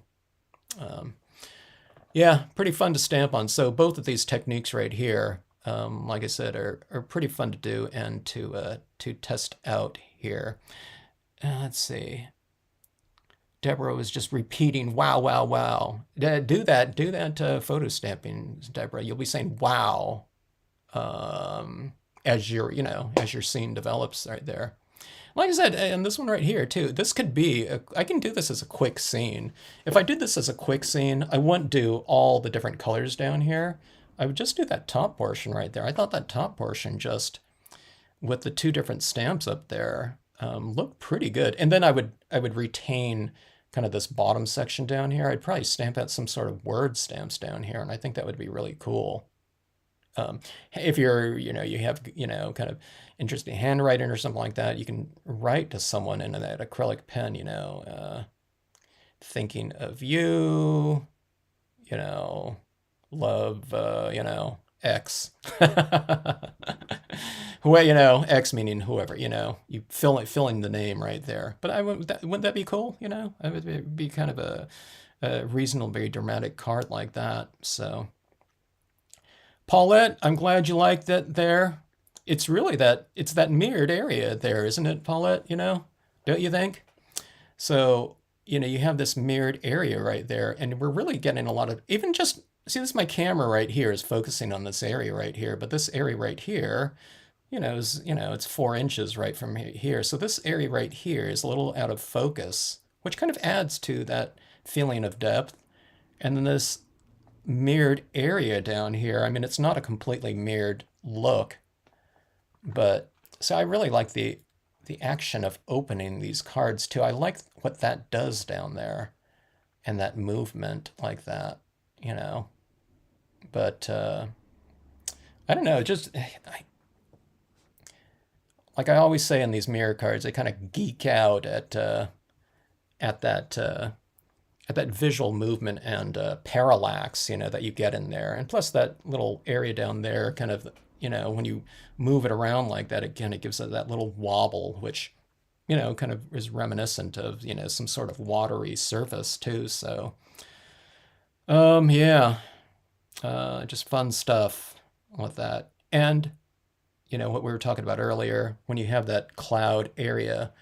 yeah, pretty fun to stamp on. So both of these techniques right here, like I said, are pretty fun to do and to test out here. Let's see. Deborah was just repeating, wow, wow, wow. Do that photo stamping, Deborah. You'll be saying, wow. As your scene develops right there. Like I said, and this one right here too, this could be, I can do this as a quick scene. If I did this as a quick scene, I wouldn't do all the different colors down here. I would just do that top portion right there. I thought that top portion just, with the two different stamps up there, looked pretty good. And then I would retain kind of this bottom section down here. I'd probably stamp out some sort of word stamps down here, and I think that would be really cool. If you're, you have, kind of interesting handwriting or something like that, you can write to someone in that acrylic pen, thinking of you, love, X. Well, X meaning whoever, you filling the name right there. But wouldn't that be cool? It would be kind of a reasonably dramatic card like that. So. Paulette, I'm glad you liked that there. It's really it's that mirrored area there, isn't it, Paulette? Don't you think? So, you have this mirrored area right there, and we're really getting a lot of, even just see, this is my camera right here is focusing on this area right here, but this area right here, it's 4 inches right from here. So this area right here is a little out of focus, which kind of adds to that feeling of depth. And then this mirrored area down here, I mean, it's not a completely mirrored look, but so I really like the action of opening these cards too. I like what that does down there and that movement like that, you know. But I don't know, just like I always say in these mirror cards, I kind of geek out at that at that visual movement and parallax, that you get in there, and plus that little area down there, kind of, when you move it around like that, again, it gives it that little wobble, which, kind of is reminiscent of, some sort of watery surface too. So, yeah, just fun stuff with that. And, what we were talking about earlier, when you have that cloud area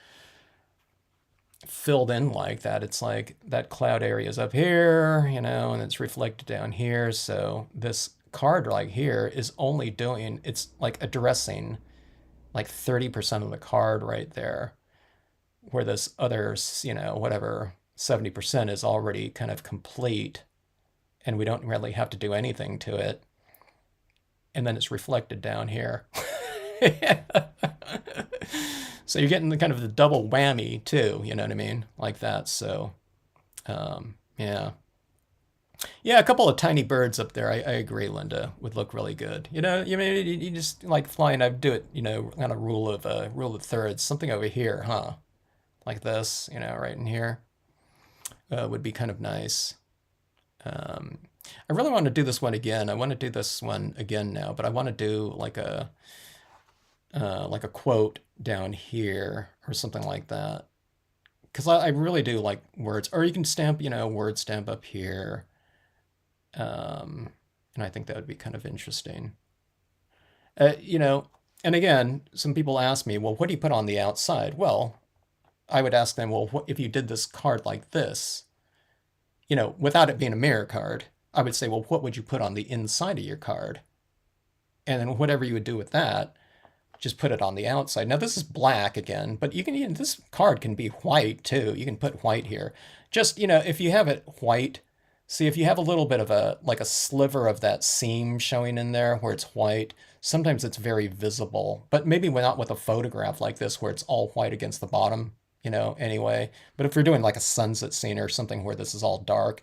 filled in like that, it's like that cloud area is up here, and it's reflected down here. So this card right here is only doing, it's like addressing like 30% of the card right there, where this other, whatever 70% is already kind of complete, and we don't really have to do anything to it. And then it's reflected down here. So you're getting the kind of the double whammy too, you know what I mean? Like that. So, yeah. Yeah, a couple of tiny birds up there, I agree, Linda, would look really good. You just like flying, I'd do it, on a rule of thirds, something over here, huh? Like this, right in here, would be kind of nice. I really want to do this one again. I want to do this one again now, but I want to do like a quote down here or something like that. Because I really do like words. Or you can stamp, word stamp up here. And I think that would be kind of interesting. And again, some people ask me, well, what do you put on the outside? Well, I would ask them, well, what, if you did this card like this, without it being a mirror card, I would say, well, what would you put on the inside of your card? And then whatever you would do with that, just put it on the outside. Now this is black again, but this card can be white too. You can put white here. Just, if you have it white, see if you have a little bit of like a sliver of that seam showing in there where it's white, sometimes it's very visible, but maybe not with a photograph like this where it's all white against the bottom, anyway. But if you're doing like a sunset scene or something where this is all dark,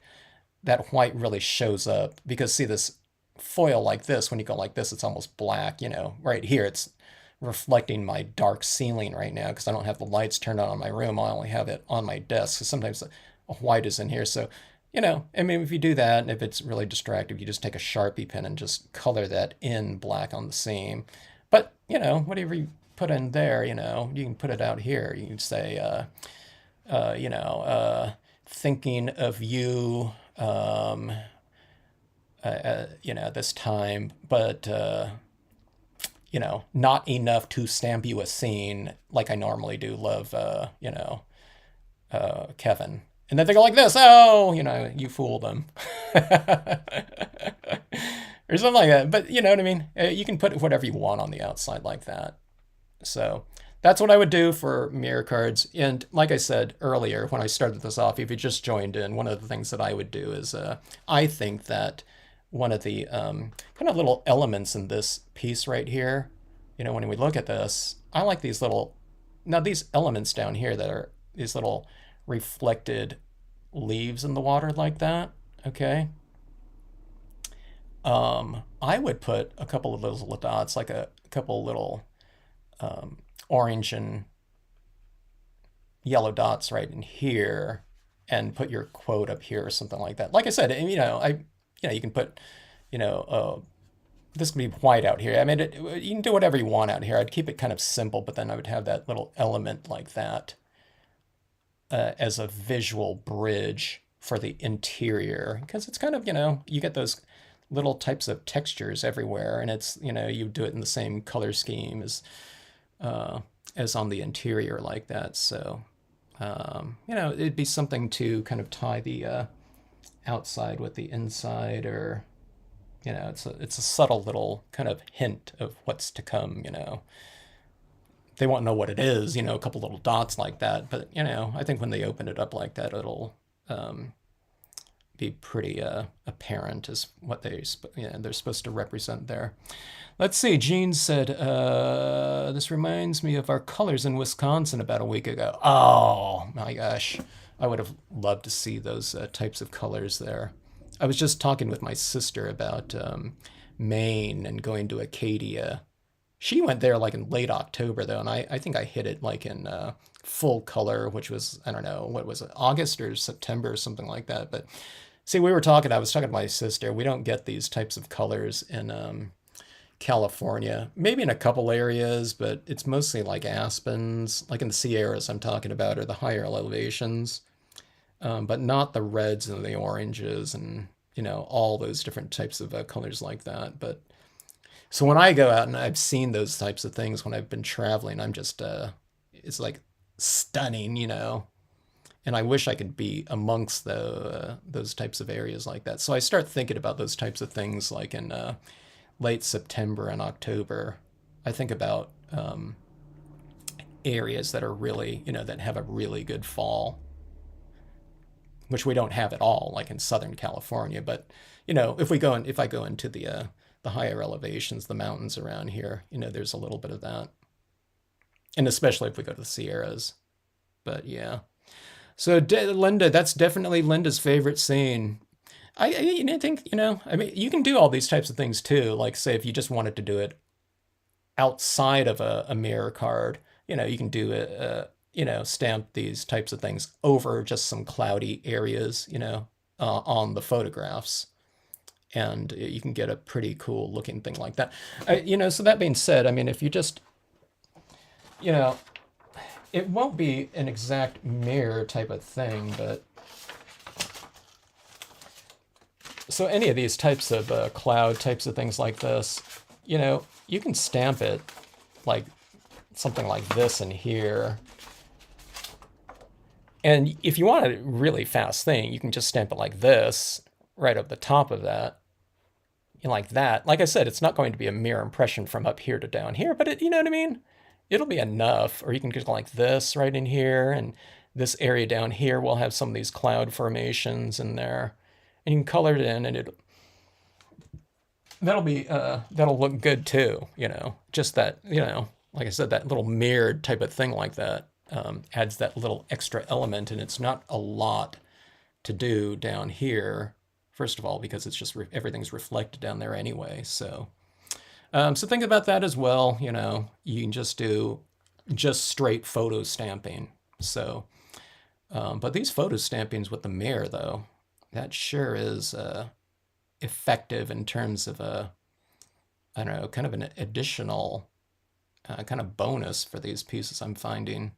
that white really shows up, because see this foil like this, when you go like this, it's almost black, right here, it's reflecting my dark ceiling right now because I don't have the lights turned on in my room. I only have it on my desk. So sometimes a white is in here. So, I mean, if you do that, and if it's really distractive, you just take a Sharpie pen and just color that in black on the seam. But, whatever you put in there, you can put it out here. You can say, thinking of you, this time, but, not enough to stamp you a scene like I normally do. Love, Kevin. And then they go like this. Oh, you fooled them. Or something like that. But you know what I mean? You can put whatever you want on the outside like that. So that's what I would do for mirror cards. And like I said earlier, when I started this off, if you just joined in, one of the things that I would do is I think that one of the kind of little elements in this piece right here, when we look at this, I like these little, now these elements down here that are these little reflected leaves in the water like that, okay? I would put a couple of those little dots, like a couple little orange and yellow dots right in here, and put your quote up here or something like that. Like I said, you can put, this can be white out here. I mean, you can do whatever you want out here. I'd keep it kind of simple, but then I would have that little element like that as a visual bridge for the interior, because it's kind of, you get those little types of textures everywhere, and it's, you do it in the same color scheme as on the interior like that. So, it'd be something to kind of tie the outside with the inside, or it's a subtle little kind of hint of what's to come. They won't know what it is. A couple little dots like that, but I think when they open it up like that, it'll be pretty apparent as what they're supposed to represent there. Let's see. Gene said, this reminds me of our colors in Wisconsin about a week ago. Oh, my gosh. I would have loved to see those types of colors there. I was just talking with my sister about Maine and going to Acadia. She went there like in late October, though, and I think I hit it like in full color, which was, I don't know, what was it, August or September or something like that. But see, I was talking to my sister. We don't get these types of colors in California, maybe in a couple areas, but it's mostly like aspens, like in the Sierras I'm talking about, or the higher elevations, but not the reds and the oranges and, all those different types of colors like that. But so when I go out and I've seen those types of things when I've been traveling, I'm just, it's like stunning, and I wish I could be amongst those types of areas like that. So I start thinking about those types of things like in late September and October. I think about areas that are really, that have a really good fall, which we don't have at all, like in Southern California. But if I go into the higher elevations, the mountains around here, there's a little bit of that, and especially if we go to the Sierras. But yeah, so Linda, that's definitely Linda's favorite scene. I think, I mean, you can do all these types of things too. Like, say, if you just wanted to do it outside of a mirror card, you can do it, stamp these types of things over just some cloudy areas, on the photographs. And you can get a pretty cool looking thing like that. So that being said, I mean, if you just, it won't be an exact mirror type of thing, but so any of these types of cloud types of things like this, you can stamp it like something like this in here. And if you want a really fast thing, you can just stamp it like this right up the top of that. Like that. Like I said, it's not going to be a mirror impression from up here to down here, but you know what I mean? It'll be enough. Or you can just go like this right in here, and this area down here will have some of these cloud formations in there. And you can color it in, and that'll look good too, just that, like I said, that little mirrored type of thing like that adds that little extra element, and it's not a lot to do down here, first of all, because it's just everything's reflected down there anyway. So think about that as well. You can just do just straight photo stamping. So, but these photo stampings with the mirror, though, that sure is effective in terms of I don't know, kind of an additional kind of bonus for these pieces I'm finding.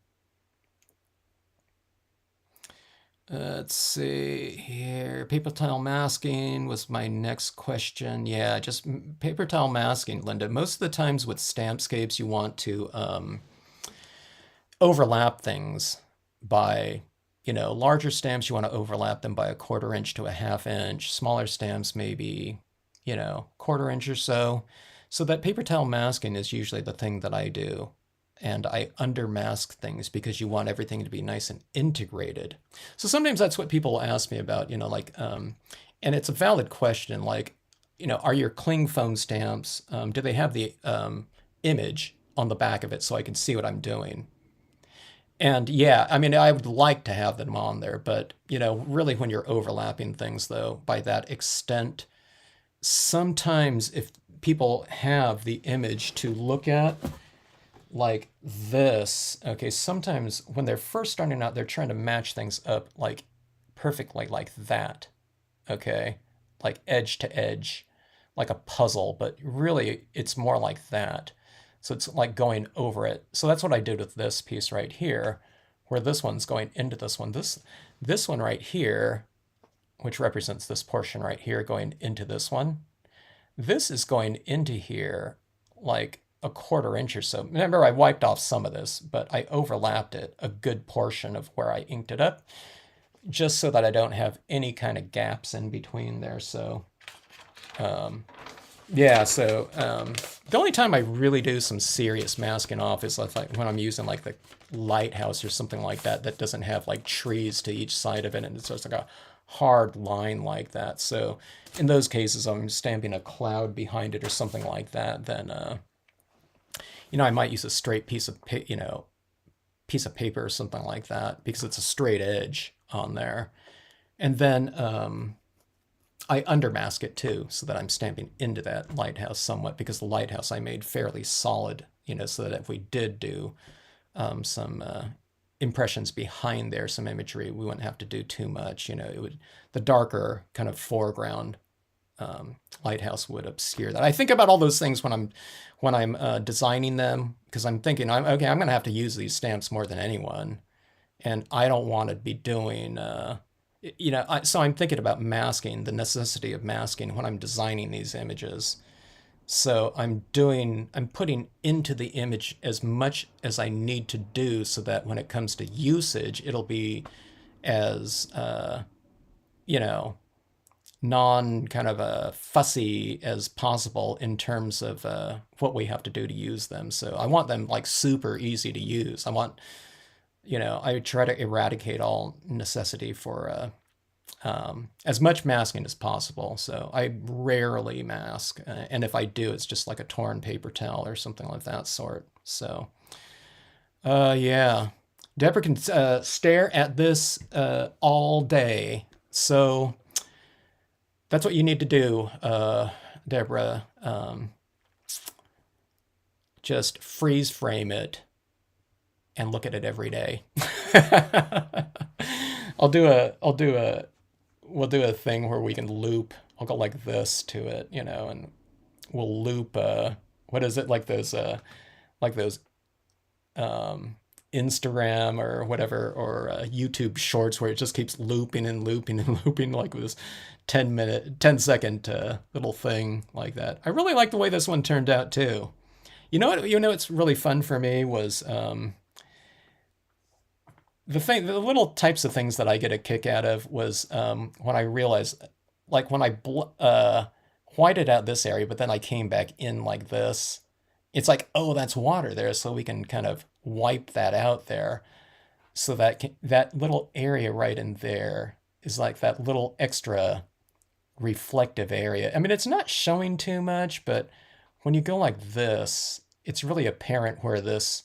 Let's see here. Paper towel masking was my next question. Yeah, just paper towel masking, Linda. Most of the times with Stampscapes, you want to overlap things by, larger stamps, you want to overlap them by 1/4 inch to 1/2 inch. Smaller stamps, maybe, 1/4 inch or so. So that paper towel masking is usually the thing that I do. And I undermask things because you want everything to be nice and integrated. So sometimes that's what people ask me about, and it's a valid question, like, are your cling foam stamps, do they have the image on the back of it so I can see what I'm doing? And yeah, I mean, I would like to have them on there, but, really when you're overlapping things, though, by that extent, sometimes if people have the image to look at, like this, okay, sometimes when they're first starting out, they're trying to match things up like perfectly like that, okay, like edge to edge, like a puzzle, but really it's more like that. So it's like going over it. So that's what I did with this piece right here, where this one's going into this one. This one right here, which represents this portion right here, going into this one. This is going into here like 1/4 inch or so. Remember, I wiped off some of this, but I overlapped it a good portion of where I inked it up. just so that I don't have any kind of gaps in between there. So yeah, so the only time I really do some serious masking off is like when I'm using like the lighthouse or something like that that doesn't have like trees to each side of it, and it's just like a hard line like that. So in those cases, I'm stamping a cloud behind it or something like that. Then I might use a straight piece of piece of paper or something like that because it's a straight edge on there, and then I undermask it too, so that I'm stamping into that lighthouse somewhat, because the lighthouse I made fairly solid, so that if we did do some impressions behind there, some imagery, we wouldn't have to do too much. It would, the darker kind of foreground lighthouse would obscure that. I think about all those things when I'm designing them, because I'm thinking, I'm going to have to use these stamps more than anyone, and I don't want to be doing. So I'm thinking about masking, the necessity of masking when I'm designing these images. So I'm putting into the image as much as I need to do so that when it comes to usage, it'll be as, non kind of fussy as possible in terms of what we have to do to use them. So I want them like super easy to use. I try to eradicate all necessity for as much masking as possible. So I rarely mask. And if I do, it's just like a torn paper towel or something like that sort. So, yeah. Deborah can stare at this all day. So that's what you need to do, Deborah. Just freeze frame it and look at it every day. We'll do a thing where we can loop. I'll go like this to it, and we'll loop. What is it, like those Instagram or whatever, or YouTube shorts where it just keeps looping and looping and looping, like this 10-second little thing like that. I really like the way this one turned out too. It's really fun for me was the little types of things that I get a kick out of was when I realized, like when I whited out this area, but then I came back in like this, it's like, oh, that's water there, so we can kind of wipe that out there, so that little area right in there is like that little extra reflective area. I mean, it's not showing too much, but when you go like this, it's really apparent where this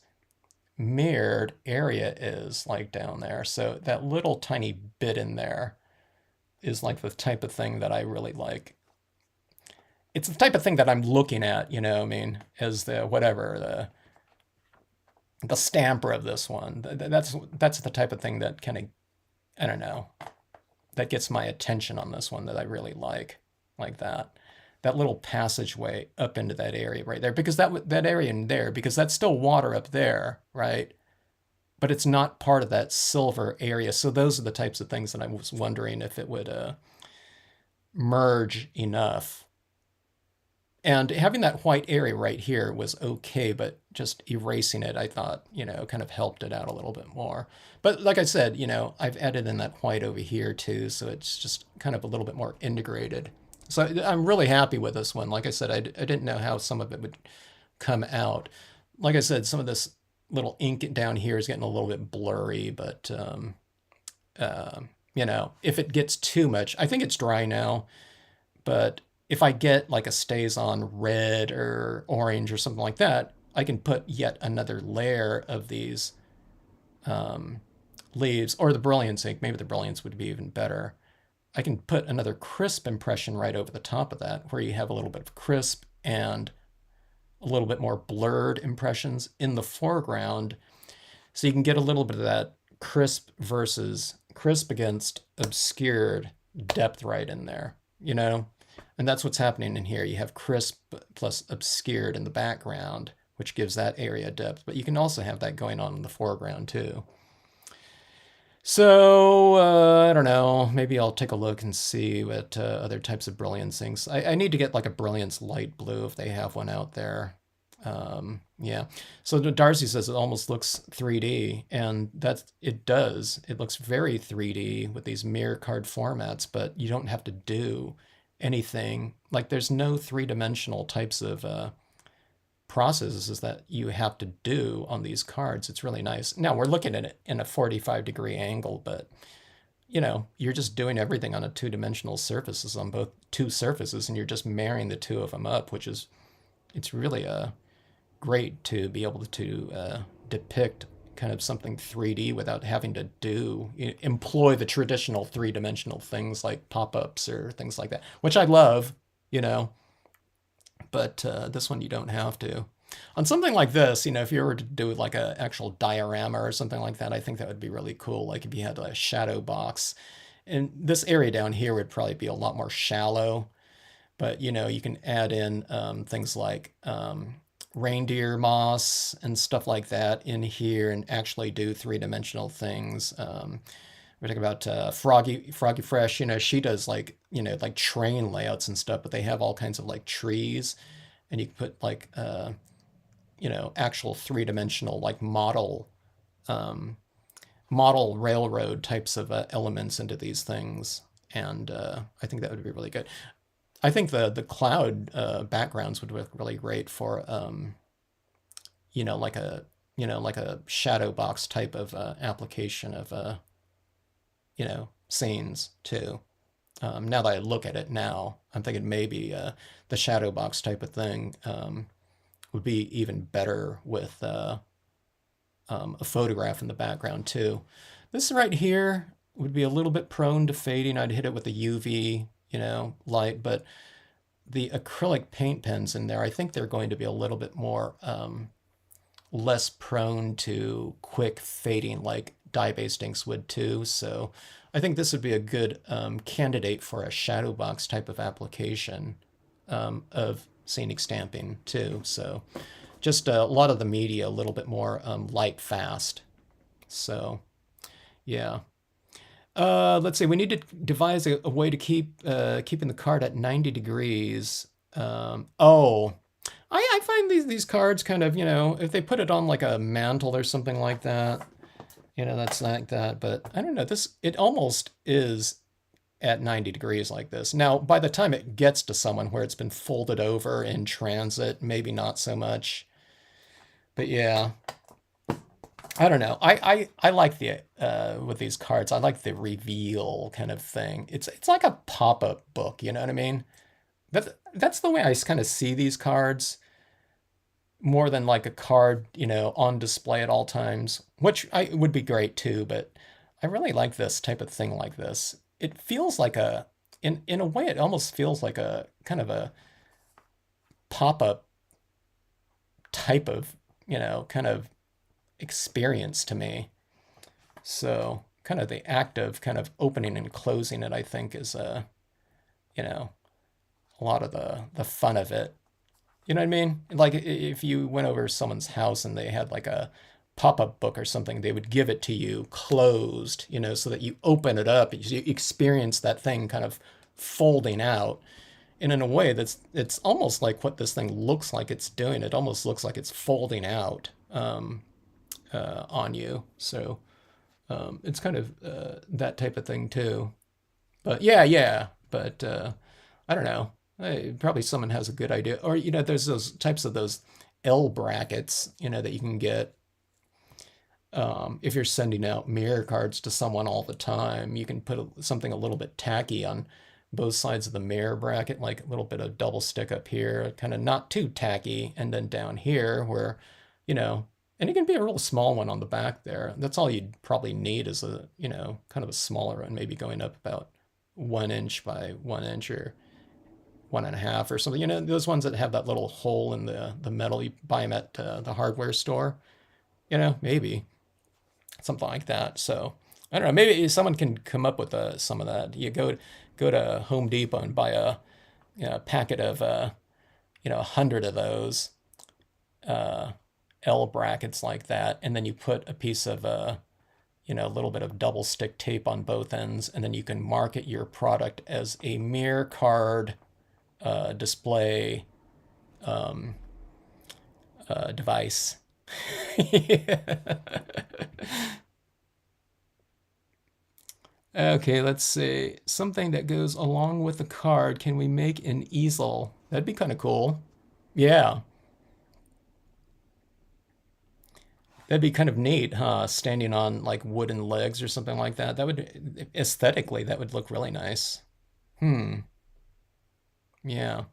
mirrored area is, like down there. So that little tiny bit in there is like the type of thing that I really like. It's the type of thing that I'm looking at, as the stamper of this one. That's the type of thing that kind of, I don't know, that gets my attention on this one, that I really like that little passageway up into that area right there, because that area in there, because that's still water up there, right? But it's not part of that silver area. So those are the types of things that I was wondering if it would merge enough. And having that white area right here was okay, but just erasing it, I thought, kind of helped it out a little bit more. But like I said, I've added in that white over here too, so it's just kind of a little bit more integrated. So I'm really happy with this one. Like I said, I didn't know how some of it would come out. Like I said, some of this little ink down here is getting a little bit blurry, but, if it gets too much, I think it's dry now, but if I get like a StazOn red or orange or something like that, I can put yet another layer of these leaves, or the Brilliance ink. Maybe the Brilliance would be even better. I can put another crisp impression right over the top of that, where you have a little bit of crisp and a little bit more blurred impressions in the foreground. So you can get a little bit of that crisp against obscured depth right in there, And that's what's happening in here. You have crisp plus obscured in the background, which gives that area depth. But you can also have that going on in the foreground too. So, I don't know, maybe I'll take a look and see what other types of Brilliance inks. I need to get like a Brilliance light blue if they have one out there. Yeah. So Darcy says it almost looks 3D, and it does. It looks very 3D with these mirror card formats, but you don't have to do anything. Like there's no three-dimensional types of processes that you have to do on these cards. It's really nice. Now we're looking at it in a 45-degree angle, but you're just doing everything on a two-dimensional surfaces on both two surfaces, and you're just marrying the two of them up, it's really great to be able to depict kind of something 3D without having to employ the traditional three-dimensional things like pop-ups or things like that, which I love, but this one you don't have to. On something like this, if you were to do like an actual diorama or something like that, I think that would be really cool. Like if you had a shadow box, and this area down here would probably be a lot more shallow, but you can add in things like reindeer moss and stuff like that in here and actually do three-dimensional things. We're talking about Froggy Fresh. She does like train layouts and stuff, but they have all kinds of like trees, and you can put like actual three-dimensional like model railroad types of elements into these things, and I think that would be really good. I think the cloud backgrounds would work really great for like a shadow box type of application of scenes too. Now that I look at it now, I'm thinking maybe the shadow box type of thing would be even better with a photograph in the background too. This right here would be a little bit prone to fading. I'd hit it with a UV, light, but the acrylic paint pens in there, I think they're going to be a little bit more less prone to quick fading like dye-based inks would too. So I think this would be a good candidate for a shadow box type of application of scenic stamping too. So just a lot of the media a little bit more light fast. So yeah. Let's see. We need to devise a way to keeping the card at 90 degrees. I find these cards kind of, if they put it on like a mantle or something like that, that's like that. But I don't know. It almost is at 90 degrees like this. Now, by the time it gets to someone where it's been folded over in transit, maybe not so much. But yeah. I don't know. I like the with these cards. I like the reveal kind of thing. It's like a pop-up book. You know what I mean? That's the way I kind of see these cards, more than like a card on display at all times, which I would be great too. But I really like this type of thing like this. It feels like in a way, it almost feels like a kind of a pop-up type of kind of experience to me. So kind of the act of kind of opening and closing it, I think, is a lot of the fun of it. You know what I mean? Like if you went over someone's house and they had like a pop-up book or something, they would give it to you closed, so that you open it up, you experience that thing kind of folding out. And in a way it's almost like what this thing looks like it's doing. It almost looks like it's folding out on you. So it's kind of that type of thing too. But yeah. But I don't know. Probably someone has a good idea. Or there's those types of those L brackets, that you can get if you're sending out mirror cards to someone all the time. You can put something a little bit tacky on both sides of the mirror bracket, like a little bit of double stick up here, kind of not too tacky, and then down here where, and it can be a real small one on the back there. That's all you'd probably need is a, kind of a smaller one, maybe going up about 1 inch by 1 inch or 1.5 or something. Those ones that have that little hole in the metal, you buy them at the hardware store, maybe something like that. So I don't know, maybe someone can come up with some of that. You go to Home Depot and buy a packet of 100 of those L brackets like that, and then you put a piece of a little bit of double stick tape on both ends, and then you can market your product as a mirror card display device. Yeah. Okay, let's see. Something that goes along with the card. Can we make an easel? That'd be kind of cool. Yeah, that'd be kind of neat, huh? Standing on like wooden legs or something like that. That would, aesthetically, that would look really nice. Hmm. Yeah.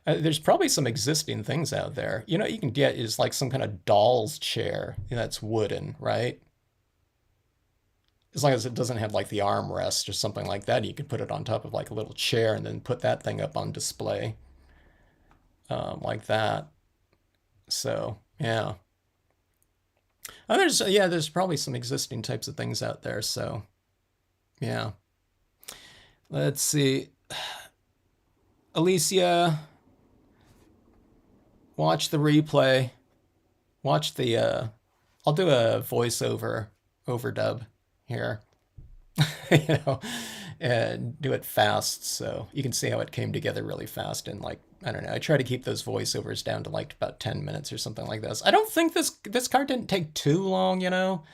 There's probably some existing things out there. You know, what you can get is like some kind of doll's chair that's wooden, right? As long as it doesn't have like the armrest or something like that, you could put it on top of like a little chair and then put that thing up on display like that. So yeah, there's probably some existing types of things out there. So yeah, let's see. Alicia, watch the replay. Watch the. I'll do a voiceover overdub here. You know, and do it fast so you can see how it came together really fast. And like, I don't know, I try to keep those voiceovers down to like about 10 minutes or something like this. I don't think this card didn't take too long, you know,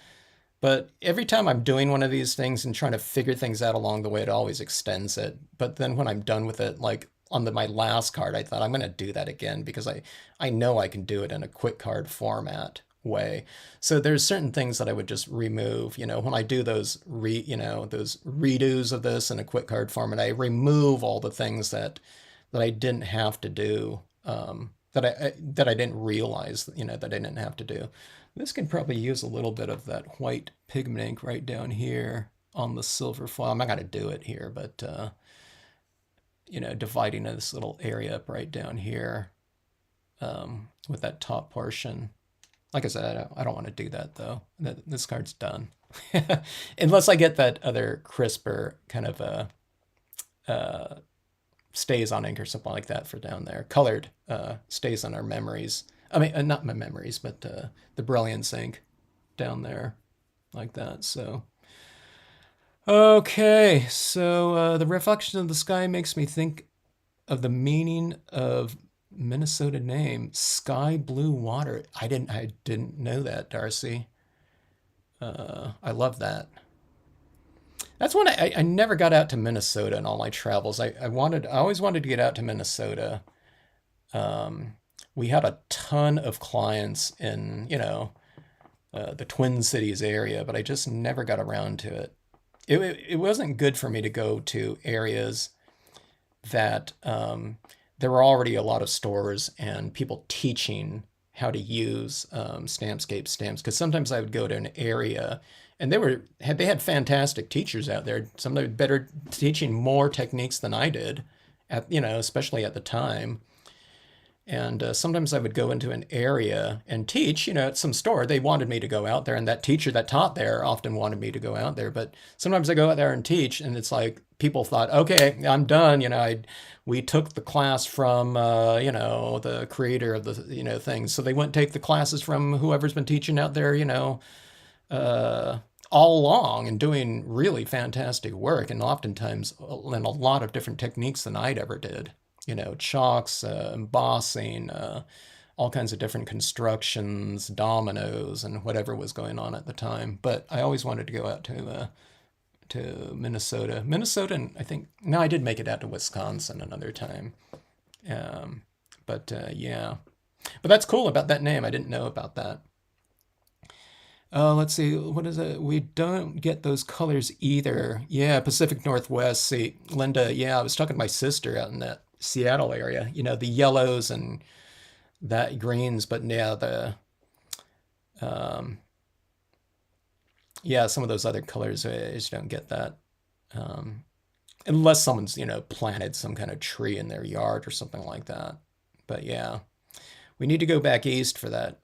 but every time I'm doing one of these things and trying to figure things out along the way, it always extends it. But then when I'm done with it, like on my last card, I thought I'm going to do that again because I know I can do it in a quick card format way. So there's certain things that I would just remove. You know, when I do those redos of this in a quick card format, I remove all the things that I didn't have to do. That I didn't realize, that I didn't have to do. This could probably use a little bit of that white pigment ink right down here on the silver foil. I'm not going to do it here, but dividing this little area up right down here with that top portion. Like I said, I don't want to do that though. This card's done. Unless I get that other crisper kind of a StazOn ink or something like that for down there. Colored StazOn our memories. I mean, not my memories, but the Brilliance ink down there like that. So, okay. So the reflection of the sky makes me think of the meaning of Minnesota name, sky blue water. I didn't know that, Darcy. I love that. That's when I never got out to Minnesota in all my travels. I always wanted to get out to Minnesota. We had a ton of clients in, the Twin Cities area, but I just never got around to it. It wasn't good for me to go to areas that there were already a lot of stores and people teaching how to use Stampscape stamps. Because sometimes I would go to an area and they had fantastic teachers out there. Some of them better teaching more techniques than I did, especially at the time. And sometimes I would go into an area and teach, at some store. They wanted me to go out there, and that teacher that taught there often wanted me to go out there. But sometimes I go out there and teach, and it's like people thought, okay, I'm done. We took the class from, the creator of the, things. So they went take the classes from whoever's been teaching out there, all along and doing really fantastic work, and oftentimes in a lot of different techniques than I'd ever did. Chalks, embossing, all kinds of different constructions, dominoes, and whatever was going on at the time. But I always wanted to go out to Minnesota. Minnesota, and I think, no, I did make it out to Wisconsin another time. Yeah. But that's cool about that name. I didn't know about that. Let's see, what is it? We don't get those colors either. Yeah, Pacific Northwest. See, Linda, yeah, I was talking to my sister out in that Seattle area, the yellows and that greens, but yeah, um, some of those other colors, I just don't get that. Um, Unless someone's, planted some kind of tree in their yard or something like that. But yeah, we need to go back east for that.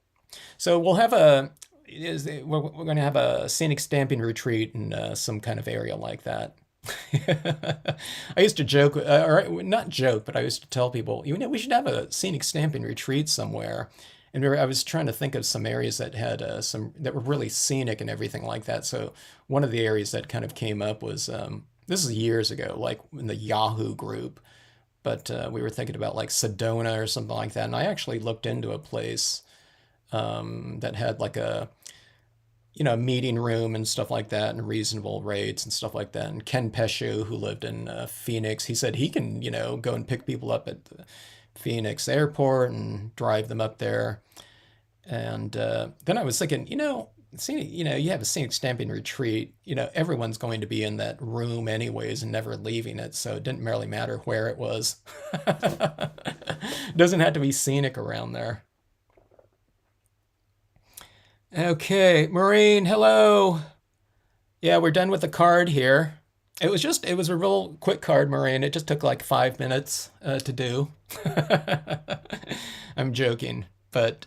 So we're going to have a scenic stamping retreat in some kind of area like that. I used to joke, or not joke, but I used to tell people, we should have a scenic stamping retreat somewhere. And I was trying to think of some areas that had some that were really scenic and everything like that. So one of the areas that kind of came up was this is years ago, like in the Yahoo group, but we were thinking about like Sedona or something like that. And I actually looked into a place that had like a meeting room and stuff like that, and reasonable rates and stuff like that. And Ken Peshu, who lived in Phoenix, he said he can, go and pick people up at the Phoenix airport and drive them up there. And then I was thinking, you have a scenic stamping retreat, everyone's going to be in that room anyways and never leaving it. So it didn't really matter where it was. It doesn't have to be scenic around there. Okay, Maureen, hello. Yeah, we're done with the card here. It was a real quick card, Maureen. It just took like 5 minutes to do. I'm joking, but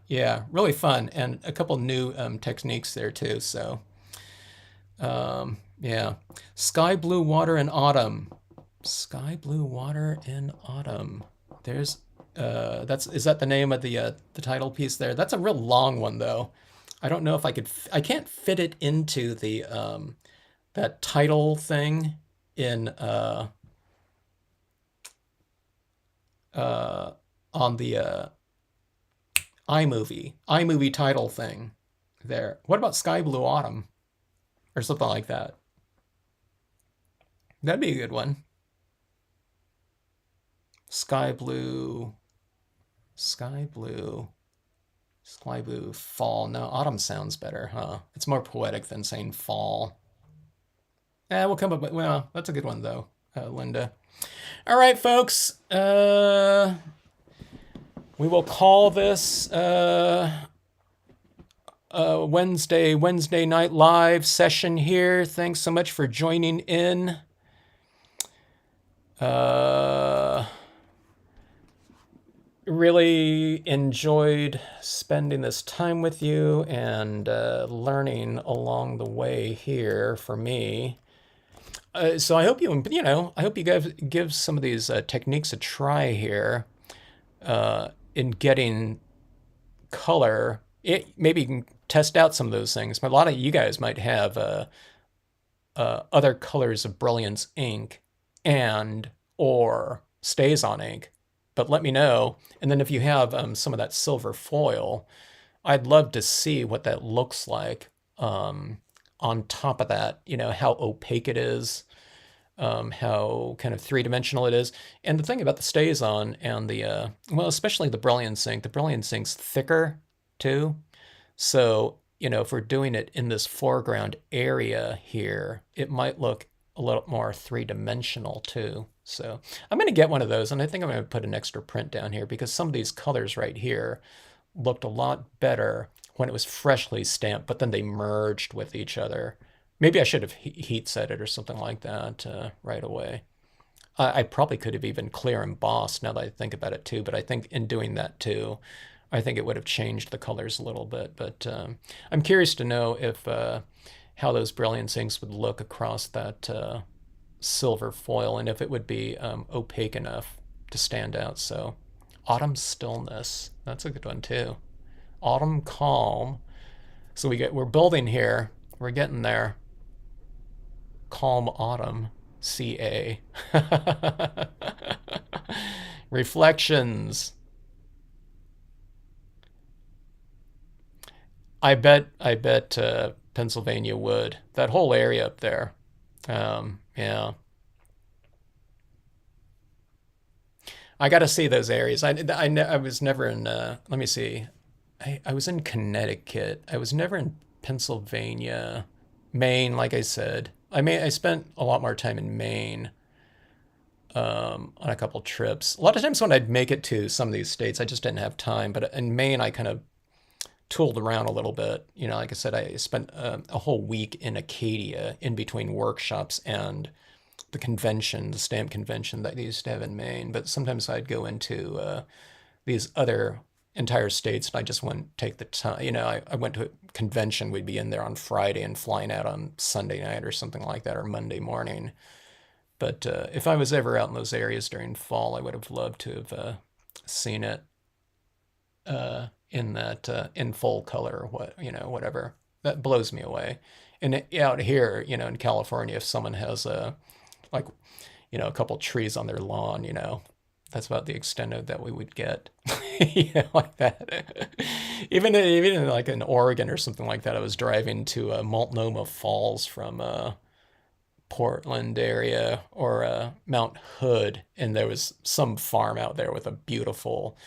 yeah, really fun and a couple new techniques there too. So yeah, sky blue water in autumn. Sky blue water in autumn. There's is that the name of the title piece there? That's a real long one though. I don't know if I can't fit it into the that title thing in uh on the iMovie title thing there. What about Sky Blue Autumn or something like that? That'd be a good one. Sky blue, sky blue, sky blue fall. No, autumn sounds better, huh? It's more poetic than saying fall. We'll come up with, well, that's a good one though, Linda. All right, folks. We will call this Wednesday night live session here. Thanks so much for joining in. Really enjoyed spending this time with you and learning along the way here for me. So I hope I hope you guys give some of these techniques a try here in getting color. Maybe you can test out some of those things. But a lot of you guys might have other colors of Brilliance ink and or StazOn ink, but let me know. And then if you have some of that silver foil, I'd love to see what that looks like on top of that, how opaque it is, how kind of three-dimensional it is. And the thing about the StazOn and well, especially the Brilliance ink's thicker too. So, if we're doing it in this foreground area here, it might look a little more three-dimensional too. So I'm going to get one of those, and I think I'm going to put an extra print down here because some of these colors right here looked a lot better when it was freshly stamped, but then they merged with each other. Maybe I should have heat set it or something like that right away. I probably could have even clear embossed now that I think about it too, but I think in doing that too, I think it would have changed the colors a little bit. But I'm curious to know if how those Brilliance inks would look across that silver foil and if it would be opaque enough to stand out. So autumn stillness, that's a good one too. Autumn calm. So we're building here. We're getting there. Calm autumn, CA. Reflections. I bet Pennsylvania would. That whole area up there. Yeah. I got to see those areas. I was never in, let me see. I was in Connecticut. I was never in Pennsylvania. Maine, like I said. I spent a lot more time in Maine on a couple trips. A lot of times when I'd make it to some of these states, I just didn't have time. But in Maine, I kind of tooled around a little bit. Like I said, I spent a whole week in Acadia in between workshops and the stamp convention that they used to have in Maine. But sometimes I'd go into these other entire states and I just wouldn't take the time. I went to a convention, we'd be in there on Friday and flying out on Sunday night or something like that, or Monday morning. But if I was ever out in those areas during fall, I would have loved to have seen it in that in full color, whatever. That blows me away. And out here, in California, if someone has like, a couple trees on their lawn, That's about the extent of that we would get, like that. Even in, like in Oregon or something like that, I was driving to Multnomah Falls from Portland area or Mount Hood, and there was some farm out there with a beautiful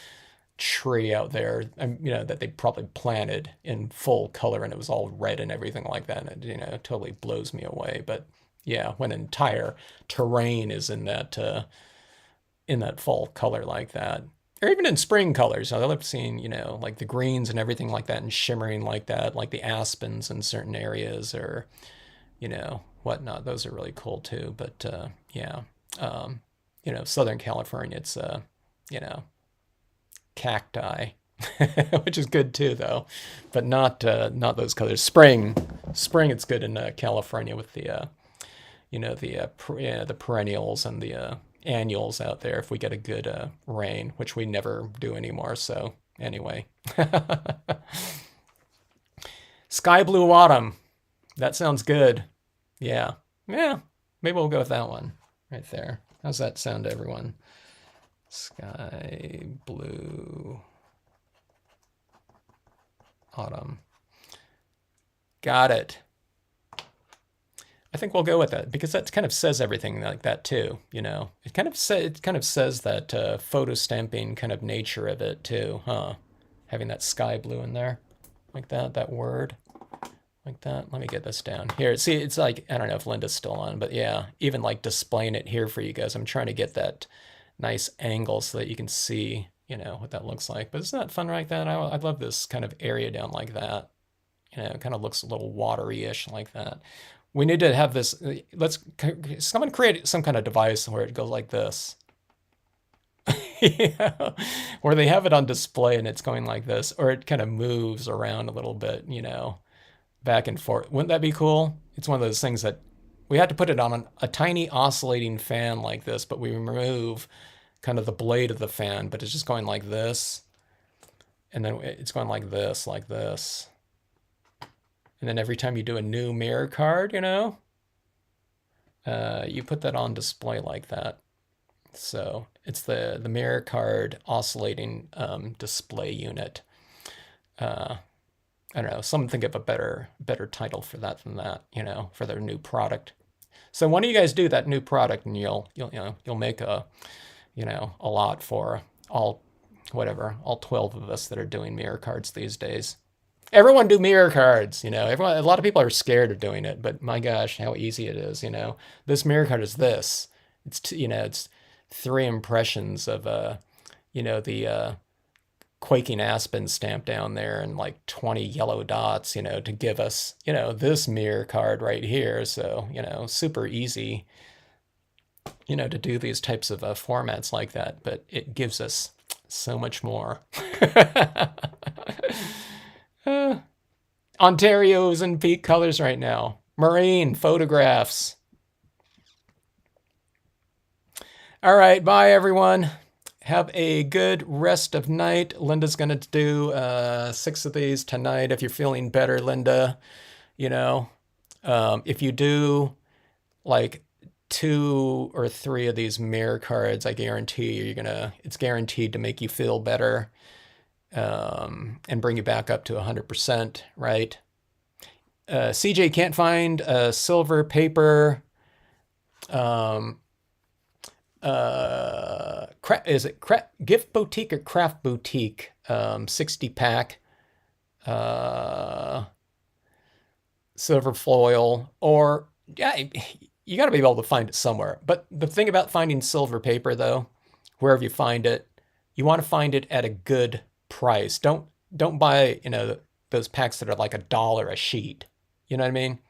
tree out there, that they probably planted in full color, and it was all red and everything like that. And it totally blows me away. But yeah, when entire terrain is in that fall color like that, or even in spring colors. I love seeing, like the greens and everything like that and shimmering like that, like the aspens in certain areas or, whatnot. Those are really cool too. But yeah, Southern California, it's, cacti, which is good too, though, but not those colors. Spring, it's good in California with the, the perennials and the annuals out there if we get a good rain, which we never do anymore. So anyway, sky blue autumn. That sounds good. Yeah. Maybe we'll go with that one right there. How's that sound to everyone? Sky blue autumn. Got it. I think we'll go with that because that kind of says everything like that too. It kind of says that photo stamping kind of nature of it too, huh? Having that sky blue in there, like that word, like that. Let me get this down here. See, it's like, I don't know if Linda's still on, but yeah, even like displaying it here for you guys. I'm trying to get that nice angle so that you can see, what that looks like. But isn't that fun like that? I love this kind of area down like that. It kind of looks a little watery-ish like that. We need to have this, someone create some kind of device where it goes like this. Where they have it on display and it's going like this, or it kind of moves around a little bit, back and forth. Wouldn't that be cool? It's one of those things that we had to put it on a tiny oscillating fan like this, but we remove kind of the blade of the fan, but it's just going like this. And then it's going like this, like this. And then every time you do a new mirror card, you put that on display like that. So it's the mirror card oscillating display unit. I don't know. Someone think of a better title for that than that, for their new product. So why don't you guys do that new product, and you'll make a lot for all 12 of us that are doing mirror cards these days. Everyone do mirror cards, a lot of people are scared of doing it, but my gosh, how easy it is, This mirror card is this. It's, it's 3 impressions of, the quaking aspen stamp down there and like 20 yellow dots, to give us, this mirror card right here. So, super easy, to do these types of formats like that, but it gives us so much more. Ontario's in peak colors right now. Marine photographs. All right, bye everyone. Have a good rest of night. Linda's gonna do 6 of these tonight. If you're feeling better, Linda, if you do like 2 or 3 of these mirror cards, I guarantee it's guaranteed to make you feel better. And bring you back up to 100%, right? CJ can't find silver paper. Is it Gift Boutique or Craft Boutique? 60 pack. Silver foil, or yeah, you got to be able to find it somewhere. But the thing about finding silver paper, though, wherever you find it, you want to find it at a good price. Don't buy those packs that are like $1 a sheet. You know what I mean?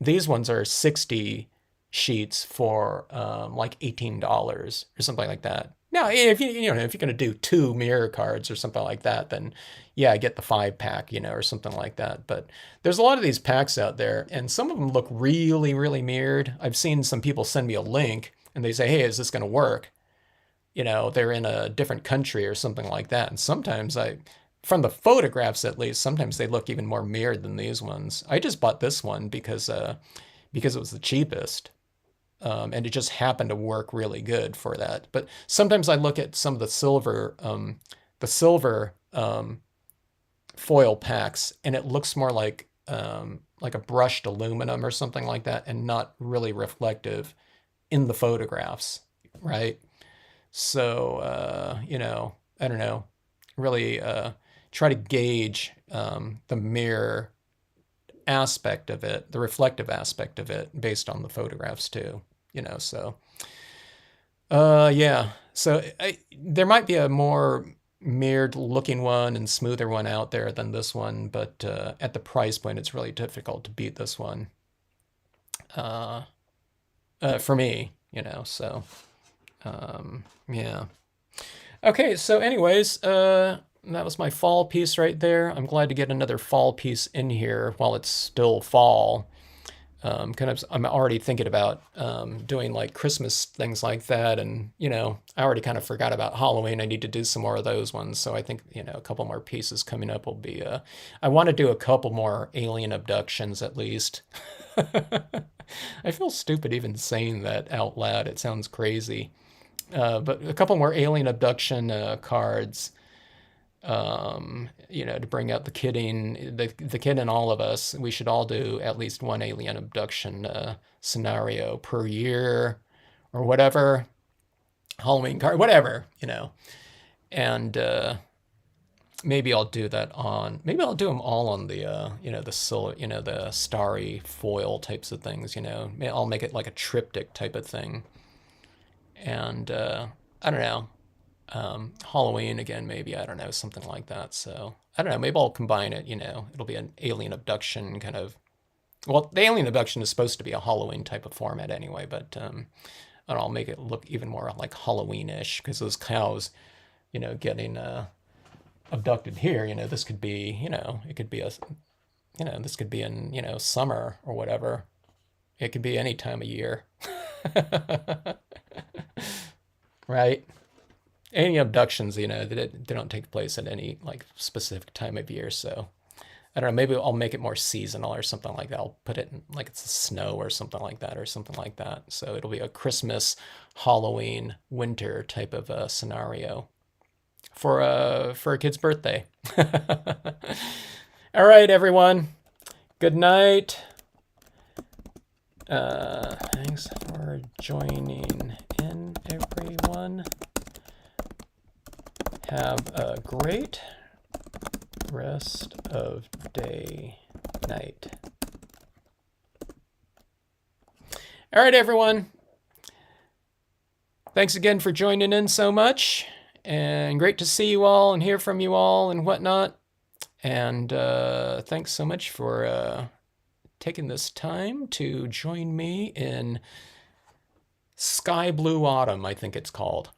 These ones are 60 sheets for like $18 or something like that. Now, if you're going to do 2 mirror cards or something like that, then yeah, get the 5-pack, or something like that. But there's a lot of these packs out there, and some of them look really, really mirrored. I've seen some people send me a link and they say, "Hey, is this going to work?" They're in a different country or something like that. And sometimes from the photographs at least, sometimes they look even more mirrored than these ones. I just bought this one because it was the cheapest. and it just happened to work really good for that. But sometimes I look at some of the silver foil packs, and it looks more like a brushed aluminum or something like that, and not really reflective in the photographs, right? So, I don't know, really try to gauge the mirror aspect of it, the reflective aspect of it, based on the photographs too, so. Yeah. So there might be a more mirrored looking one and smoother one out there than this one, but at the price point, it's really difficult to beat this one uh, for me, so yeah. Okay, so anyways, that was my fall piece right there. I'm glad to get another fall piece in here while it's still fall. I'm already thinking about doing like Christmas things like that, and I already kind of forgot about Halloween. I need to do some more of those ones, so I think a couple more pieces coming up will be. I want to do a couple more alien abductions at least. I feel stupid even saying that out loud. It sounds crazy, but a couple more alien abduction cards. To bring out the kid in all of us. We should all do at least one alien abduction scenario per year or whatever. Halloween card, whatever, And maybe I'll do that on, maybe I'll do them all on the, the starry foil types of things, I'll make it like a triptych type of thing. And I don't know. Halloween again, maybe, I don't know, something like that. So I don't know, maybe I'll combine it, it'll be an alien abduction kind of, well, the alien abduction is supposed to be a Halloween type of format anyway, but I'll make it look even more like Halloween-ish, because those cows, getting abducted here, this could be, it could be this could be in, summer or whatever. It could be any time of year. Right? Any abductions, they don't take place at any like specific time of year. So I don't know, maybe I'll make it more seasonal or something like that. I'll put it in like it's snow or something like that. So it'll be a Christmas, Halloween, winter type of scenario for a kid's birthday. All right, everyone. Good night. Thanks for joining in, everyone. Have a great rest of day, night. All right, everyone. Thanks again for joining in so much, and great to see you all and hear from you all and whatnot. And thanks so much for taking this time to join me in Sky Blue Autumn, I think it's called.